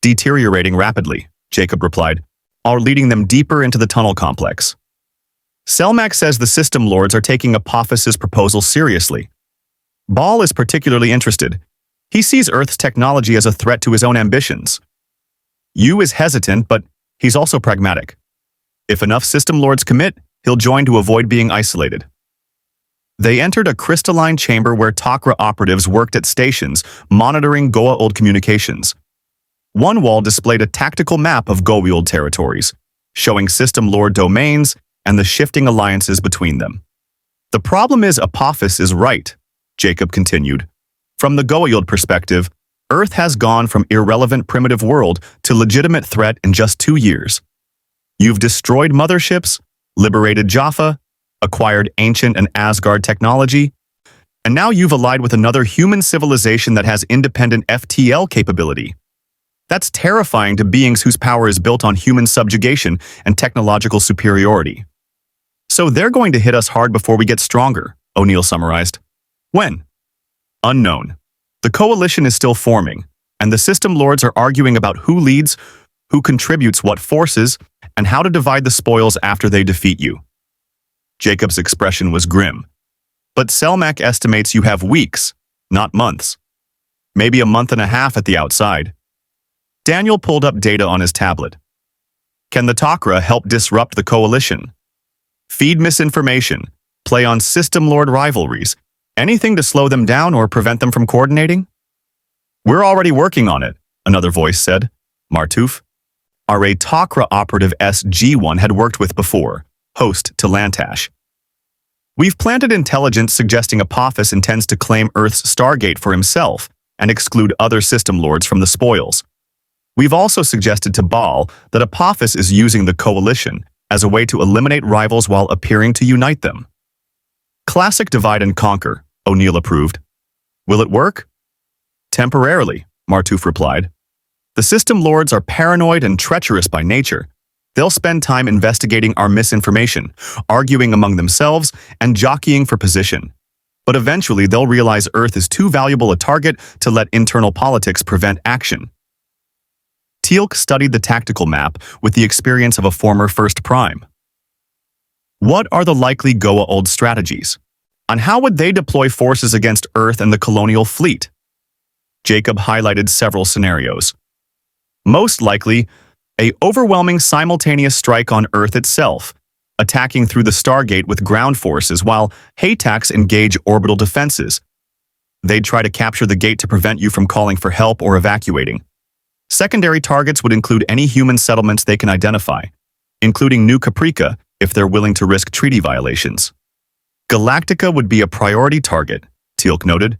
"Deteriorating rapidly," Jacob replied, all leading them deeper into the tunnel complex. Selmak says the System Lords are taking Apophis's proposal seriously. Ball is particularly interested. He sees Earth's technology as a threat to his own ambitions. Yu is hesitant, but he's also pragmatic. If enough System Lords commit, he'll join to avoid being isolated. They entered a crystalline chamber where Takra operatives worked at stations, monitoring Goa'uld communications. One wall displayed a tactical map of Goa'uld territories, showing System Lord domains and the shifting alliances between them. "The problem is Apophis is right," Jacob continued. "From the Goa'uld perspective, Earth has gone from irrelevant primitive world to legitimate threat in just 2 years. You've destroyed motherships, liberated Jaffa, acquired ancient and Asgard technology, and now you've allied with another human civilization that has independent FTL capability. That's terrifying to beings whose power is built on human subjugation and technological superiority. So they're going to hit us hard before we get stronger," O'Neill summarized. "When?" "Unknown. The coalition is still forming, and the System Lords are arguing about who leads, who contributes what forces, and how to divide the spoils after they defeat you." Jacob's expression was grim. "But Selmak estimates you have weeks, not months. Maybe a month and a half at the outside." Daniel pulled up data on his tablet. "Can the Takra help disrupt the coalition? Feed misinformation, play on System Lord rivalries, anything to slow them down or prevent them from coordinating?" "We're already working on it," another voice said. Martuf, a Takra operative SG-1 had worked with before, host to Lantash. "We've planted intelligence suggesting Apophis intends to claim Earth's Stargate for himself and exclude other System Lords from the spoils. We've also suggested to Baal that Apophis is using the coalition as a way to eliminate rivals while appearing to unite them." "Classic divide and conquer," O'Neill approved. "Will it work?" "Temporarily," Martuf replied. "The System Lords are paranoid and treacherous by nature. They'll spend time investigating our misinformation, arguing among themselves, and jockeying for position. But eventually they'll realize Earth is too valuable a target to let internal politics prevent action." Teal'c studied the tactical map with the experience of a former First Prime. "What are the likely Goa'uld strategies? And how would they deploy forces against Earth and the Colonial Fleet?" Jacob highlighted several scenarios. "Most likely, an overwhelming simultaneous strike on Earth itself, attacking through the Stargate with ground forces while Haytax engage orbital defenses. They'd try to capture the gate to prevent you from calling for help or evacuating. Secondary targets would include any human settlements they can identify, including New Caprica if they're willing to risk treaty violations. Galactica would be a priority target," Teal'c noted.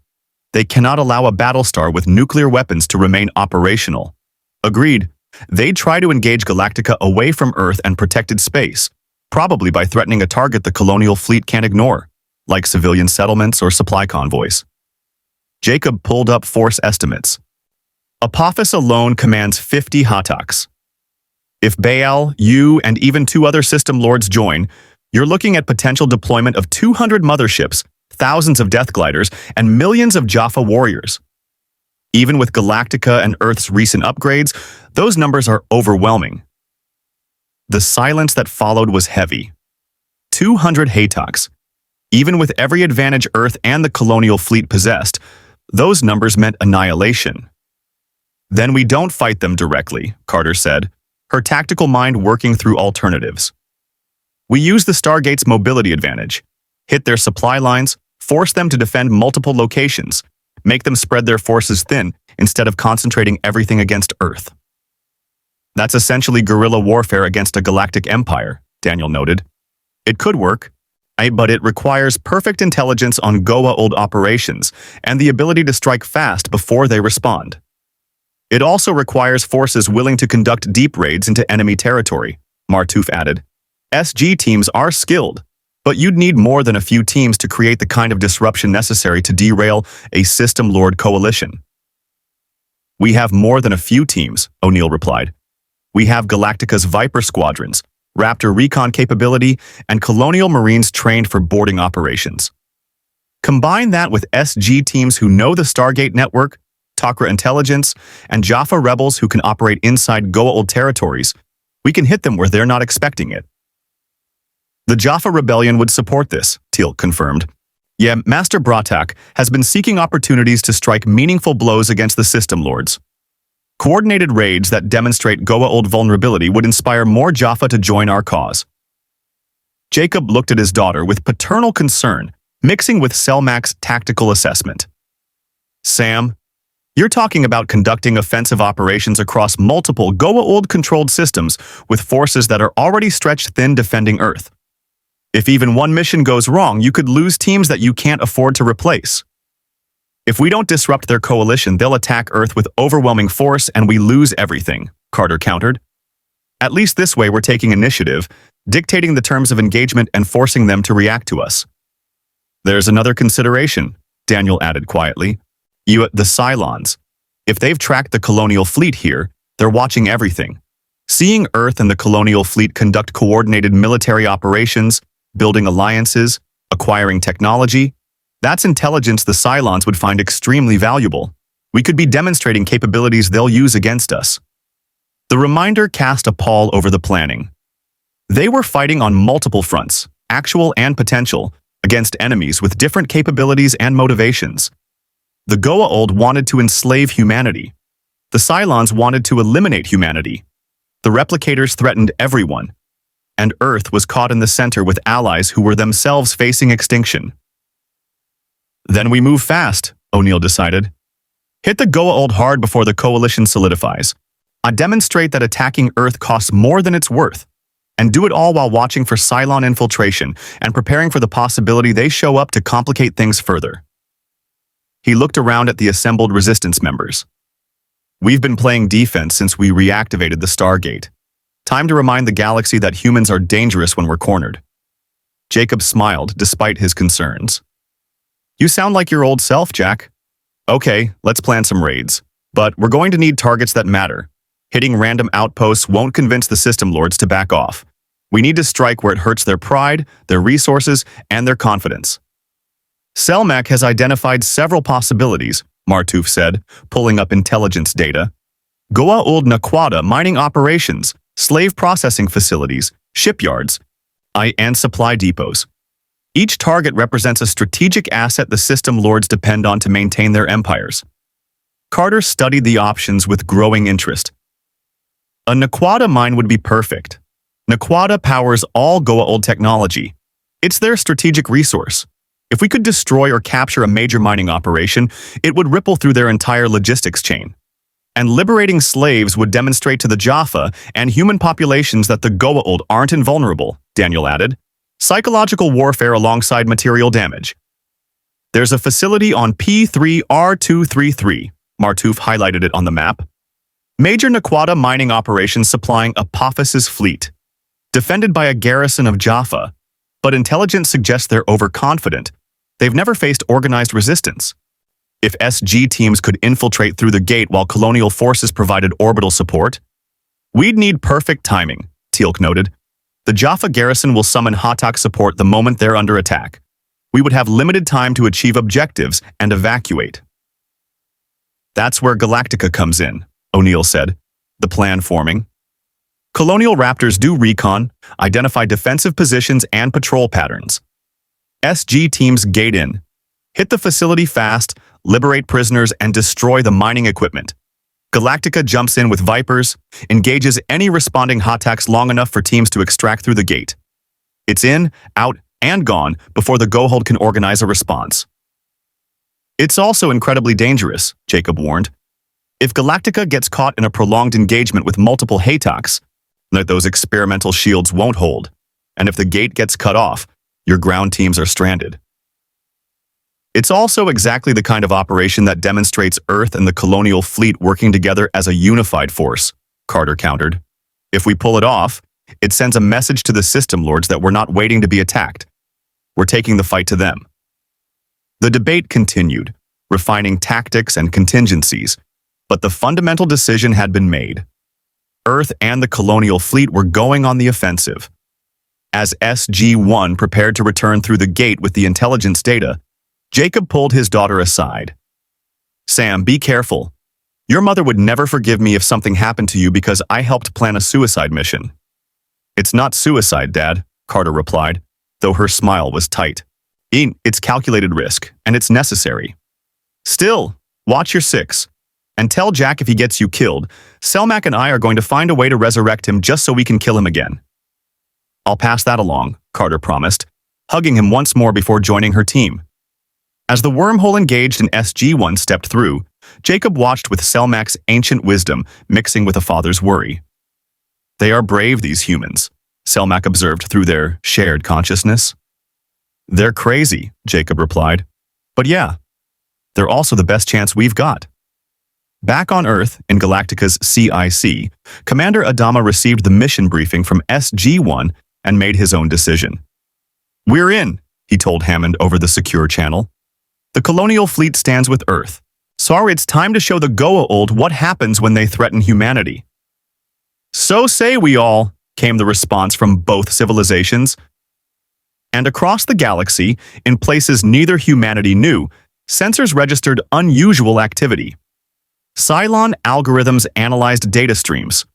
"They cannot allow a Battlestar with nuclear weapons to remain operational." "Agreed. They'd try to engage Galactica away from Earth and protected space, probably by threatening a target the Colonial Fleet can't ignore, like civilian settlements or supply convoys." Jacob pulled up force estimates. "Apophis alone commands 50 Hataks. If Baal, Yu, and even 2 other System Lords join, you're looking at potential deployment of 200 motherships, thousands of Death Gliders, and millions of Jaffa warriors. Even with Galactica and Earth's recent upgrades, those numbers are overwhelming." The silence that followed was heavy. 200 Haytaks. Even with every advantage Earth and the Colonial Fleet possessed, those numbers meant annihilation. "Then we don't fight them directly," Carter said, her tactical mind working through alternatives. "We use the Stargate's mobility advantage, hit their supply lines, force them to defend multiple locations, make them spread their forces thin instead of concentrating everything against Earth." "That's essentially guerrilla warfare against a galactic empire," Daniel noted. "It could work, But it requires perfect intelligence on Goa'uld operations and the ability to strike fast before they respond. It also requires forces willing to conduct deep raids into enemy territory, Martouf added. SG teams are skilled, but you'd need more than a few teams to create the kind of disruption necessary to derail a System Lord coalition. We have more than a few teams, O'Neill replied. We have Galactica's Viper squadrons, Raptor recon capability, and Colonial Marines trained for boarding operations. Combine that with SG teams who know the Stargate network, Tok'ra intelligence, and Jaffa rebels who can operate inside Goa'uld territories, we can hit them where they're not expecting it. The Jaffa rebellion would support this, Teal'c confirmed. Yeah, Master Bratak has been seeking opportunities to strike meaningful blows against the System Lords. Coordinated raids that demonstrate Goa'uld vulnerability would inspire more Jaffa to join our cause. Jacob looked at his daughter with paternal concern, mixing with Selmak's tactical assessment. Sam, you're talking about conducting offensive operations across multiple Goa'uld-controlled systems with forces that are already stretched thin defending Earth. If even one mission goes wrong, you could lose teams that you can't afford to replace. If we don't disrupt their coalition, they'll attack Earth with overwhelming force and we lose everything, Carter countered. At least this way we're taking initiative, dictating the terms of engagement and forcing them to react to us. There's another consideration, Daniel added quietly. The Cylons. If they've tracked the Colonial Fleet here, they're watching everything. Seeing Earth and the Colonial Fleet conduct coordinated military operations, building alliances, acquiring technology, that's intelligence the Cylons would find extremely valuable. We could be demonstrating capabilities they'll use against us. The reminder cast a pall over the planning. They were fighting on multiple fronts, actual and potential, against enemies with different capabilities and motivations. The Goa'uld wanted to enslave humanity. The Cylons wanted to eliminate humanity. The replicators threatened everyone. And Earth was caught in the center with allies who were themselves facing extinction. Then we move fast, O'Neill decided. Hit the Goa'uld hard before the coalition solidifies. Demonstrate that attacking Earth costs more than it's worth. And do it all while watching for Cylon infiltration and preparing for the possibility they show up to complicate things further. He looked around at the assembled resistance members. We've been playing defense since we reactivated the Stargate. Time to remind the galaxy that humans are dangerous when we're cornered. Jacob smiled despite his concerns. You sound like your old self, Jack. Okay, let's plan some raids. But we're going to need targets that matter. Hitting random outposts won't convince the System Lords to back off. We need to strike where it hurts their pride, their resources, and their confidence. Selmak has identified several possibilities, Martouf said, pulling up intelligence data. Goa'uld Naquadah mining operations, slave processing facilities, shipyards, and supply depots. Each target represents a strategic asset the System Lords depend on to maintain their empires. Carter studied the options with growing interest. A Naquadah mine would be perfect. Naquadah powers all Goa'uld technology. It's their strategic resource. If we could destroy or capture a major mining operation, it would ripple through their entire logistics chain. And liberating slaves would demonstrate to the Jaffa and human populations that the Goa'uld aren't invulnerable, Daniel added. Psychological warfare alongside material damage. There's a facility on P3R233, Martouf highlighted it on the map. Major Naquadah mining operations supplying Apophyse's fleet. Defended by a garrison of Jaffa, but intelligence suggests they're overconfident. They've never faced organized resistance. If SG teams could infiltrate through the gate while colonial forces provided orbital support, we'd need perfect timing, Teal'c noted. The Jaffa garrison will summon Hatak support the moment they're under attack. We would have limited time to achieve objectives and evacuate. That's where Galactica comes in, O'Neill said, the plan forming. Colonial Raptors do recon, identify defensive positions and patrol patterns. SG teams gate in, hit the facility fast, liberate prisoners, and destroy the mining equipment. Galactica jumps in with Vipers, engages any responding Hataks long enough for teams to extract through the gate. It's in, out, and gone before the Goa'uld can organize a response. It's also incredibly dangerous, Jacob warned. If Galactica gets caught in a prolonged engagement with multiple Hataks, those experimental shields won't hold. And if the gate gets cut off, Your ground teams are stranded. It's also exactly the kind of operation that demonstrates Earth and the Colonial Fleet working together as a unified force, Carter countered. If we pull it off, it sends a message to the system lords that we're not waiting to be attacked. We're taking the fight to them. The debate continued, refining tactics and contingencies, but the fundamental decision had been made. Earth and the Colonial Fleet were going on the offensive. As SG-1 prepared to return through the gate with the intelligence data, Jacob pulled his daughter aside. "Sam, be careful. Your mother would never forgive me if something happened to you because I helped plan a suicide mission." "It's not suicide, Dad," Carter replied, though her smile was tight. "It's calculated risk, and it's necessary. Still, watch your six. And tell Jack if he gets you killed, Selmak and I are going to find a way to resurrect him just so we can kill him again." "I'll pass that along," Carter promised, hugging him once more before joining her team. As the wormhole engaged and SG-1 stepped through, Jacob watched with Selmak's ancient wisdom mixing with a father's worry. "They are brave, these humans," Selmak observed through their shared consciousness. "They're crazy," Jacob replied. "But yeah, they're also the best chance we've got." Back on Earth, in Galactica's CIC, Commander Adama received the mission briefing from SG-1 and made his own decision. "We're in," he told Hammond over the secure channel. "The Colonial Fleet stands with Earth. So it's time to show the Goa'uld what happens when they threaten humanity." "So say we all," came the response from both civilizations. And across the galaxy, in places neither humanity knew, sensors registered unusual activity. Cylon algorithms analyzed data streams.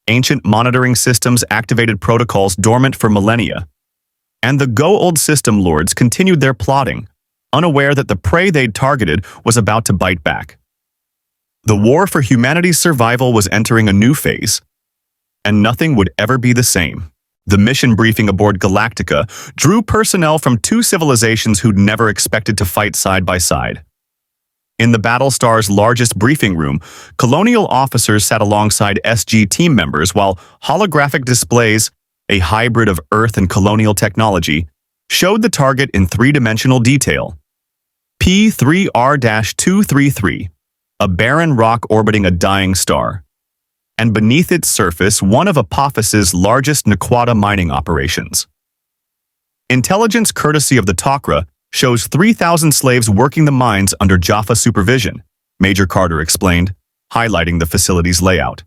Ancient monitoring systems activated protocols dormant for millennia. And the Goa'uld system lords continued their plotting, unaware that the prey they'd targeted was about to bite back. The war for humanity's survival was entering a new phase, and nothing would ever be the same. The mission briefing aboard Galactica drew personnel from two civilizations who'd never expected to fight side by side. In the Battlestar's largest briefing room, colonial officers sat alongside SG team members while holographic displays, a hybrid of Earth and colonial technology, showed the target in three-dimensional detail. P3R-233, a barren rock orbiting a dying star, and beneath its surface one of Apophis's largest Naquata mining operations. Intelligence courtesy of the Tok'ra shows 3,000 slaves working the mines under Jaffa supervision, Major Carter explained, highlighting the facility's layout.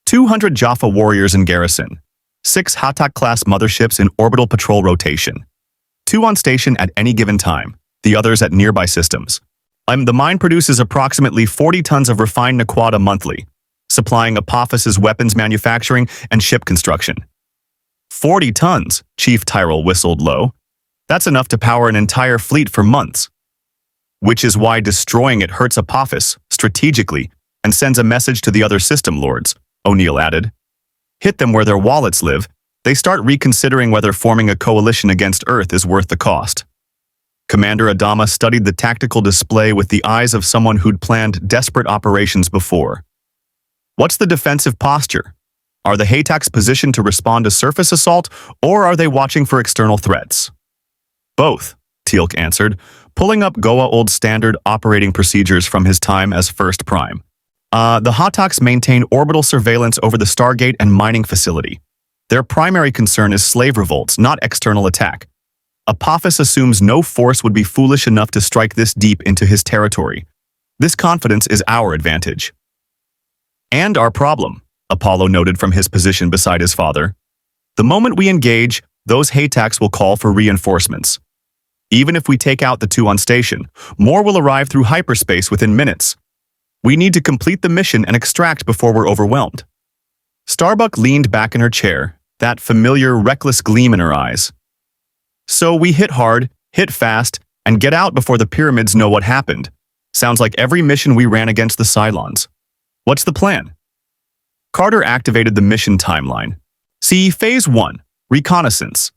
200 Jaffa warriors in garrison, 6 Hatak-class motherships in orbital patrol rotation, 2 on station at any given time, the others at nearby systems. The mine produces approximately 40 tons of refined Naquata monthly, supplying Apophis's weapons manufacturing and ship construction. 40 tons, Chief Tyrell whistled low. That's enough to power an entire fleet for months. Which is why destroying it hurts Apophis, strategically, and sends a message to the other system lords, O'Neill added. Hit them where their wallets live, they start reconsidering whether forming a coalition against Earth is worth the cost. Commander Adama studied the tactical display with the eyes of someone who'd planned desperate operations before. What's the defensive posture? Are the Haytaks positioned to respond to surface assault, or are they watching for external threats? Both, Teal'c answered, pulling up Goa'uld's standard operating procedures from his time as First Prime. The Haytaks maintain orbital surveillance over the Stargate and mining facility. Their primary concern is slave revolts, not external attack. Apophis assumes no force would be foolish enough to strike this deep into his territory. This confidence is our advantage. And our problem, Apollo noted from his position beside his father. The moment we engage, those Haytaks will call for reinforcements. Even if we take out the 2 on station, more will arrive through hyperspace within minutes. We need to complete the mission and extract before we're overwhelmed. Starbuck leaned back in her chair, that familiar, reckless gleam in her eyes. So we hit hard, hit fast, and get out before the pyramids know what happened. Sounds like every mission we ran against the Cylons. What's the plan? Carter activated the mission timeline. See Phase 1, Reconnaissance.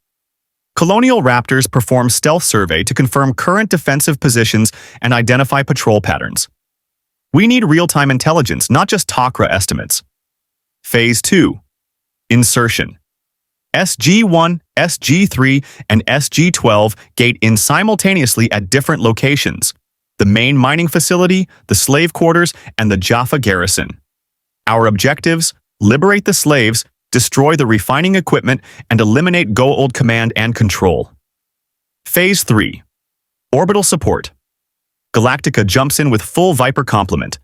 Colonial Raptors perform stealth survey to confirm current defensive positions and identify patrol patterns. We need real-time intelligence, not just Tok'ra estimates. Phase 2, Insertion. SG-1, SG-3, and SG-12 gate in simultaneously at different locations: the main mining facility, the slave quarters, and the Jaffa garrison. Our objectives: liberate the slaves, destroy the refining equipment, and eliminate Goa'uld command and control. Phase 3. Orbital support. Galactica jumps in with full Viper complement.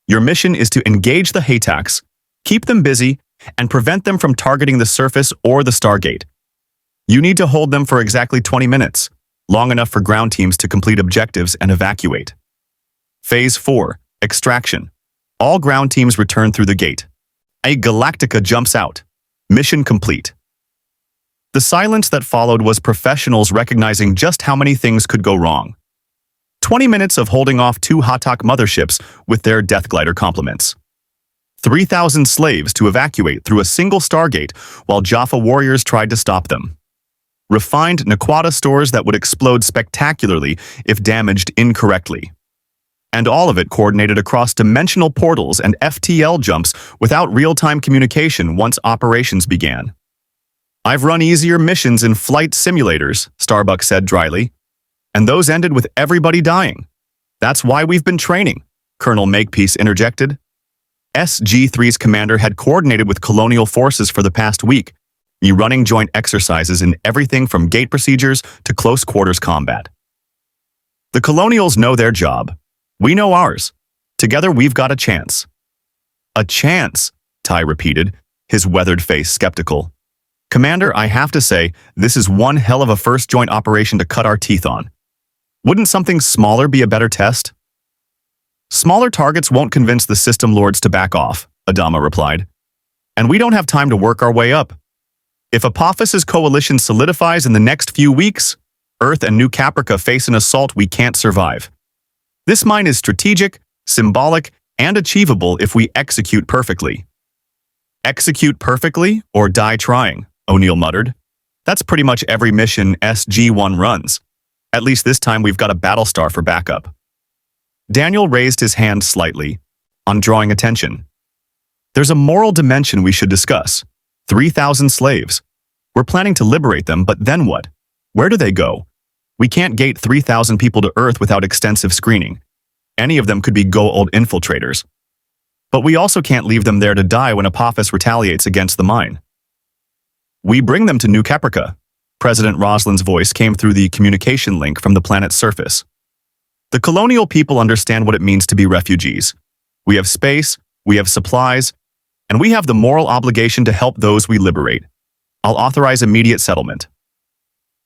Your mission is to engage the Haytaks, keep them busy, and prevent them from targeting the surface or the Stargate. You need to hold them for exactly 20 minutes, long enough for ground teams to complete objectives and evacuate. Phase 4. Extraction. All ground teams return through the gate. A Galactica jumps out. Mission complete. The silence that followed was professionals recognizing just how many things could go wrong. 20 minutes of holding off 2 Haytak motherships with their Death Glider complements. 3,000 slaves to evacuate through a single Stargate while Jaffa warriors tried to stop them. Refined Naquata stores that would explode spectacularly if damaged incorrectly. And all of it coordinated across dimensional portals and FTL jumps without real-time communication once operations began. "I've run easier missions in flight simulators," Starbuck said dryly. "And those ended with everybody dying. That's why we've been training," Colonel Makepeace interjected. SG-3's commander had coordinated with Colonial forces for the past week, running joint exercises in everything from gate procedures to close-quarters combat. "The Colonials know their job. We know ours. Together we've got a chance." "A chance," Ty repeated, his weathered face skeptical. "Commander, I have to say, this is one hell of a first joint operation to cut our teeth on. Wouldn't something smaller be a better test?" "Smaller targets won't convince the system lords to back off," Adama replied. "And we don't have time to work our way up. If Apophis's coalition solidifies in the next few weeks, Earth and New Caprica face an assault we can't survive. This mine is strategic, symbolic, and achievable if we execute perfectly." "Execute perfectly or die trying," O'Neill muttered. "That's pretty much every mission SG-1 runs. At least this time we've got a Battlestar for backup." Daniel raised his hand slightly, on drawing attention. "There's a moral dimension we should discuss. 3,000 slaves. We're planning to liberate them, but then what? Where do they go? We can't gate 3,000 people to Earth without extensive screening. Any of them could be Goa'uld infiltrators. But we also can't leave them there to die when Apophis retaliates against the mine." "We bring them to New Caprica." President Roslin's voice came through the communication link from the planet's surface. "The Colonial people understand what it means to be refugees. We have space, we have supplies, and we have the moral obligation to help those we liberate. I'll authorize immediate settlement."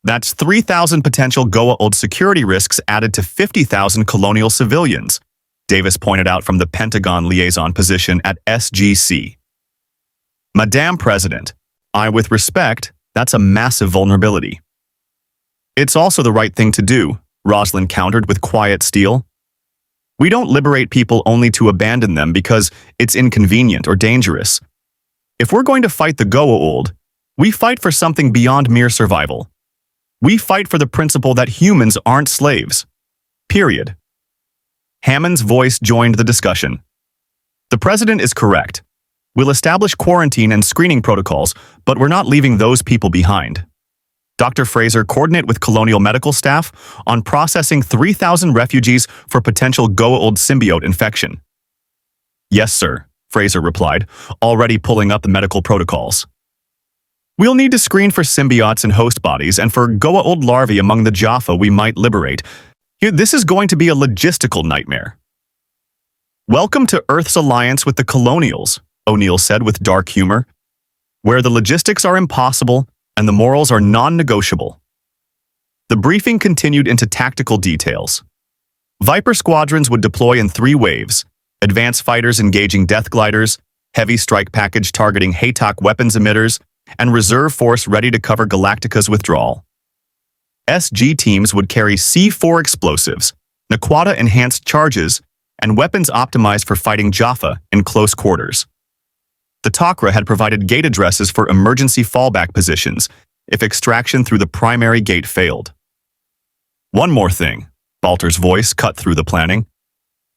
"That's 3,000 potential Goa'uld security risks added to 50,000 Colonial civilians," Davis pointed out from the Pentagon liaison position at SGC. "Madame President, with respect, that's a massive vulnerability." "It's also the right thing to do," Roslin countered with quiet steel. "We don't liberate people only to abandon them because it's inconvenient or dangerous. If we're going to fight the Goa'uld, we fight for something beyond mere survival. We fight for the principle that humans aren't slaves. Period." Hammond's voice joined the discussion. "The President is correct. We'll establish quarantine and screening protocols, but we're not leaving those people behind. Dr. Fraser, coordinate with Colonial medical staff on processing 3,000 refugees for potential Goa'uld symbiote infection." "Yes, sir," Fraser replied, already pulling up the medical protocols. "We'll need to screen for symbiotes in host bodies and for Goa'uld larvae among the Jaffa we might liberate. This is going to be a logistical nightmare." "Welcome to Earth's alliance with the Colonials," O'Neill said with dark humor, "where the logistics are impossible and the morals are non-negotiable." The briefing continued into tactical details. Viper squadrons would deploy in 3 waves: advanced fighters engaging Death Gliders, heavy strike package targeting Haytak weapons emitters, and reserve force ready to cover Galactica's withdrawal. SG teams would carry C4 explosives, Naquata-enhanced charges, and weapons optimized for fighting Jaffa in close quarters. The Tok'ra had provided gate addresses for emergency fallback positions if extraction through the primary gate failed. "One more thing," Balter's voice cut through the planning.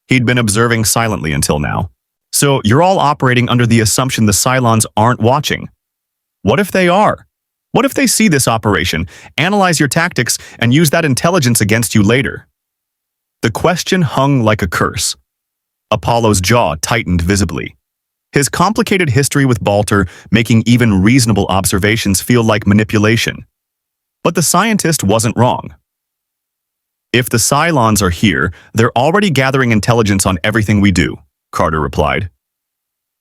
He'd been observing silently until now. "So you're all operating under the assumption the Cylons aren't watching. What if they are? What if they see this operation, analyze your tactics, and use that intelligence against you later? The question hung like a curse. Apollo's jaw tightened visibly. His complicated history with Baltar making even reasonable observations feel like manipulation. But the scientist wasn't wrong. If the Cylons are here, they're already gathering intelligence on everything we do, Carter replied.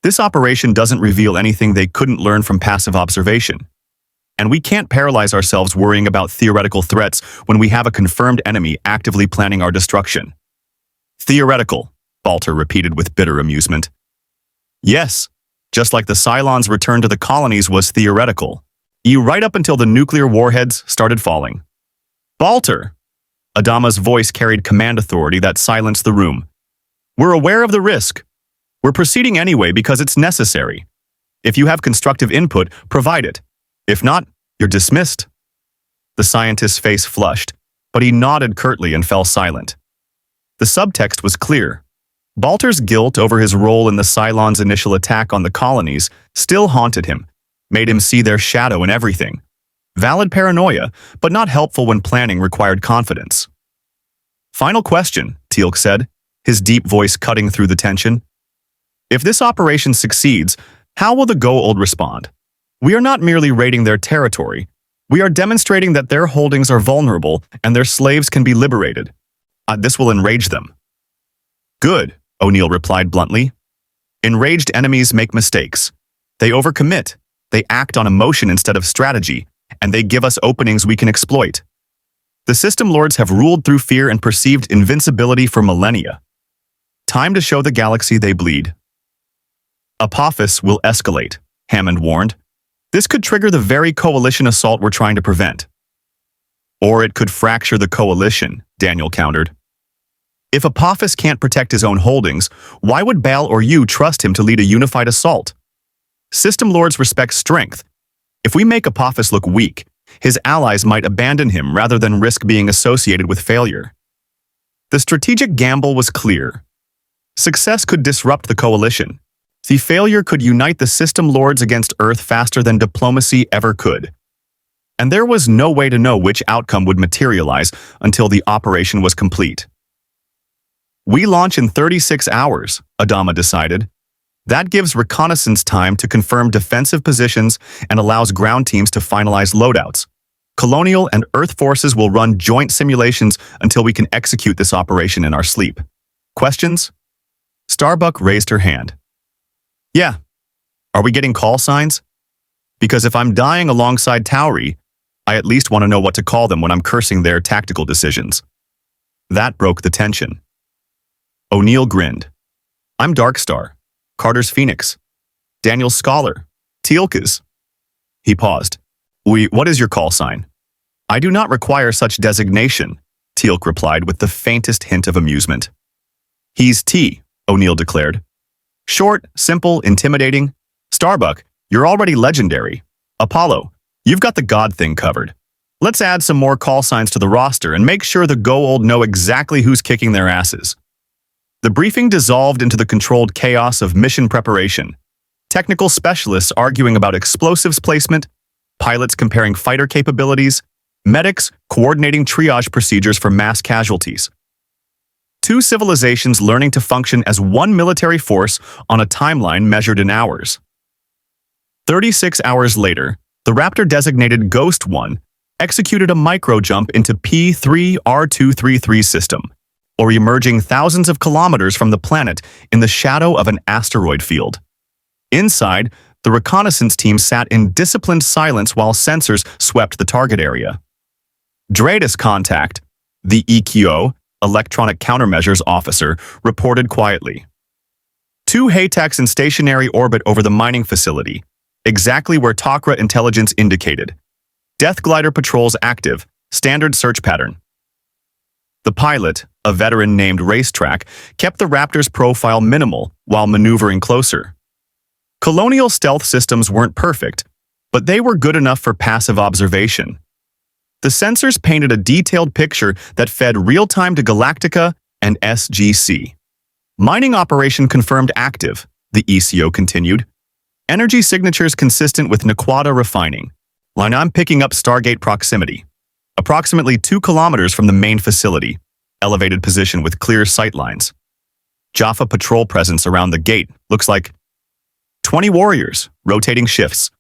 This operation doesn't reveal anything they couldn't learn from passive observation. And we can't paralyze ourselves worrying about theoretical threats when we have a confirmed enemy actively planning our destruction. Theoretical, Baltar repeated with bitter amusement. Yes, just like the Cylons' return to the colonies was theoretical. Right up until the nuclear warheads started falling. Baltar! Adama's voice carried command authority that silenced the room. We're aware of the risk. We're proceeding anyway because it's necessary. If you have constructive input, provide it. If not, you're dismissed. The scientist's face flushed, but he nodded curtly and fell silent. The subtext was clear. Baltar's guilt over his role in the Cylons' initial attack on the colonies still haunted him, made him see their shadow in everything. Valid paranoia, but not helpful when planning required confidence. Final question, Teal'c said, his deep voice cutting through the tension. If this operation succeeds, how will the Goa'uld respond? We are not merely raiding their territory. We are demonstrating that their holdings are vulnerable and their slaves can be liberated. This will enrage them. Good, O'Neill replied bluntly. Enraged enemies make mistakes. They overcommit. They act on emotion instead of strategy, and they give us openings we can exploit. The system lords have ruled through fear and perceived invincibility for millennia. Time to show the galaxy they bleed. Apophis will escalate, Hammond warned. This could trigger the very coalition assault we're trying to prevent. Or it could fracture the coalition, Daniel countered. If Apophis can't protect his own holdings, why would Bal or you trust him to lead a unified assault? System lords respect strength. If we make Apophis look weak, his allies might abandon him rather than risk being associated with failure. The strategic gamble was clear. Success could disrupt the coalition. The failure could unite the system lords against Earth faster than diplomacy ever could. And there was no way to know which outcome would materialize until the operation was complete. We launch in 36 hours, Adama decided. That gives reconnaissance time to confirm defensive positions and allows ground teams to finalize loadouts. Colonial and Earth forces will run joint simulations until we can execute this operation in our sleep. Questions? Starbuck raised her hand. Yeah. Are we getting call signs? Because if I'm dying alongside Tauri, I at least want to know what to call them when I'm cursing their tactical decisions. That broke the tension. O'Neill grinned. I'm Darkstar, Carter's Phoenix, Daniel's Scholar, Teal'c's. He paused. What is your call sign? I do not require such designation, Teal'c replied with the faintest hint of amusement. He's T, O'Neill declared. Short, simple, intimidating. Starbuck, you're already legendary. Apollo, you've got the God thing covered. Let's add some more call signs to the roster and make sure the Goa'uld know exactly who's kicking their asses. The briefing dissolved into the controlled chaos of mission preparation. Technical specialists arguing about explosives placement, pilots comparing fighter capabilities, medics coordinating triage procedures for mass casualties. Two civilizations learning to function as one military force on a timeline measured in hours. 36 hours later, the Raptor-designated Ghost 1 executed a micro-jump into P3R233 system, or emerging thousands of kilometers from the planet in the shadow of an asteroid field. Inside, the reconnaissance team sat in disciplined silence while sensors swept the target area. Dratus contact, the EQO, Electronic Countermeasures Officer, reported quietly. 2 Haytaks in stationary orbit over the mining facility, exactly where Takra intelligence indicated. Death glider patrols active, standard search pattern. The pilot, a veteran named Racetrack, kept the Raptor's profile minimal while maneuvering closer. Colonial stealth systems weren't perfect, but they were good enough for passive observation. The sensors painted a detailed picture that fed real-time to Galactica and SGC. Mining operation confirmed active, the ECO continued. Energy signatures consistent with Naquata refining. Line, I'm picking up Stargate proximity. Approximately 2 kilometers from the main facility. Elevated position with clear sightlines. Jaffa patrol presence around the gate. Looks like 20 warriors, rotating shifts.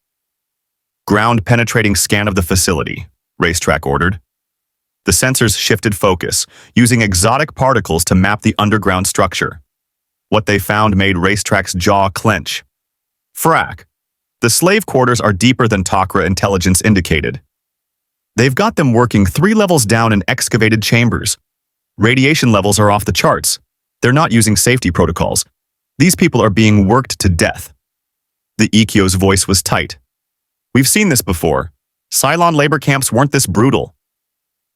Ground-penetrating scan of the facility, Racetrack ordered. The sensors shifted focus, using exotic particles to map the underground structure. What they found made Racetrack's jaw clench. Frack. The slave quarters are deeper than Takra intelligence indicated. They've got them working 3 levels down in excavated chambers. Radiation levels are off the charts. They're not using safety protocols. These people are being worked to death. The Ikio's voice was tight. We've seen this before. Cylon labor camps weren't this brutal.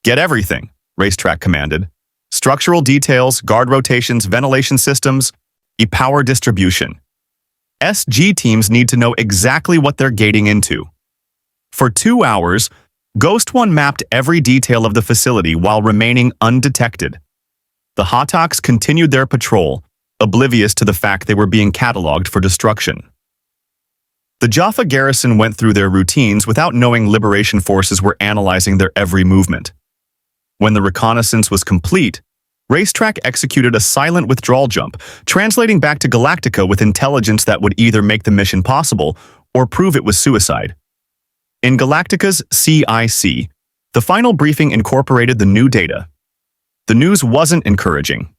Get everything, Racetrack commanded. Structural details, guard rotations, ventilation systems, power distribution. SG teams need to know exactly what they're gating into. For 2 hours, Ghost One mapped every detail of the facility while remaining undetected. The Hatoks continued their patrol, oblivious to the fact they were being cataloged for destruction. The Jaffa garrison went through their routines without knowing Liberation forces were analyzing their every movement. When the reconnaissance was complete, Racetrack executed a silent withdrawal jump, translating back to Galactica with intelligence that would either make the mission possible or prove it was suicide. In Galactica's CIC, the final briefing incorporated the new data. The news wasn't encouraging.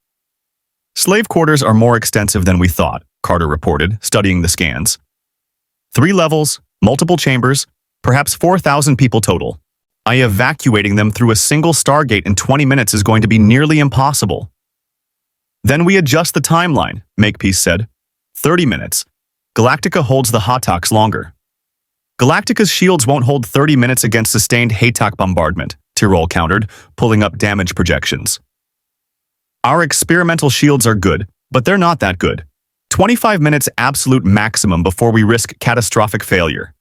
Slave quarters are more extensive than we thought, Carter reported, studying the scans. 3 levels, multiple chambers, perhaps 4,000 people total. Evacuating them through a single Stargate in 20 minutes is going to be nearly impossible. Then we adjust the timeline, Makepeace said. 30 minutes. Galactica holds the Hatoks longer. Galactica's shields won't hold 30 minutes against sustained Hatok bombardment, Tyrol countered, pulling up damage projections. Our experimental shields are good, but they're not that good. 25 minutes absolute maximum before we risk catastrophic failure.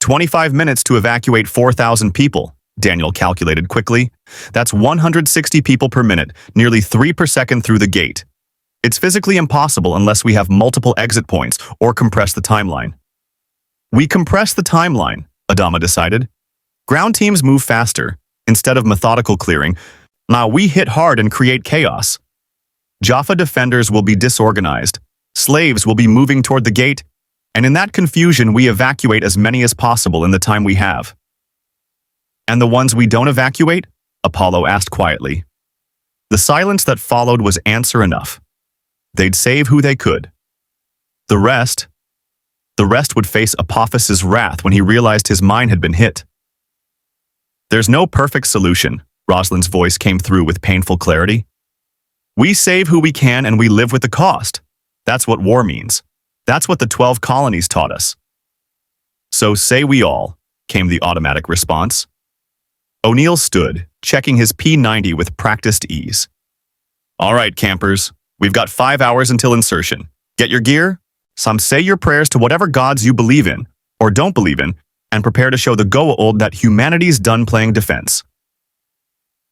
25 minutes to evacuate 4,000 people, Daniel calculated quickly. That's 160 people per minute, nearly 3 per second through the gate. It's physically impossible unless we have multiple exit points or compress the timeline. We compress the timeline, Adama decided. Ground teams move faster, instead of methodical clearing. Now we hit hard and create chaos. Jaffa defenders will be disorganized, slaves will be moving toward the gate, and in that confusion we evacuate as many as possible in the time we have. And the ones we don't evacuate? Apollo asked quietly. The silence that followed was answer enough. They'd save who they could. The rest would face Apophis's wrath when he realized his mind had been hit. There's no perfect solution, Rosalind's voice came through with painful clarity. We save who we can and we live with the cost. That's what war means. That's what the 12 colonies taught us. So say we all, came the automatic response. O'Neill stood, checking his P90 with practiced ease. All right, campers, we've got 5 hours until insertion. Get your gear, some say your prayers to whatever gods you believe in, or don't believe in, and prepare to show the Goa'uld that humanity's done playing defense.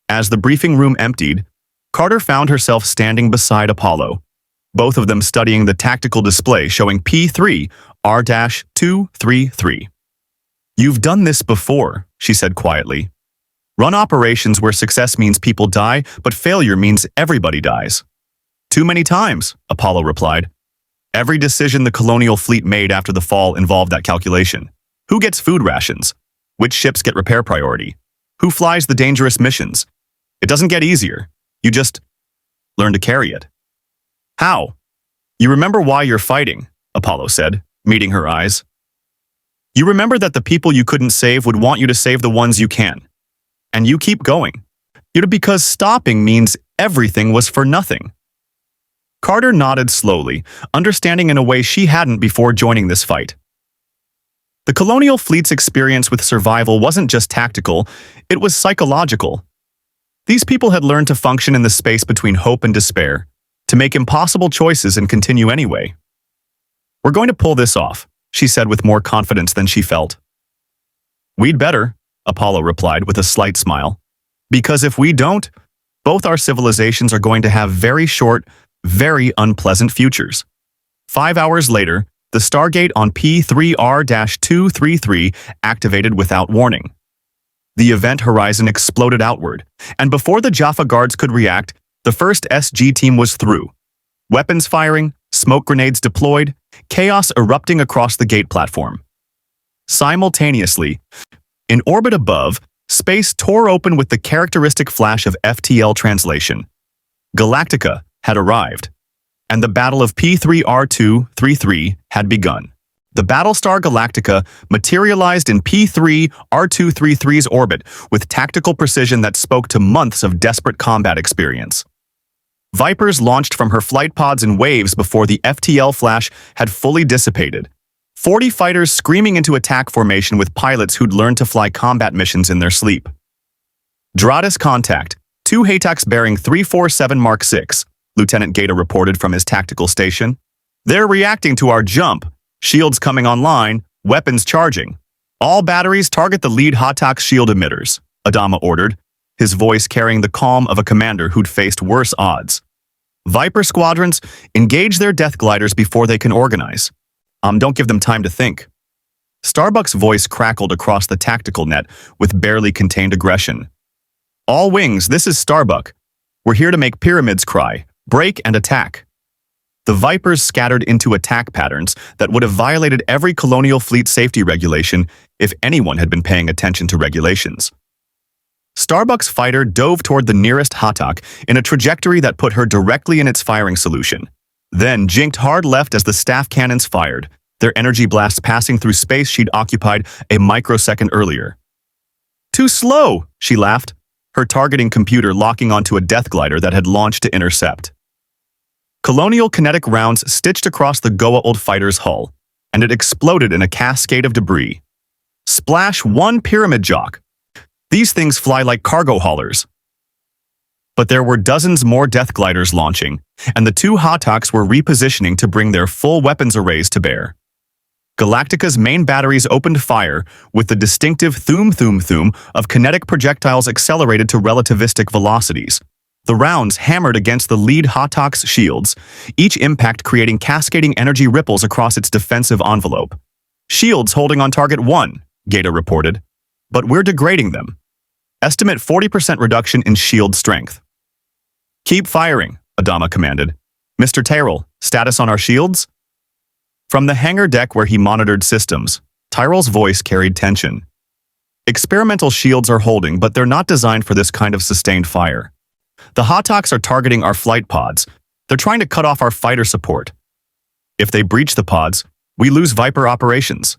As the briefing room emptied, Carter found herself standing beside Apollo, both of them studying the tactical display showing P3 R-233. You've done this before, she said quietly. Run operations where success means people die, but failure means everybody dies. Too many times, Apollo replied. Every decision the Colonial Fleet made after the fall involved that calculation. Who gets food rations? Which ships get repair priority? Who flies the dangerous missions? It doesn't get easier. You just learn to carry it. How? You remember why you're fighting, Apollo said, meeting her eyes. You remember that the people you couldn't save would want you to save the ones you can. And you keep going. Because stopping means everything was for nothing. Carter nodded slowly, understanding in a way she hadn't before joining this fight. The Colonial Fleet's experience with survival wasn't just tactical, it was psychological. These people had learned to function in the space between hope and despair, to make impossible choices and continue anyway. We're going to pull this off, she said with more confidence than she felt. We'd better, Apollo replied with a slight smile. Because if we don't, both our civilizations are going to have very short, very unpleasant futures. 5 hours later, The Stargate on P3R-233 activated without warning. The event horizon exploded outward, and before the Jaffa guards could react, the first SG team was through. Weapons firing, smoke grenades deployed, chaos erupting across the gate platform. Simultaneously, in orbit above, space tore open with the characteristic flash of FTL translation. Galactica had arrived, and the Battle of P3R-233 had begun. The Battlestar Galactica materialized in P3R-233's orbit with tactical precision that spoke to months of desperate combat experience. Vipers launched from her flight pods in waves before the FTL flash had fully dissipated. 40 fighters screaming into attack formation with pilots who'd learned to fly combat missions in their sleep. Dratus contact, 2 Haytaks bearing 347 Mark 6, Lieutenant Gata reported from his tactical station. They're reacting to our jump. Shields coming online, weapons charging. All batteries target the lead Haytak shield emitters, Adama ordered, his voice carrying the calm of a commander who'd faced worse odds. Viper squadrons, engage their death gliders before they can organize. Don't give them time to think. Starbuck's voice crackled across the tactical net with barely contained aggression. All wings, this is Starbuck. We're here to make pyramids cry, break and attack. The Vipers scattered into attack patterns that would have violated every Colonial Fleet safety regulation if anyone had been paying attention to regulations. Starbuck's fighter dove toward the nearest Haytak in a trajectory that put her directly in its firing solution. Then jinked hard left as the staff cannons fired, their energy blasts passing through space she'd occupied a microsecond earlier. Too slow, she laughed, her targeting computer locking onto a death glider that had launched to intercept. Colonial kinetic rounds stitched across the Goa'uld fighter's hull, and it exploded in a cascade of debris. Splash 1 pyramid jock. These things fly like cargo haulers. But there were dozens more death gliders launching, and the 2 Haytaks were repositioning to bring their full weapons arrays to bear. Galactica's main batteries opened fire with the distinctive thoom-thoom-thoom of kinetic projectiles accelerated to relativistic velocities. The rounds hammered against the lead Haytak's shields, each impact creating cascading energy ripples across its defensive envelope. Shields holding on target 1, Gata reported. But we're degrading them. Estimate 40% reduction in shield strength. Keep firing, Adama commanded. Mr. Tyrell, status on our shields? From the hangar deck where he monitored systems, Tyrell's voice carried tension. Experimental shields are holding, but they're not designed for this kind of sustained fire. The Haytaks are targeting our flight pods. They're trying to cut off our fighter support. If they breach the pods, we lose Viper operations.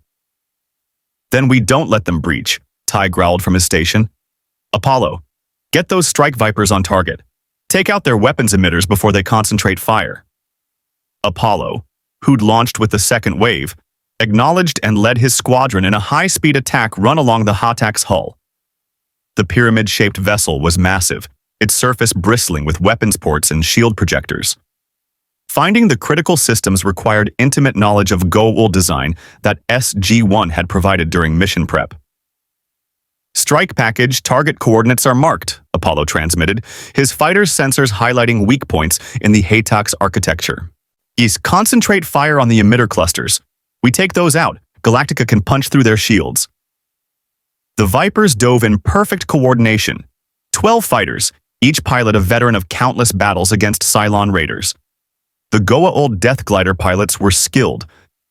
Then we don't let them breach, Ty growled from his station. Apollo, get those strike Vipers on target. Take out their weapons emitters before they concentrate fire. Apollo, who'd launched with the second wave, acknowledged and led his squadron in a high-speed attack run along the Haytak's hull. The pyramid-shaped vessel was massive, its surface bristling with weapons ports and shield projectors. Finding the critical systems required intimate knowledge of Goa'uld design that SG-1 had provided during mission prep. Strike package target coordinates are marked, Apollo transmitted, his fighter's sensors highlighting weak points in the Haytak's architecture. East, concentrate fire on the emitter clusters. We take those out, Galactica can punch through their shields. The Vipers dove in perfect coordination. 12 fighters, each pilot a veteran of countless battles against Cylon raiders. The Goa'uld death glider pilots were skilled,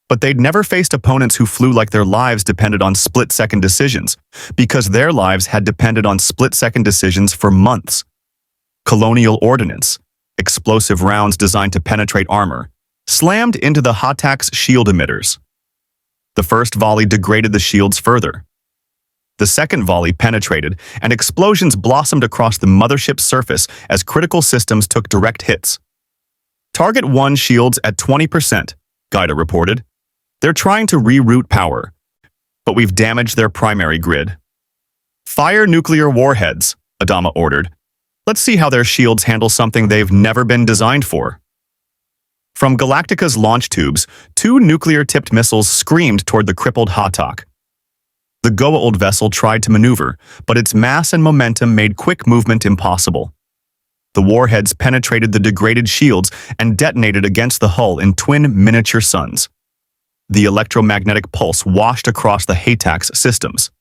but they'd never faced opponents who flew like their lives depended on split-second decisions, because their lives had depended on split-second decisions for months. Colonial ordnance, explosive rounds designed to penetrate armor, slammed into the Haytak's shield emitters. The first volley degraded the shields further. The second volley penetrated, and explosions blossomed across the mothership's surface as critical systems took direct hits. Target 1 shields at 20%, Gata reported. They're trying to reroute power, but we've damaged their primary grid. Fire nuclear warheads, Adama ordered. Let's see how their shields handle something they've never been designed for. From Galactica's launch tubes, 2 nuclear-tipped missiles screamed toward the crippled Haytak. The Goa'uld vessel tried to maneuver, but its mass and momentum made quick movement impossible. The warheads penetrated the degraded shields and detonated against the hull in twin miniature suns. The electromagnetic pulse washed across the Haytax systems.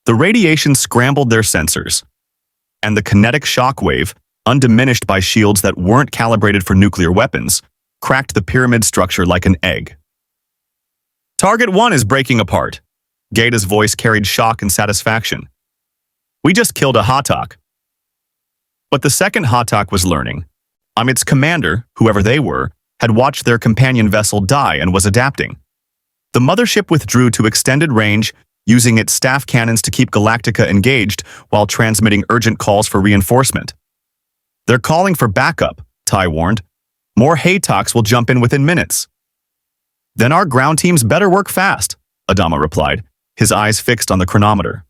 The radiation scrambled their sensors, and the kinetic shockwave, undiminished by shields that weren't calibrated for nuclear weapons, cracked the pyramid structure like an egg. Target 1 is breaking apart. Gaeta's voice carried shock and satisfaction. We just killed a Hatak. But the second Hatak was learning. Its commander, whoever they were, had watched their companion vessel die and was adapting. The mothership withdrew to extended range, using its staff cannons to keep Galactica engaged while transmitting urgent calls for reinforcement. They're calling for backup, Ty warned. More Haytaks will jump in within minutes. Then our ground teams better work fast, Adama replied, his eyes fixed on the chronometer.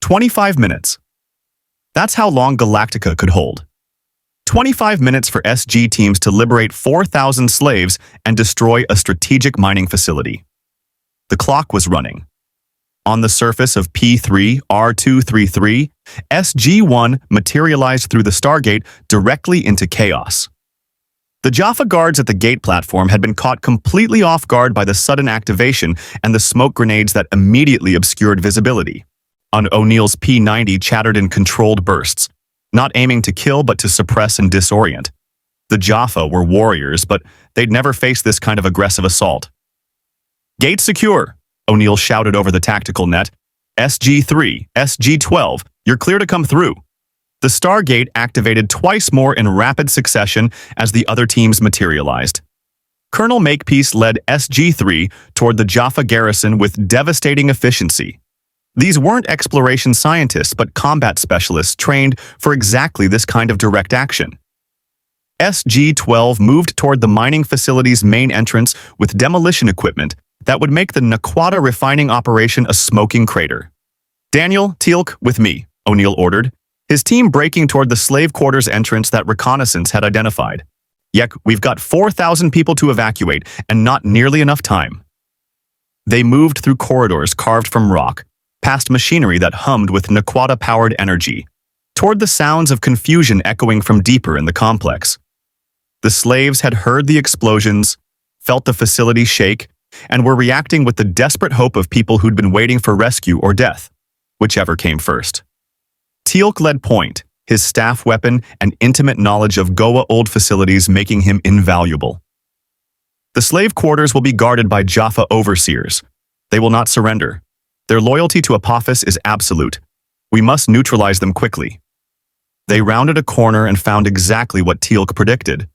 25 minutes. That's how long Galactica could hold. 25 minutes for SG teams to liberate 4,000 slaves and destroy a strategic mining facility. The clock was running. On the surface of P3R233, SG-1 materialized through the Stargate directly into chaos. The Jaffa guards at the gate platform had been caught completely off guard by the sudden activation and the smoke grenades that immediately obscured visibility. O'Neill's P-90 chattered in controlled bursts, not aiming to kill but to suppress and disorient. The Jaffa were warriors, but they'd never faced this kind of aggressive assault. Gate secure, O'Neill shouted over the tactical net. SG-3, SG-12, you're clear to come through. The Stargate activated twice more in rapid succession as the other teams materialized. Colonel Makepeace led SG-3 toward the Jaffa garrison with devastating efficiency. These weren't exploration scientists but combat specialists trained for exactly this kind of direct action. SG-12 moved toward the mining facility's main entrance with demolition equipment that would make the Naquata refining operation a smoking crater. Daniel, Teal'c, with me, O'Neill ordered, his team breaking toward the slave quarters entrance that reconnaissance had identified. Yet, we've got 4,000 people to evacuate and not nearly enough time. They moved through corridors carved from rock, past machinery that hummed with Naquata-powered energy, toward the sounds of confusion echoing from deeper in the complex. The slaves had heard the explosions, felt the facility shake, and were reacting with the desperate hope of people who'd been waiting for rescue or death, whichever came first. Teal'c led point, his staff weapon and intimate knowledge of Goa'uld facilities making him invaluable. The slave quarters will be guarded by Jaffa overseers. They will not surrender. Their loyalty to Apophis is absolute. We must neutralize them quickly. They rounded a corner and found exactly what Teal'c predicted.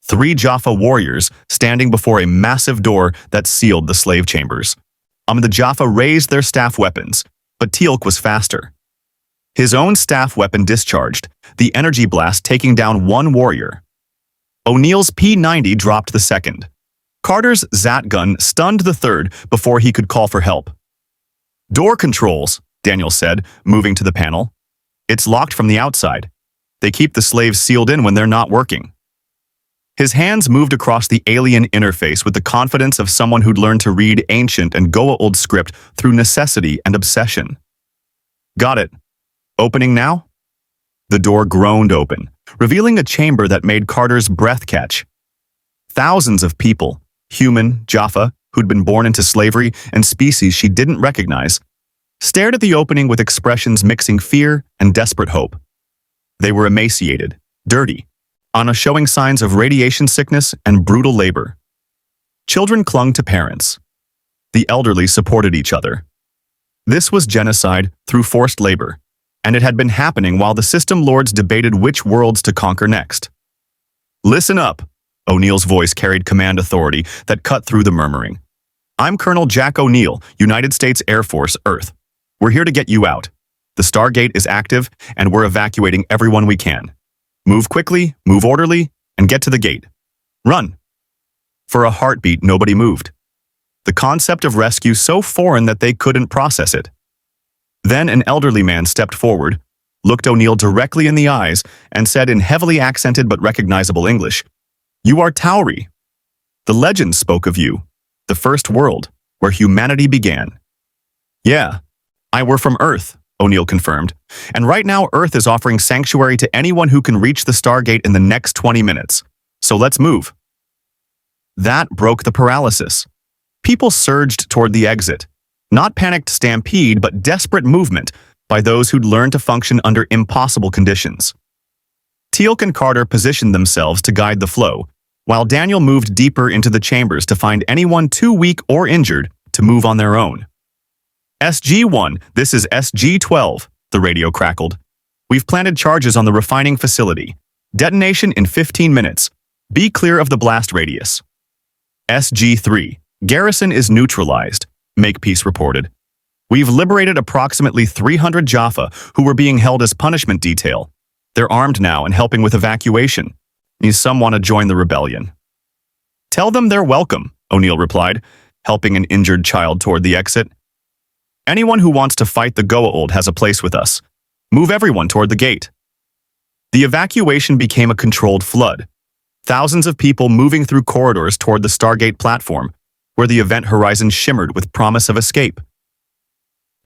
3 Jaffa warriors standing before a massive door that sealed the slave chambers. The Jaffa raised their staff weapons, but Teal'c was faster. His own staff weapon discharged, the energy blast taking down 1 warrior. O'Neill's P-90 dropped the second. Carter's Zat gun stunned the third before he could call for help. Door controls, Daniel said, moving to the panel. It's locked from the outside. They keep the slaves sealed in when they're not working. His hands moved across the alien interface with the confidence of someone who'd learned to read ancient and Goa'uld script through necessity and obsession. Got it. Opening now? The door groaned open, revealing a chamber that made Carter's breath catch. Thousands of people, human, Jaffa, who'd been born into slavery, and species she didn't recognize, stared at the opening with expressions mixing fear and desperate hope. They were emaciated, dirty, showing signs of radiation sickness and brutal labor. Children clung to parents. The elderly supported each other. This was genocide through forced labor, and it had been happening while the system lords debated which worlds to conquer next. Listen up, O'Neill's voice carried command authority that cut through the murmuring. I'm Colonel Jack O'Neill, United States Air Force, Earth. We're here to get you out. The Stargate is active, and we're evacuating everyone we can. Move quickly, move orderly, and get to the gate. Run. For a heartbeat, nobody moved. The concept of rescue so foreign that they couldn't process it. Then an elderly man stepped forward, looked O'Neill directly in the eyes, and said in heavily accented but recognizable English, "You are Tauri. The legends spoke of you, the first world, where humanity began." "Yeah, we're from Earth," O'Neill confirmed, "and right now Earth is offering sanctuary to anyone who can reach the Stargate in the next 20 minutes. So let's move." That broke the paralysis. People surged toward the exit. Not panicked stampede, but desperate movement by those who'd learned to function under impossible conditions. Teal'c and Carter positioned themselves to guide the flow, while Daniel moved deeper into the chambers to find anyone too weak or injured to move on their own. SG-1, this is SG-12, the radio crackled. We've planted charges on the refining facility. Detonation in 15 minutes. Be clear of the blast radius. SG-3, garrison is neutralized, Makepeace reported. We've liberated approximately 300 Jaffa who were being held as punishment detail. They're armed now and helping with evacuation. Some want to join the rebellion. Tell them they're welcome, O'Neill replied, helping an injured child toward the exit. Anyone who wants to fight the Goa'uld has a place with us. Move everyone toward the gate. The evacuation became a controlled flood. Thousands of people moving through corridors toward the Stargate platform, where the event horizon shimmered with promise of escape.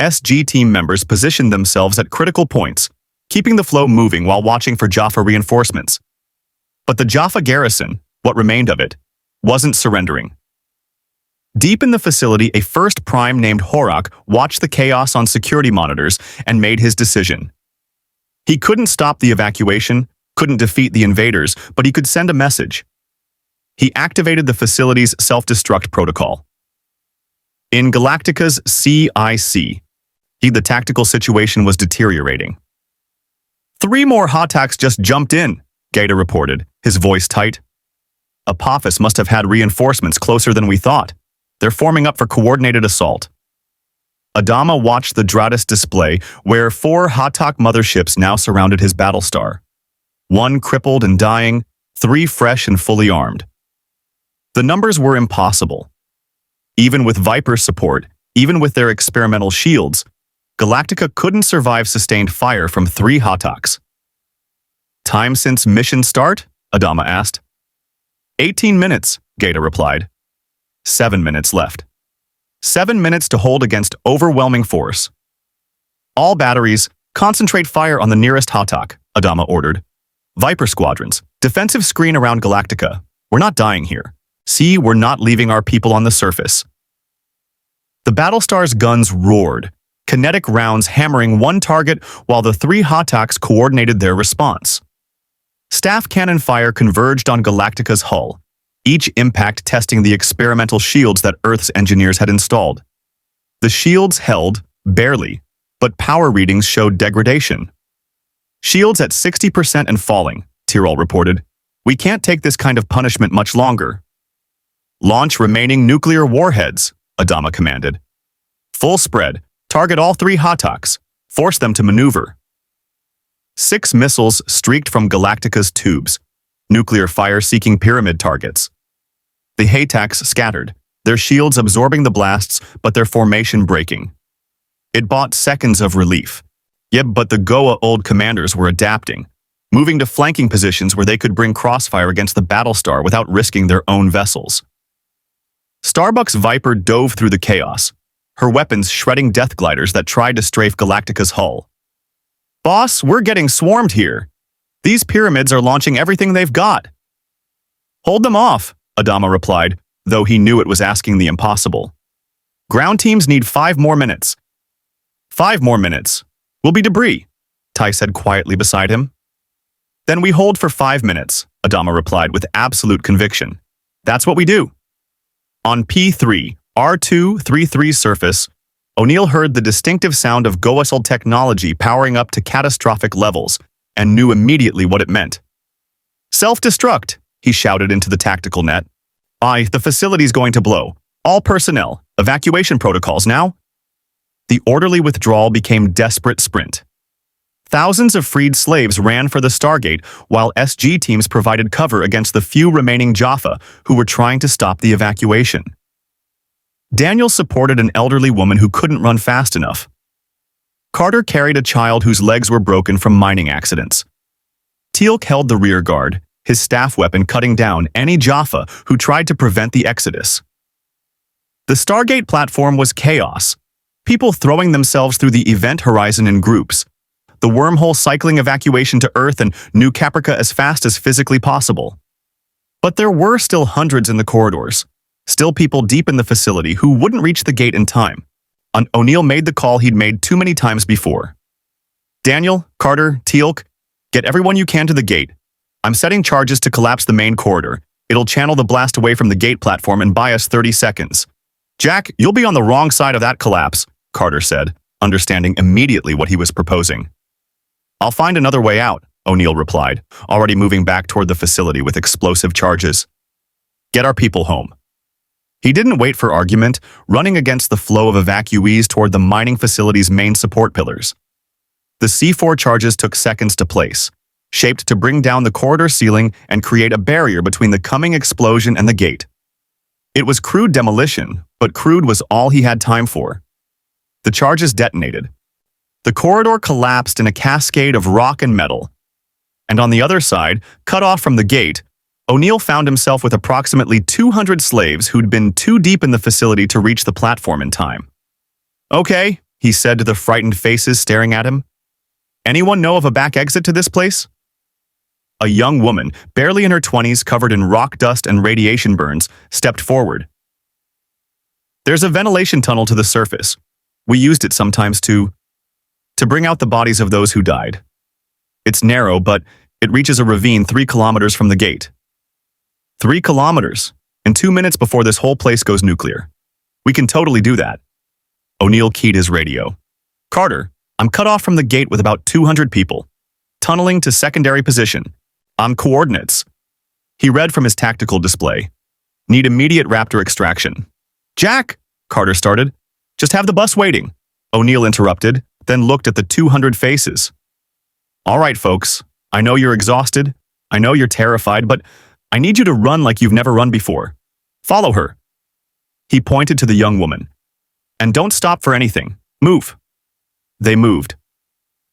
SG team members positioned themselves at critical points, keeping the flow moving while watching for Jaffa reinforcements. But the Jaffa garrison, what remained of it, wasn't surrendering. Deep in the facility, a first prime named Horak watched the chaos on security monitors and made his decision. He couldn't stop the evacuation, couldn't defeat the invaders, but he could send a message. He activated the facility's self-destruct protocol. In Galactica's CIC, the tactical situation was deteriorating. 3 more Hotaks just jumped in, Gaeta reported, his voice tight. Apophis must have had reinforcements closer than we thought. They're forming up for coordinated assault. Adama watched the Dratus display, where 4 Hotak motherships now surrounded his Battlestar. 1 crippled and dying, 3 fresh and fully armed. The numbers were impossible. Even with Viper's support, even with their experimental shields, Galactica couldn't survive sustained fire from 3 Hotaks. Time since mission start? Adama asked. 18 minutes, Gaeta replied. 7 minutes left. 7 minutes to hold against overwhelming force. All batteries, concentrate fire on the nearest Hotak, Adama ordered. Viper squadrons, defensive screen around Galactica. We're not dying here. See, we're not leaving our people on the surface. The Battlestar's guns roared, kinetic rounds hammering one target while the 3 Hotaks coordinated their response. Staff cannon fire converged on Galactica's hull, each impact testing the experimental shields that Earth's engineers had installed. The shields held, barely, but power readings showed degradation. Shields at 60% and falling, Tyrol reported. We can't take this kind of punishment much longer. Launch remaining nuclear warheads, Adama commanded. Full spread, target all 3 Hotaks, force them to maneuver. 6 missiles streaked from Galactica's tubes, nuclear fire-seeking pyramid targets. The Hataks scattered, their shields absorbing the blasts but their formation breaking. It bought seconds of relief. But the Goa'uld commanders were adapting, moving to flanking positions where they could bring crossfire against the Battlestar without risking their own vessels. Starbuck's Viper dove through the chaos, her weapons shredding death gliders that tried to strafe Galactica's hull. Boss, we're getting swarmed here. These pyramids are launching everything they've got. Hold them off, Adama replied, though he knew it was asking the impossible. Ground teams need 5 more minutes. 5 more minutes. We'll be debris, Tai said quietly beside him. Then we hold for 5 minutes, Adama replied with absolute conviction. That's what we do. On P3, R233's surface, O'Neill heard the distinctive sound of Goa'uld technology powering up to catastrophic levels and knew immediately what it meant. Self-destruct, he shouted into the tactical net. The facility's going to blow. All personnel, evacuation protocols now. The orderly withdrawal became desperate sprint. Thousands of freed slaves ran for the Stargate while SG teams provided cover against the few remaining Jaffa who were trying to stop the evacuation. Daniel supported an elderly woman who couldn't run fast enough. Carter carried a child whose legs were broken from mining accidents. Teal'c held the rear guard, his staff weapon cutting down any Jaffa who tried to prevent the exodus. The Stargate platform was chaos, people throwing themselves through the event horizon in groups, the wormhole cycling evacuation to Earth and New Caprica as fast as physically possible. But there were still hundreds in the corridors, Still people deep in the facility who wouldn't reach the gate in time. O'Neill made the call he'd made too many times before. Daniel, Carter, Teal'c, get everyone you can to the gate. I'm setting charges to collapse the main corridor. It'll channel the blast away from the gate platform and buy us 30 seconds. Jack, you'll be on the wrong side of that collapse, Carter said, understanding immediately what he was proposing. I'll find another way out, O'Neill replied, already moving back toward the facility with explosive charges. Get our people home. He didn't wait for argument, running against the flow of evacuees toward the mining facility's main support pillars. The C4 charges took seconds to place, shaped to bring down the corridor ceiling and create a barrier between the coming explosion and the gate. It was crude demolition, but crude was all he had time for. The charges detonated. The corridor collapsed in a cascade of rock and metal. And on the other side, cut off from the gate, O'Neill found himself with approximately 200 slaves who'd been too deep in the facility to reach the platform in time. Okay, he said to the frightened faces staring at him. Anyone know of a back exit to this place? A young woman, barely in her 20s, covered in rock dust and radiation burns, stepped forward. There's a ventilation tunnel to the surface. We used it sometimes to bring out the bodies of those who died. It's narrow, but it reaches a ravine 3 kilometers from the gate. 3 kilometers, and 2 minutes before this whole place goes nuclear. We can totally do that. O'Neill keyed his radio. Carter, I'm cut off from the gate with about 200 people. Tunneling to secondary position. On coordinates. He read from his tactical display. Need immediate Raptor extraction. Jack, Carter started. Just have the bus waiting. O'Neill interrupted, then looked at the 200 faces. All right, folks. I know you're exhausted. I know you're terrified, but I need you to run like you've never run before. Follow her. He pointed to the young woman. And don't stop for anything. Move. They moved.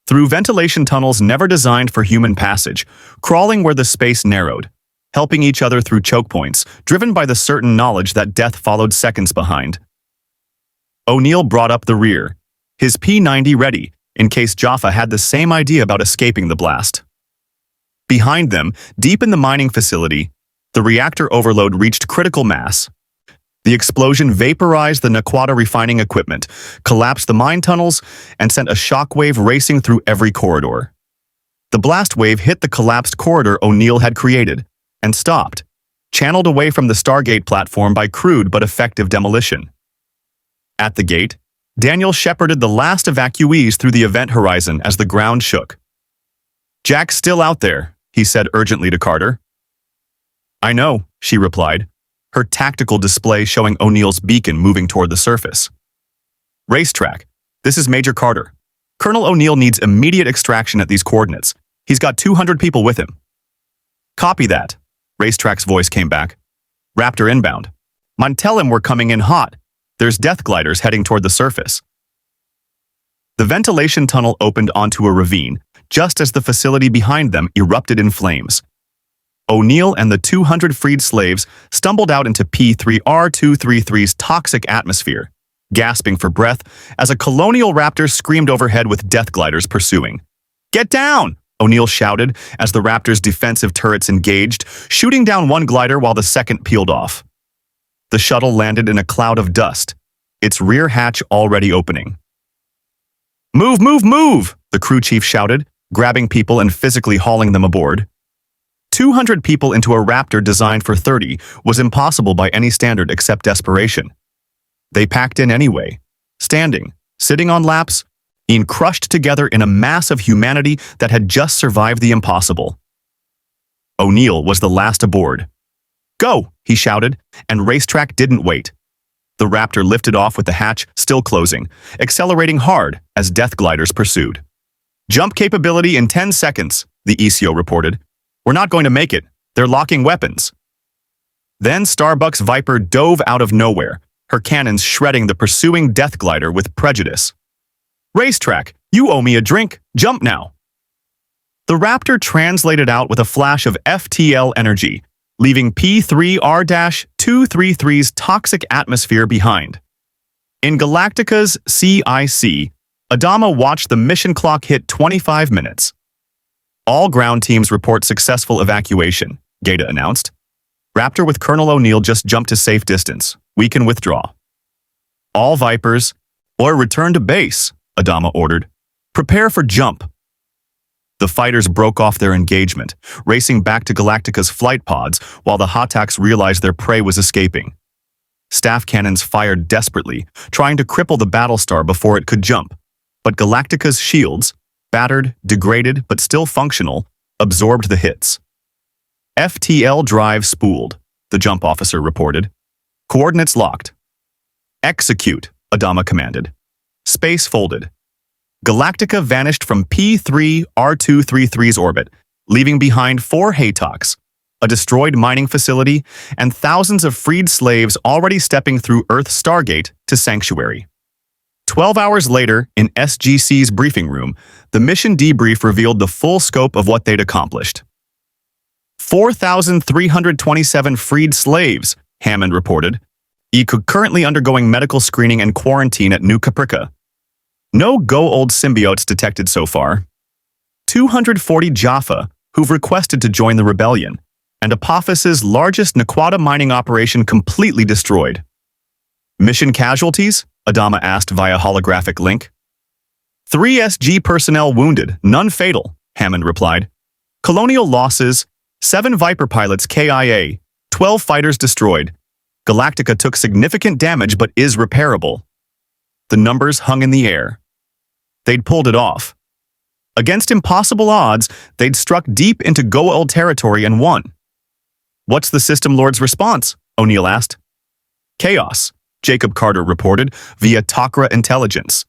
Through ventilation tunnels never designed for human passage, crawling where the space narrowed, helping each other through choke points, driven by the certain knowledge that death followed seconds behind. O'Neill brought up the rear, his P-90 ready, in case Jaffa had the same idea about escaping the blast. Behind them, deep in the mining facility, the reactor overload reached critical mass. The explosion vaporized the Naquata refining equipment, collapsed the mine tunnels, and sent a shockwave racing through every corridor. The blast wave hit the collapsed corridor O'Neill had created, and stopped, channeled away from the Stargate platform by crude but effective demolition. At the gate, Daniel shepherded the last evacuees through the event horizon as the ground shook. Jack's still out there, he said urgently to Carter. I know, she replied, her tactical display showing O'Neill's beacon moving toward the surface. Racetrack, this is Major Carter. Colonel O'Neill needs immediate extraction at these coordinates. He's got 200 people with him. Copy that, Racetrack's voice came back. Raptor inbound. Tell him we're coming in hot. There's death gliders heading toward the surface. The ventilation tunnel opened onto a ravine, just as the facility behind them erupted in flames. O'Neill and the 200 freed slaves stumbled out into P3R233's toxic atmosphere, gasping for breath as a colonial raptor screamed overhead with death gliders pursuing. Get down! O'Neill shouted as the raptor's defensive turrets engaged, shooting down one glider while the second peeled off. The shuttle landed in a cloud of dust, its rear hatch already opening. Move, move, move! The crew chief shouted, grabbing people and physically hauling them aboard. 200 people into a Raptor designed for 30 was impossible by any standard except desperation. They packed in anyway, standing, sitting on laps, being crushed together in a mass of humanity that had just survived the impossible. O'Neill was the last aboard. Go, he shouted, and Racetrack didn't wait. The Raptor lifted off with the hatch still closing, accelerating hard as death gliders pursued. Jump capability in 10 seconds, the ECO reported. We're not going to make it. They're locking weapons. Then Starbuck's Viper dove out of nowhere, her cannons shredding the pursuing death glider with prejudice. Racetrack, you owe me a drink. Jump now. The Raptor translated out with a flash of FTL energy, leaving P3R-233's toxic atmosphere behind. In Galactica's CIC, Adama watched the mission clock hit 25 minutes. All ground teams report successful evacuation, Gata announced. Raptor with Colonel O'Neill just jumped to safe distance. We can withdraw. All Vipers, or return to base, Adama ordered. Prepare for jump. The fighters broke off their engagement, racing back to Galactica's flight pods while the Hotaks realized their prey was escaping. Staff cannons fired desperately, trying to cripple the Battlestar before it could jump, but Galactica's shields, battered, degraded, but still functional, absorbed the hits. FTL drive spooled, the jump officer reported. Coordinates locked. Execute, Adama commanded. Space folded. Galactica vanished from P3 R233's orbit, leaving behind 4 Haytoks, a destroyed mining facility, and thousands of freed slaves already stepping through Earth's Stargate to Sanctuary. 12 hours later, in SGC's briefing room, the mission debrief revealed the full scope of what they'd accomplished. 4,327 freed slaves, Hammond reported, currently undergoing medical screening and quarantine at New Caprica. No Goa'uld symbiotes detected so far. 240 Jaffa, who've requested to join the rebellion, and Apophis's largest Naquata mining operation completely destroyed. Mission casualties? Adama asked via holographic link. 3 SG personnel wounded, none fatal, Hammond replied. Colonial losses, 7 Viper pilots KIA, 12 fighters destroyed. Galactica took significant damage but is repairable. The numbers hung in the air. They'd pulled it off. Against impossible odds, they'd struck deep into Goa'uld territory and won. What's the System Lord's response? O'Neill asked. Chaos, Jacob Carter reported via Takra intelligence.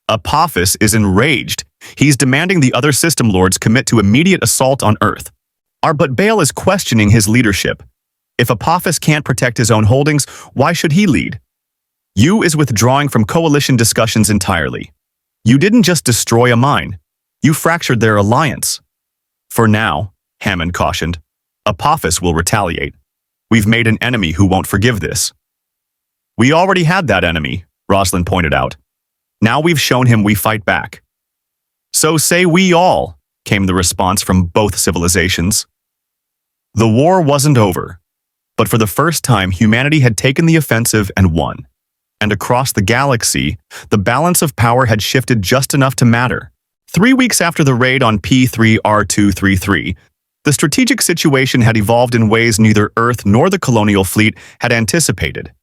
Apophis is enraged. He's demanding the other System Lords commit to immediate assault on Earth. But Bale is questioning his leadership. If Apophis can't protect his own holdings, why should he lead? U is withdrawing from coalition discussions entirely. You didn't just destroy a mine. You fractured their alliance. For now, Hammond cautioned, Apophis will retaliate. We've made an enemy who won't forgive this. We already had that enemy, Roslin pointed out. Now we've shown him we fight back. So say we all, came the response from both civilizations. The war wasn't over, but for the first time humanity had taken the offensive and won. And across the galaxy, the balance of power had shifted just enough to matter. 3 weeks after the raid on P3R233, the strategic situation had evolved in ways neither Earth nor the Colonial Fleet had anticipated.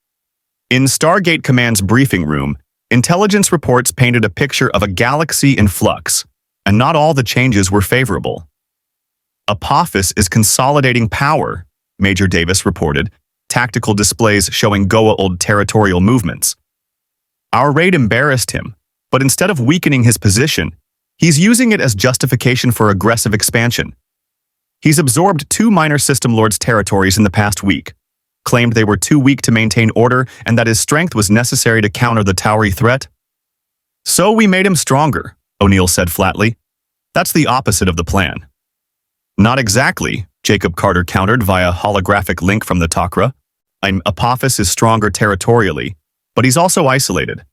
In Stargate Command's briefing room, intelligence reports painted a picture of a galaxy in flux, and not all the changes were favorable. Apophis is consolidating power, Major Davis reported, tactical displays showing Goa'uld territorial movements. Our raid embarrassed him, but instead of weakening his position, he's using it as justification for aggressive expansion. He's absorbed 2 minor System Lords' territories in the past week, claimed they were too weak to maintain order and that his strength was necessary to counter the Tauri threat. So we made him stronger, O'Neill said flatly. That's the opposite of the plan. Not exactly, Jacob Carter countered via holographic link from the Takra. Apophis is stronger territorially, but he's also isolated.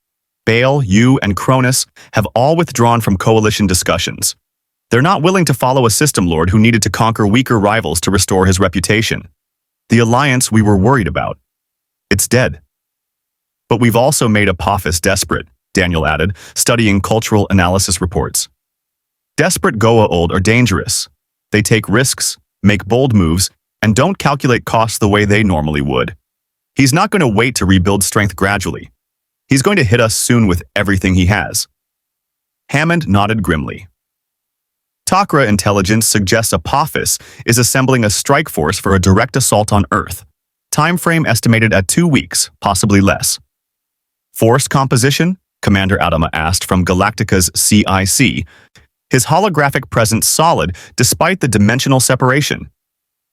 Bale, you, and Cronus have all withdrawn from coalition discussions. They're not willing to follow a System Lord who needed to conquer weaker rivals to restore his reputation. The alliance we were worried about. It's dead. But we've also made Apophis desperate, Daniel added, studying cultural analysis reports. Desperate Goa'uld are dangerous. They take risks, make bold moves, and don't calculate costs the way they normally would. He's not going to wait to rebuild strength gradually. He's going to hit us soon with everything he has. Hammond nodded grimly. Takra intelligence suggests Apophis is assembling a strike force for a direct assault on Earth. Time frame estimated at 2 weeks, possibly less. Force composition? Commander Adama asked from Galactica's CIC, his holographic presence solid despite the dimensional separation.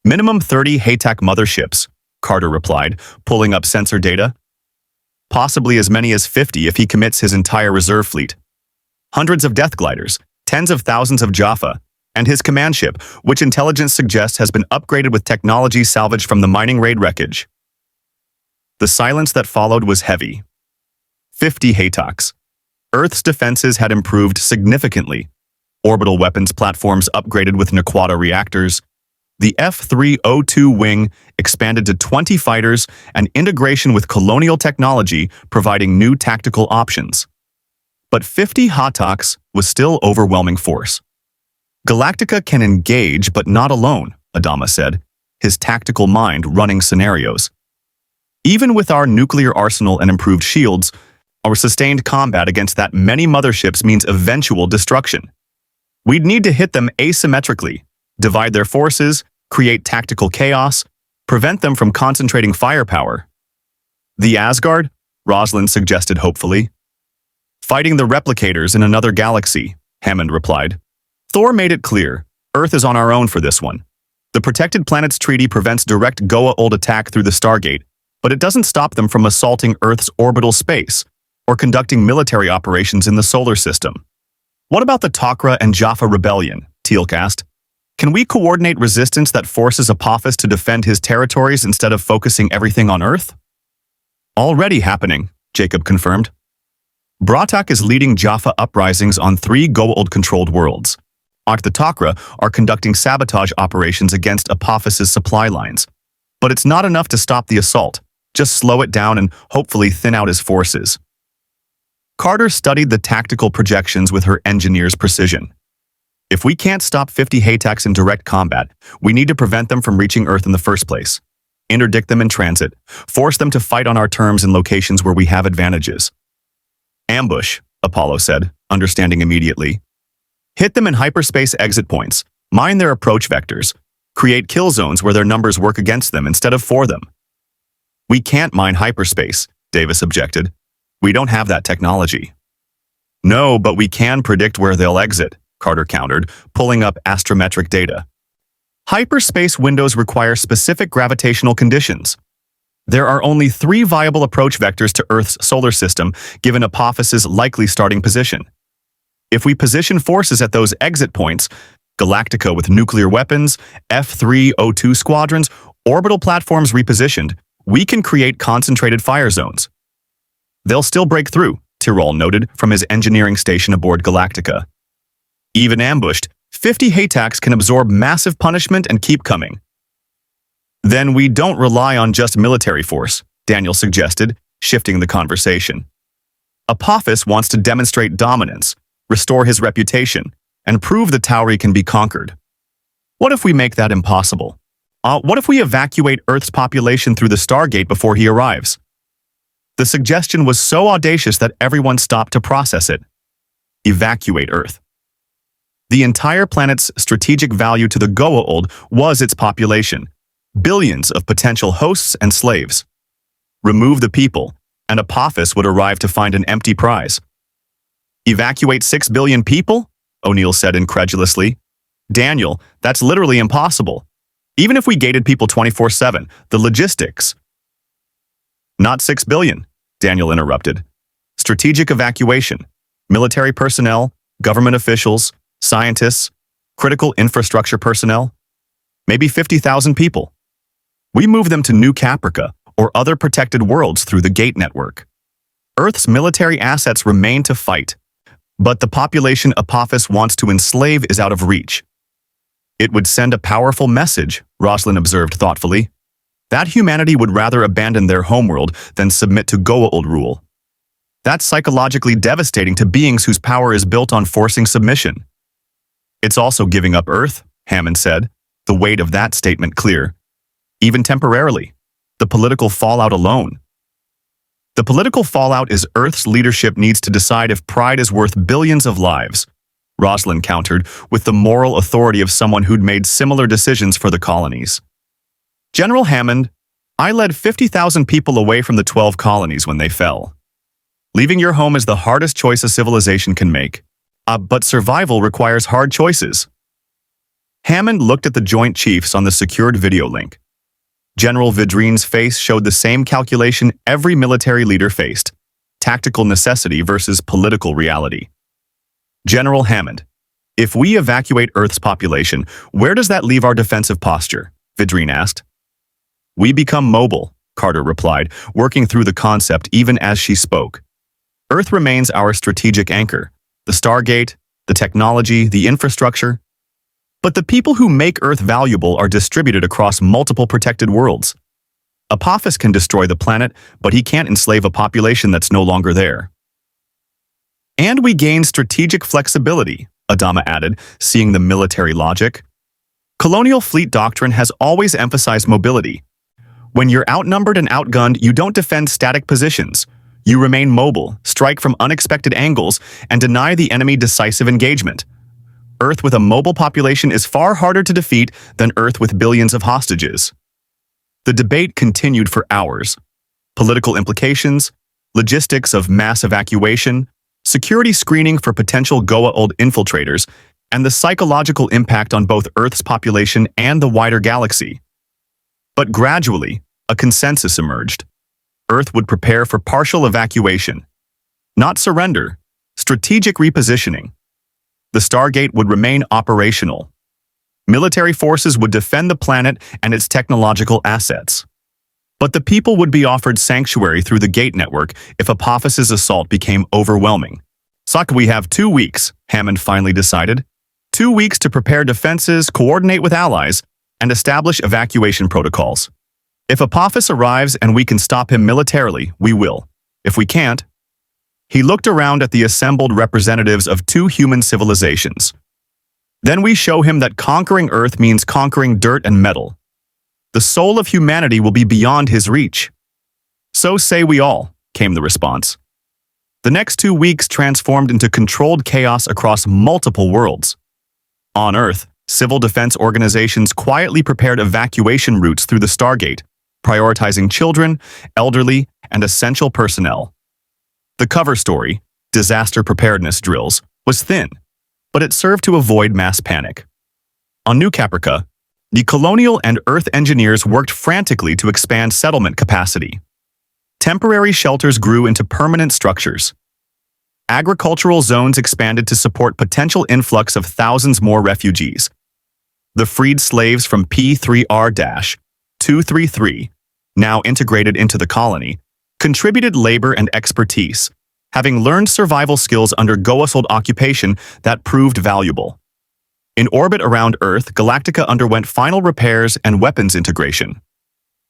Minimum 30 Haytak motherships, Carter replied, pulling up sensor data. Possibly as many as 50 if he commits his entire reserve fleet. Hundreds of death gliders, tens of thousands of Jaffa, and his command ship, which intelligence suggests has been upgraded with technology salvaged from the mining raid wreckage. The silence that followed was heavy. 50 Haytoks. Earth's defenses had improved significantly. Orbital weapons platforms upgraded with Naquata reactors, The F-302 wing expanded to 20 fighters and integration with Colonial technology, providing new tactical options. But 50 Hatoks was still overwhelming force. Galactica can engage, but not alone, Adama said, his tactical mind running scenarios. Even with our nuclear arsenal and improved shields, our sustained combat against that many motherships means eventual destruction. We'd need to hit them asymmetrically, divide their forces, create tactical chaos, prevent them from concentrating firepower. The Asgard? Rosalind suggested hopefully. Fighting the replicators in another galaxy, Hammond replied. Thor made it clear, Earth is on our own for this one. The Protected Planets Treaty prevents direct Goa'uld attack through the Stargate, but it doesn't stop them from assaulting Earth's orbital space or conducting military operations in the solar system. What about the Tok'ra and Jaffa rebellion? Teal'c asked. Can we coordinate resistance that forces Apophis to defend his territories instead of focusing everything on Earth? Already happening, Jacob confirmed. Bratak is leading Jaffa uprisings on 3 Goa'uld-controlled worlds. The Tok'ra are conducting sabotage operations against Apophis's supply lines. But it's not enough to stop the assault. Just slow it down and hopefully thin out his forces. Carter studied the tactical projections with her engineer's precision. If we can't stop 50 Hatoks in direct combat, we need to prevent them from reaching Earth in the first place. Interdict them in transit. Force them to fight on our terms in locations where we have advantages. Ambush, Apollo said, understanding immediately. Hit them in hyperspace exit points. Mine their approach vectors. Create kill zones where their numbers work against them instead of for them. We can't mine hyperspace, Davis objected. We don't have that technology. No, but we can predict where they'll exit, Carter countered, pulling up astrometric data. Hyperspace windows require specific gravitational conditions. There are only 3 viable approach vectors to Earth's solar system, given Apophis's likely starting position. If we position forces at those exit points, Galactica with nuclear weapons, F-302 squadrons, orbital platforms repositioned, we can create concentrated fire zones. They'll still break through, Tyrol noted from his engineering station aboard Galactica. Even ambushed, 50 Hatoks can absorb massive punishment and keep coming. Then we don't rely on just military force, Daniel suggested, shifting the conversation. Apophis wants to demonstrate dominance, restore his reputation, and prove the Tauri can be conquered. What if we make that impossible? What if we evacuate Earth's population through the Stargate before he arrives? The suggestion was so audacious that everyone stopped to process it. Evacuate Earth. The entire planet's strategic value to the Goa'uld was its population, billions of potential hosts and slaves. Remove the people, and Apophis would arrive to find an empty prize. Evacuate 6 billion people? O'Neill said incredulously. Daniel, that's literally impossible. Even if we gated people 24/7, the logistics. Not 6 billion, Daniel interrupted. Strategic evacuation, military personnel, government officials, scientists, critical infrastructure personnel, maybe 50,000 people. We move them to New Caprica or other protected worlds through the Gate network. Earth's military assets remain to fight, but the population Apophis wants to enslave is out of reach. It would send a powerful message, Rosalind observed thoughtfully, that humanity would rather abandon their homeworld than submit to Goa'uld rule. That's psychologically devastating to beings whose power is built on forcing submission. It's also giving up Earth, Hammond said, the weight of that statement clear. Even temporarily, the political fallout alone. The political fallout is Earth's leadership needs to decide if pride is worth billions of lives, Rosalind countered with the moral authority of someone who'd made similar decisions for the colonies. General Hammond, I led 50,000 people away from the 12 colonies when they fell. Leaving your home is the hardest choice a civilization can make. But survival requires hard choices. Hammond looked at the Joint Chiefs on the secured video link. General Vidrine's face showed the same calculation every military leader faced: tactical necessity versus political reality. General Hammond, if we evacuate Earth's population, where does that leave our defensive posture? Vidrine asked. We become mobile, Carter replied, working through the concept even as she spoke. Earth remains our strategic anchor. The Stargate, the technology, the infrastructure. But the people who make Earth valuable are distributed across multiple protected worlds. Apophis can destroy the planet, but he can't enslave a population that's no longer there. And we gain strategic flexibility, Adama added, seeing the military logic. Colonial Fleet doctrine has always emphasized mobility. When you're outnumbered and outgunned, you don't defend static positions. You remain mobile, strike from unexpected angles, and deny the enemy decisive engagement. Earth with a mobile population is far harder to defeat than Earth with billions of hostages. The debate continued for hours. Political implications, logistics of mass evacuation, security screening for potential Goa'uld infiltrators, and the psychological impact on both Earth's population and the wider galaxy. But gradually, a consensus emerged. Earth would prepare for partial evacuation. Not surrender, strategic repositioning. The Stargate would remain operational. Military forces would defend the planet and its technological assets. But the people would be offered sanctuary through the Gate network if Apophis's assault became overwhelming. We have 2 weeks, Hammond finally decided. 2 weeks to prepare defenses, coordinate with allies, and establish evacuation protocols. If Apophis arrives and we can stop him militarily, we will. If we can't, he looked around at the assembled representatives of 2 human civilizations. Then we show him that conquering Earth means conquering dirt and metal. The soul of humanity will be beyond his reach. So say we all, came the response. The next 2 weeks transformed into controlled chaos across multiple worlds. On Earth, civil defense organizations quietly prepared evacuation routes through the Stargate, prioritizing children, elderly, and essential personnel. The cover story, Disaster Preparedness Drills, was thin, but it served to avoid mass panic. On New Caprica, the Colonial and Earth engineers worked frantically to expand settlement capacity. Temporary shelters grew into permanent structures. Agricultural zones expanded to support potential influx of thousands more refugees. The freed slaves from P3R-233, now integrated into the colony, contributed labor and expertise, having learned survival skills under Goa'uld occupation that proved valuable. In orbit around Earth, Galactica underwent final repairs and weapons integration.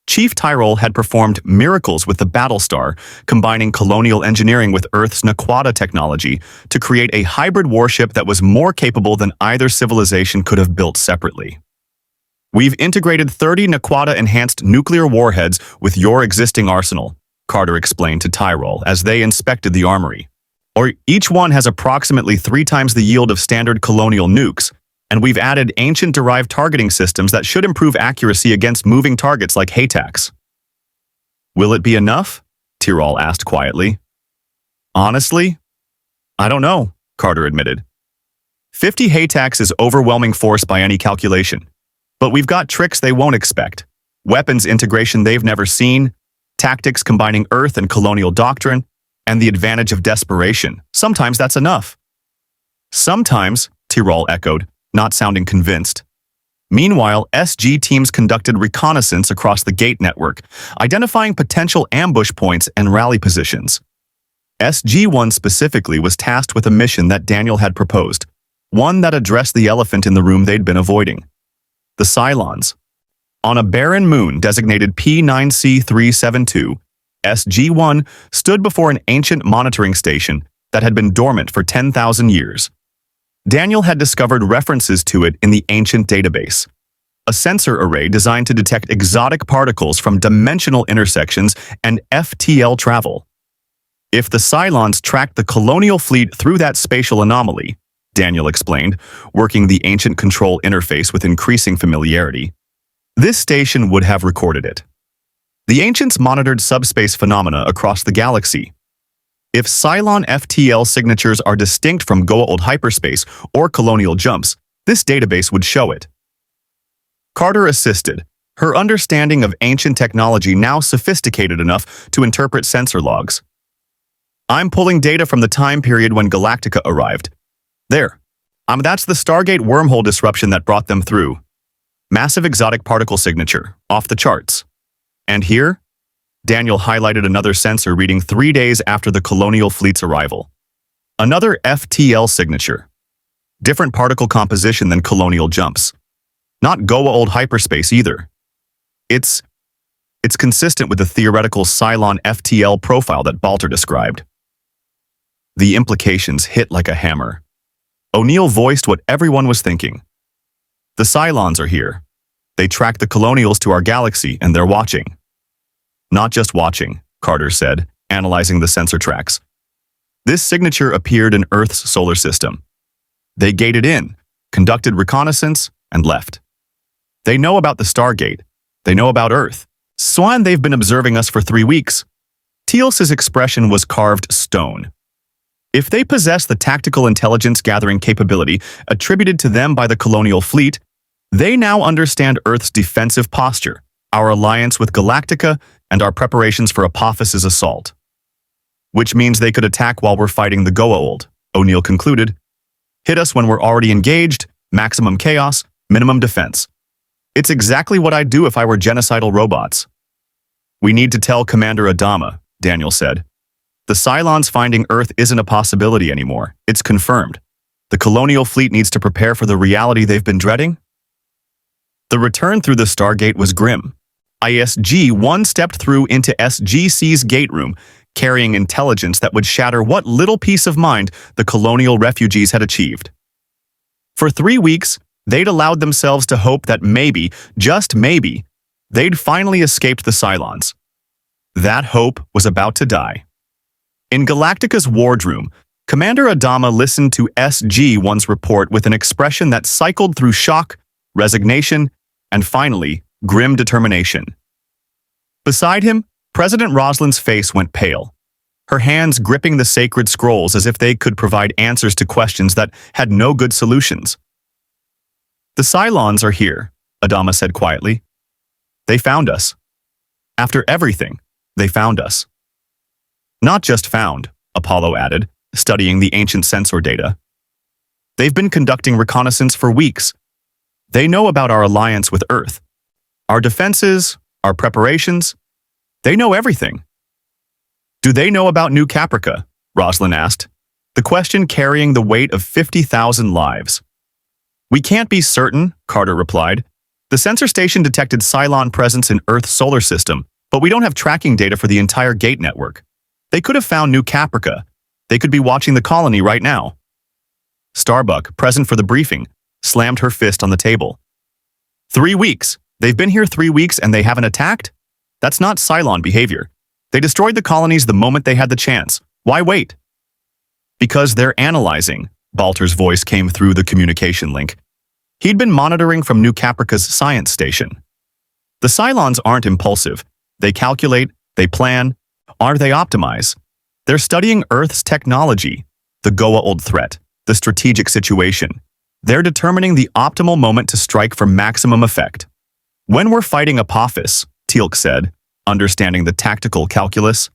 Chief Tyrol had performed miracles with the Battlestar, combining colonial engineering with Earth's Naquadah technology to create a hybrid warship that was more capable than either civilization could have built separately. We've integrated 30 Naquadah-enhanced nuclear warheads with your existing arsenal, Carter explained to Tyrol as they inspected the armory. Or each one has approximately 3 times the yield of standard colonial nukes, and we've added ancient-derived targeting systems that should improve accuracy against moving targets like Haytacs. Will it be enough? Tyrol asked quietly. Honestly, I don't know, Carter admitted. 50 Haytacs is overwhelming force by any calculation, but we've got tricks they won't expect, weapons integration they've never seen, tactics combining Earth and colonial doctrine, and the advantage of desperation. Sometimes that's enough. Sometimes, Tyrol echoed, not sounding convinced. Meanwhile, SG teams conducted reconnaissance across the Gate network, identifying potential ambush points and rally positions. SG-1 specifically was tasked with a mission that Daniel had proposed, one that addressed the elephant in the room they'd been avoiding. The Cylons. On a barren moon designated P9C372, SG-1 stood before an ancient monitoring station that had been dormant for 10,000 years. Daniel had discovered references to it in the ancient database, a sensor array designed to detect exotic particles from dimensional intersections and FTL travel. If the Cylons tracked the Colonial Fleet through that spatial anomaly, Daniel explained, working the ancient control interface with increasing familiarity, this station would have recorded it. The ancients monitored subspace phenomena across the galaxy. If Cylon FTL signatures are distinct from Goa'uld hyperspace or colonial jumps, this database would show it. Carter assisted, her understanding of ancient technology now sophisticated enough to interpret sensor logs. I'm pulling data from the time period when Galactica arrived. There. That's the Stargate wormhole disruption that brought them through. Massive exotic particle signature, off the charts. And here? Daniel highlighted another sensor reading 3 days after the Colonial Fleet's arrival. Another FTL signature. Different particle composition than colonial jumps. Not Goa'uld hyperspace either. It's consistent with the theoretical Cylon FTL profile that Baltar described. The implications hit like a hammer. O'Neill voiced what everyone was thinking. The Cylons are here. They track the Colonials to our galaxy and they're watching. Not just watching, Carter said, analyzing the sensor tracks. This signature appeared in Earth's solar system. They gated in, conducted reconnaissance, and left. They know about the Stargate. They know about Earth. Swan, they've been observing us for 3 weeks. Teal'c's expression was carved stone. If they possess the tactical intelligence-gathering capability attributed to them by the Colonial Fleet, they now understand Earth's defensive posture, our alliance with Galactica, and our preparations for Apophis's assault. Which means they could attack while we're fighting the Goa'uld, O'Neill concluded. Hit us when we're already engaged, maximum chaos, minimum defense. It's exactly what I'd do if I were genocidal robots. We need to tell Commander Adama, Daniel said. The Cylons finding Earth isn't a possibility anymore. It's confirmed. The Colonial Fleet needs to prepare for the reality they've been dreading. The return through the Stargate was grim. ISG-1 stepped through into SGC's gate room, carrying intelligence that would shatter what little peace of mind the colonial refugees had achieved. For 3 weeks, they'd allowed themselves to hope that maybe, just maybe, they'd finally escaped the Cylons. That hope was about to die. In Galactica's wardroom, Commander Adama listened to SG-1's report with an expression that cycled through shock, resignation, and finally, grim determination. Beside him, President Roslin's face went pale, her hands gripping the sacred scrolls as if they could provide answers to questions that had no good solutions. The Cylons are here, Adama said quietly. They found us. After everything, they found us. Not just found, Apollo added, studying the ancient sensor data. They've been conducting reconnaissance for weeks. They know about our alliance with Earth, our defenses, our preparations. They know everything. Do they know about New Caprica? Roslin asked, the question carrying the weight of 50,000 lives. We can't be certain, Carter replied. The sensor station detected Cylon presence in Earth's solar system, but we don't have tracking data for the entire gate network. They could have found New Caprica. They could be watching the colony right now. Starbuck, present for the briefing, slammed her fist on the table. 3 weeks. They've been here 3 weeks and they haven't attacked? That's not Cylon behavior. They destroyed the colonies the moment they had the chance. Why wait? Because they're analyzing, Baltar's voice came through the communication link. He'd been monitoring from New Caprica's science station. The Cylons aren't impulsive. They calculate, they plan, or they optimize. They're studying Earth's technology, the Goa'uld threat, the strategic situation. They're determining the optimal moment to strike for maximum effect. When we're fighting Apophis, Teal'c said, understanding the tactical calculus,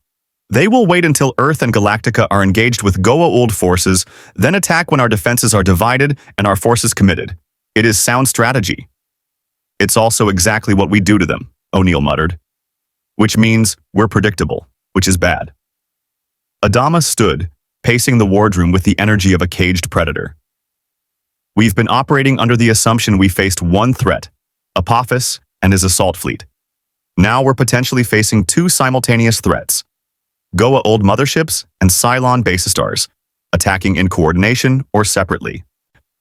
they will wait until Earth and Galactica are engaged with Goa'uld forces, then attack when our defenses are divided and our forces committed. It is sound strategy. It's also exactly what we do to them, O'Neill muttered. Which means we're predictable, which is bad. Adama stood, pacing the wardroom with the energy of a caged predator. We've been operating under the assumption we faced one threat, Apophis and his assault fleet. Now we're potentially facing 2 simultaneous threats, Goa'uld motherships and Cylon basestars, attacking in coordination or separately.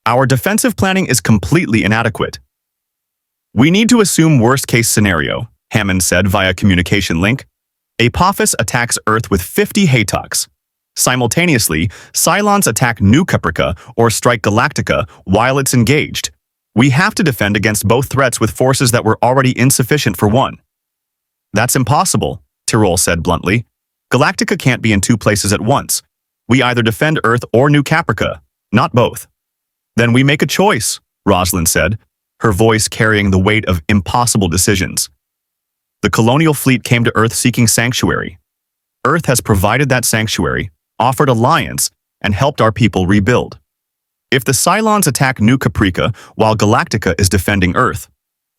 Our defensive planning is completely inadequate. We need to assume worst-case scenario, Hammond said via communication link. Apophis attacks Earth with 50 Haytoks. Simultaneously, Cylons attack New Caprica or strike Galactica while it's engaged. We have to defend against both threats with forces that were already insufficient for one. That's impossible, Tyrol said bluntly. Galactica can't be in 2 places at once. We either defend Earth or New Caprica, not both. Then we make a choice, Roslin said, her voice carrying the weight of impossible decisions. The Colonial Fleet came to Earth seeking sanctuary. Earth has provided that sanctuary, offered alliance, and helped our people rebuild. If the Cylons attack New Caprica while Galactica is defending Earth,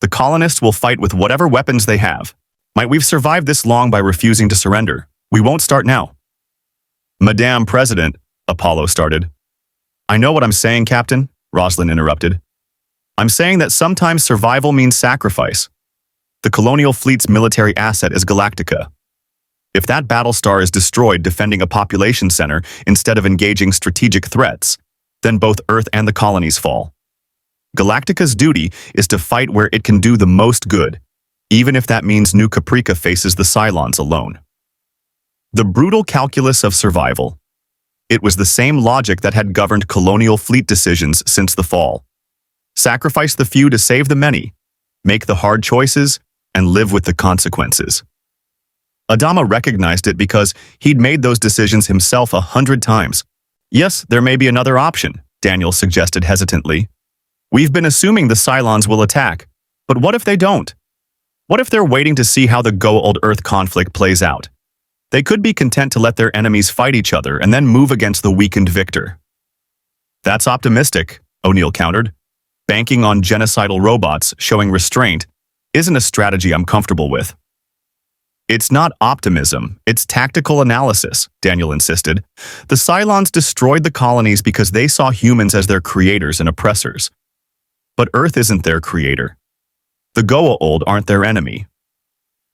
the colonists will fight with whatever weapons they have. Might we've survived this long by refusing to surrender? We won't start now. Madame President, Apollo started. I know what I'm saying, Captain, Roslyn interrupted. I'm saying that sometimes survival means sacrifice. The Colonial Fleet's military asset is Galactica. If that Battlestar is destroyed defending a population center instead of engaging strategic threats, then both Earth and the colonies fall. Galactica's duty is to fight where it can do the most good, even if that means New Caprica faces the Cylons alone. The brutal calculus of survival. It was the same logic that had governed Colonial Fleet decisions since the fall. Sacrifice the few to save the many, make the hard choices, and live with the consequences. Adama recognized it because he'd made those decisions himself 100 times. Yes, there may be another option, Daniel suggested hesitantly. We've been assuming the Cylons will attack, but what if they don't? What if they're waiting to see how the Goa'uld Earth conflict plays out? They could be content to let their enemies fight each other and then move against the weakened victor. That's optimistic, O'Neill countered. Banking on genocidal robots showing restraint isn't a strategy I'm comfortable with. It's not optimism, it's tactical analysis, Daniel insisted. The Cylons destroyed the colonies because they saw humans as their creators and oppressors. But Earth isn't their creator. The Goa'uld aren't their enemy.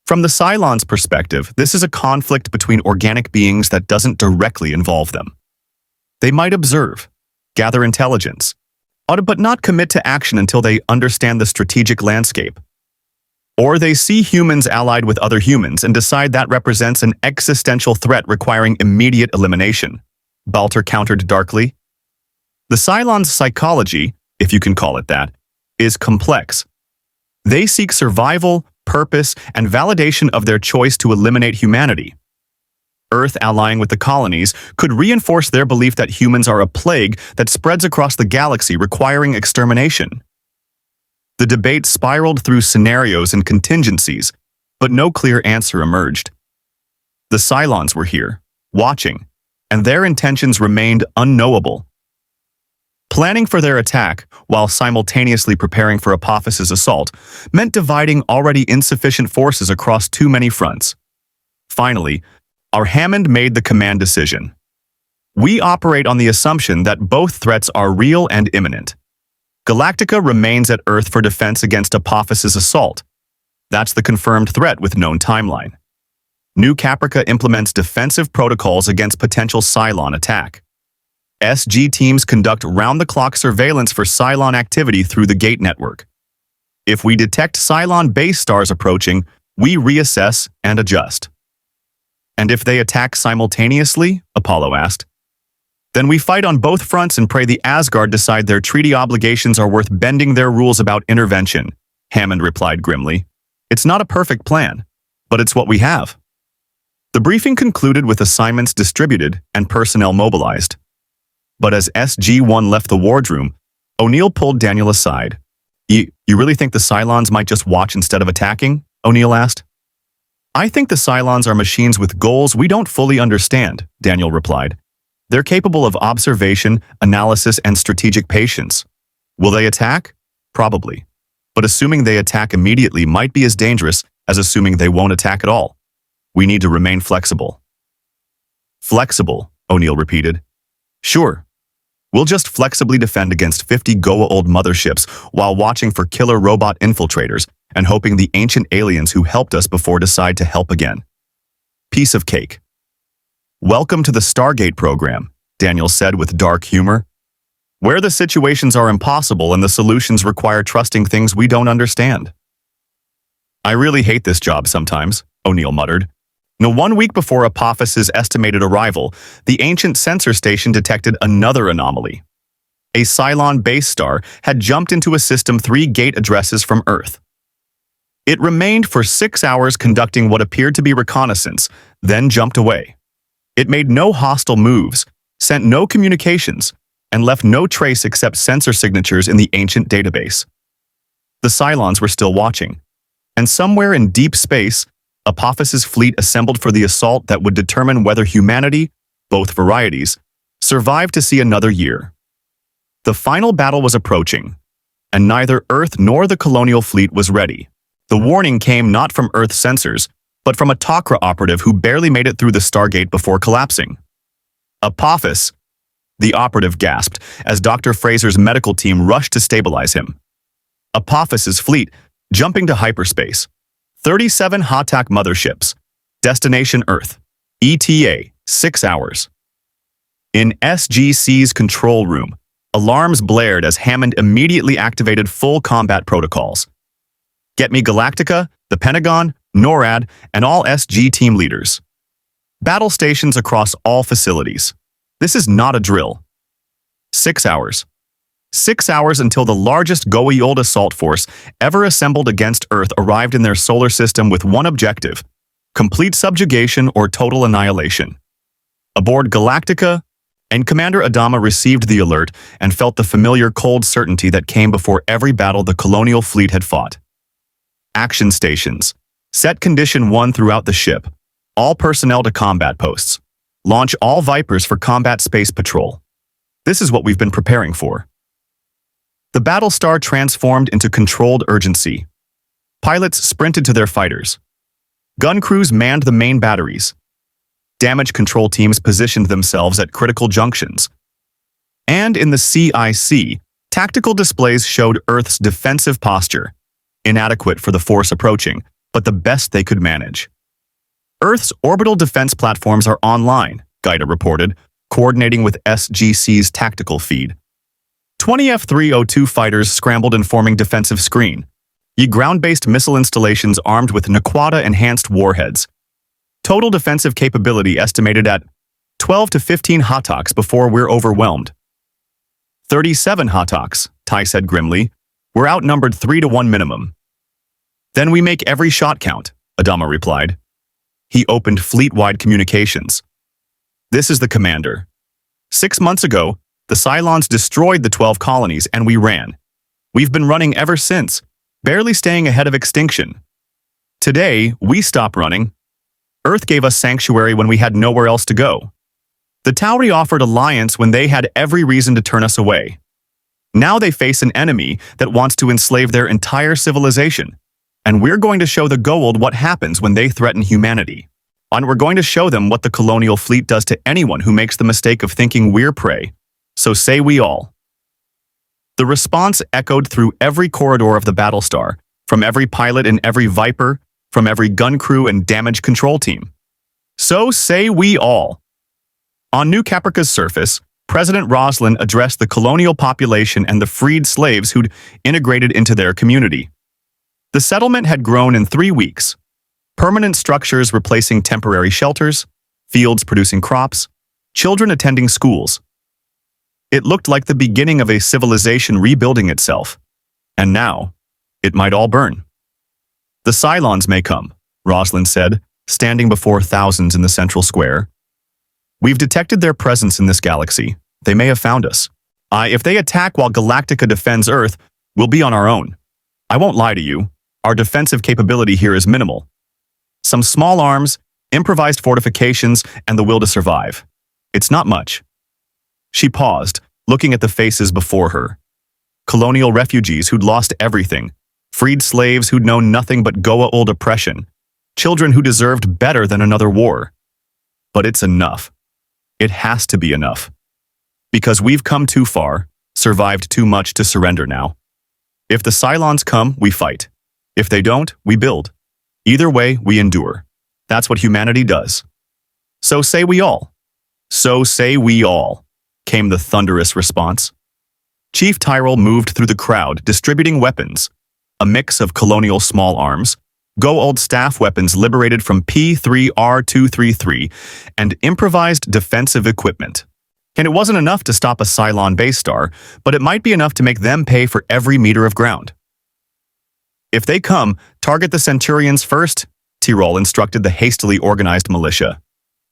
From the Cylons' perspective, this is a conflict between organic beings that doesn't directly involve them. They might observe, gather intelligence, but not commit to action until they understand the strategic landscape. Or they see humans allied with other humans and decide that represents an existential threat requiring immediate elimination, Balter countered darkly. The Cylons' psychology, if you can call it that, is complex. They seek survival, purpose, and validation of their choice to eliminate humanity. Earth allying with the colonies could reinforce their belief that humans are a plague that spreads across the galaxy requiring extermination. The debate spiraled through scenarios and contingencies, but no clear answer emerged. The Cylons were here, watching, and their intentions remained unknowable. Planning for their attack, while simultaneously preparing for Apophis's assault, meant dividing already insufficient forces across too many fronts. Finally, our Hammond made the command decision. We operate on the assumption that both threats are real and imminent. Galactica remains at Earth for defense against Apophis's assault. That's the confirmed threat with known timeline. New Caprica implements defensive protocols against potential Cylon attack. SG teams conduct round-the-clock surveillance for Cylon activity through the Gate network. If we detect Cylon base stars approaching, we reassess and adjust. And if they attack simultaneously? Apollo asked. Then we fight on both fronts and pray the Asgard decide their treaty obligations are worth bending their rules about intervention, Hammond replied grimly. It's not a perfect plan, but it's what we have. The briefing concluded with assignments distributed and personnel mobilized. But as SG-1 left the wardroom, O'Neill pulled Daniel aside. You really think the Cylons might just watch instead of attacking? O'Neill asked. I think the Cylons are machines with goals we don't fully understand, Daniel replied. They're capable of observation, analysis, and strategic patience. Will they attack? Probably. But assuming they attack immediately might be as dangerous as assuming they won't attack at all. We need to remain flexible. Flexible, O'Neill repeated. Sure. We'll just flexibly defend against 50 Goa'uld motherships while watching for killer robot infiltrators and hoping the ancient aliens who helped us before decide to help again. Piece of cake. Welcome to the Stargate program, Daniel said with dark humor. Where the situations are impossible and the solutions require trusting things we don't understand. I really hate this job sometimes, O'Neill muttered. Now, 1 week before Apophis's estimated arrival, the ancient sensor station detected another anomaly. A Cylon base star had jumped into a system 3 gate addresses from Earth. It remained for 6 hours conducting what appeared to be reconnaissance, then jumped away. It made no hostile moves, sent no communications, and left no trace except sensor signatures in the ancient database. The Cylons were still watching, and somewhere in deep space, Apophis's fleet assembled for the assault that would determine whether humanity, both varieties, survived to see another year. The final battle was approaching, and neither Earth nor the Colonial Fleet was ready. The warning came not from Earth sensors, but from a Takra operative who barely made it through the Stargate before collapsing. Apophis, The operative gasped as Dr. Fraser's medical team rushed to stabilize him. Apophis's fleet, jumping to hyperspace. 37 Hatak motherships. Destination Earth. ETA, 6 hours. In SGC's control room, alarms blared as Hammond immediately activated full combat protocols. Get me Galactica, the Pentagon, NORAD, and all SG team leaders. Battle stations across all facilities. This is not a drill. 6 hours. 6 hours until the largest Goa'uld assault force ever assembled against Earth arrived in their solar system with one objective: complete subjugation or total annihilation. Aboard Galactica, and Commander Adama received the alert and felt the familiar cold certainty that came before every battle the Colonial Fleet had fought. Action stations. Set Condition 1 throughout the ship. All personnel to combat posts. Launch all Vipers for combat space patrol. This is what we've been preparing for. The Battlestar transformed into controlled urgency. Pilots sprinted to their fighters. Gun crews manned the main batteries. Damage control teams positioned themselves at critical junctions. And in the CIC, tactical displays showed Earth's defensive posture, inadequate for the force approaching, but the best they could manage. Earth's orbital defense platforms are online, Gaida reported, coordinating with SGC's tactical feed. 20 F-302 fighters scrambled in forming defensive screen. Ground-based missile installations armed with Naquata-enhanced warheads. Total defensive capability estimated at 12 to 15 Hataks before we're overwhelmed. 37 Hataks, Tai said grimly. We're outnumbered 3 to 1 minimum. Then we make every shot count, Adama replied. He opened fleet-wide communications. This is the commander. 6 months ago, the Cylons destroyed the 12 colonies and we ran. We've been running ever since, barely staying ahead of extinction. Today, we stop running. Earth gave us sanctuary when we had nowhere else to go. The Tauri offered alliance when they had every reason to turn us away. Now they face an enemy that wants to enslave their entire civilization. And we're going to show the Goa'uld what happens when they threaten humanity. And we're going to show them what the Colonial Fleet does to anyone who makes the mistake of thinking we're prey. So say we all. The response echoed through every corridor of the Battlestar, from every pilot and every Viper, from every gun crew and damage control team. So say we all. On New Caprica's surface, President Roslin addressed the colonial population and the freed slaves who'd integrated into their community. The settlement had grown in 3 weeks. Permanent structures replacing temporary shelters, fields producing crops, children attending schools. It looked like the beginning of a civilization rebuilding itself. And now, it might all burn. The Cylons may come, Roslin said, standing before thousands in the central square. We've detected their presence in this galaxy. They may have found us. If they attack while Galactica defends Earth, we'll be on our own. I won't lie to you. Our defensive capability here is minimal. Some small arms, improvised fortifications, and the will to survive. It's not much. She paused, looking at the faces before her. Colonial refugees who'd lost everything, freed slaves who'd known nothing but Goa'uld oppression, children who deserved better than another war. But it's enough. It has to be enough. Because we've come too far, survived too much to surrender now. If the Cylons come, we fight. If they don't, we build. Either way, we endure. That's what humanity does. So say we all. So say we all, came the thunderous response. Chief Tyrell moved through the crowd, distributing weapons. A mix of colonial small arms, Goa'uld staff weapons liberated from P3R233, and improvised defensive equipment. And it wasn't enough to stop a Cylon base star, but it might be enough to make them pay for every meter of ground. If they come, target the Centurions first, Tyrell instructed the hastily organized militia.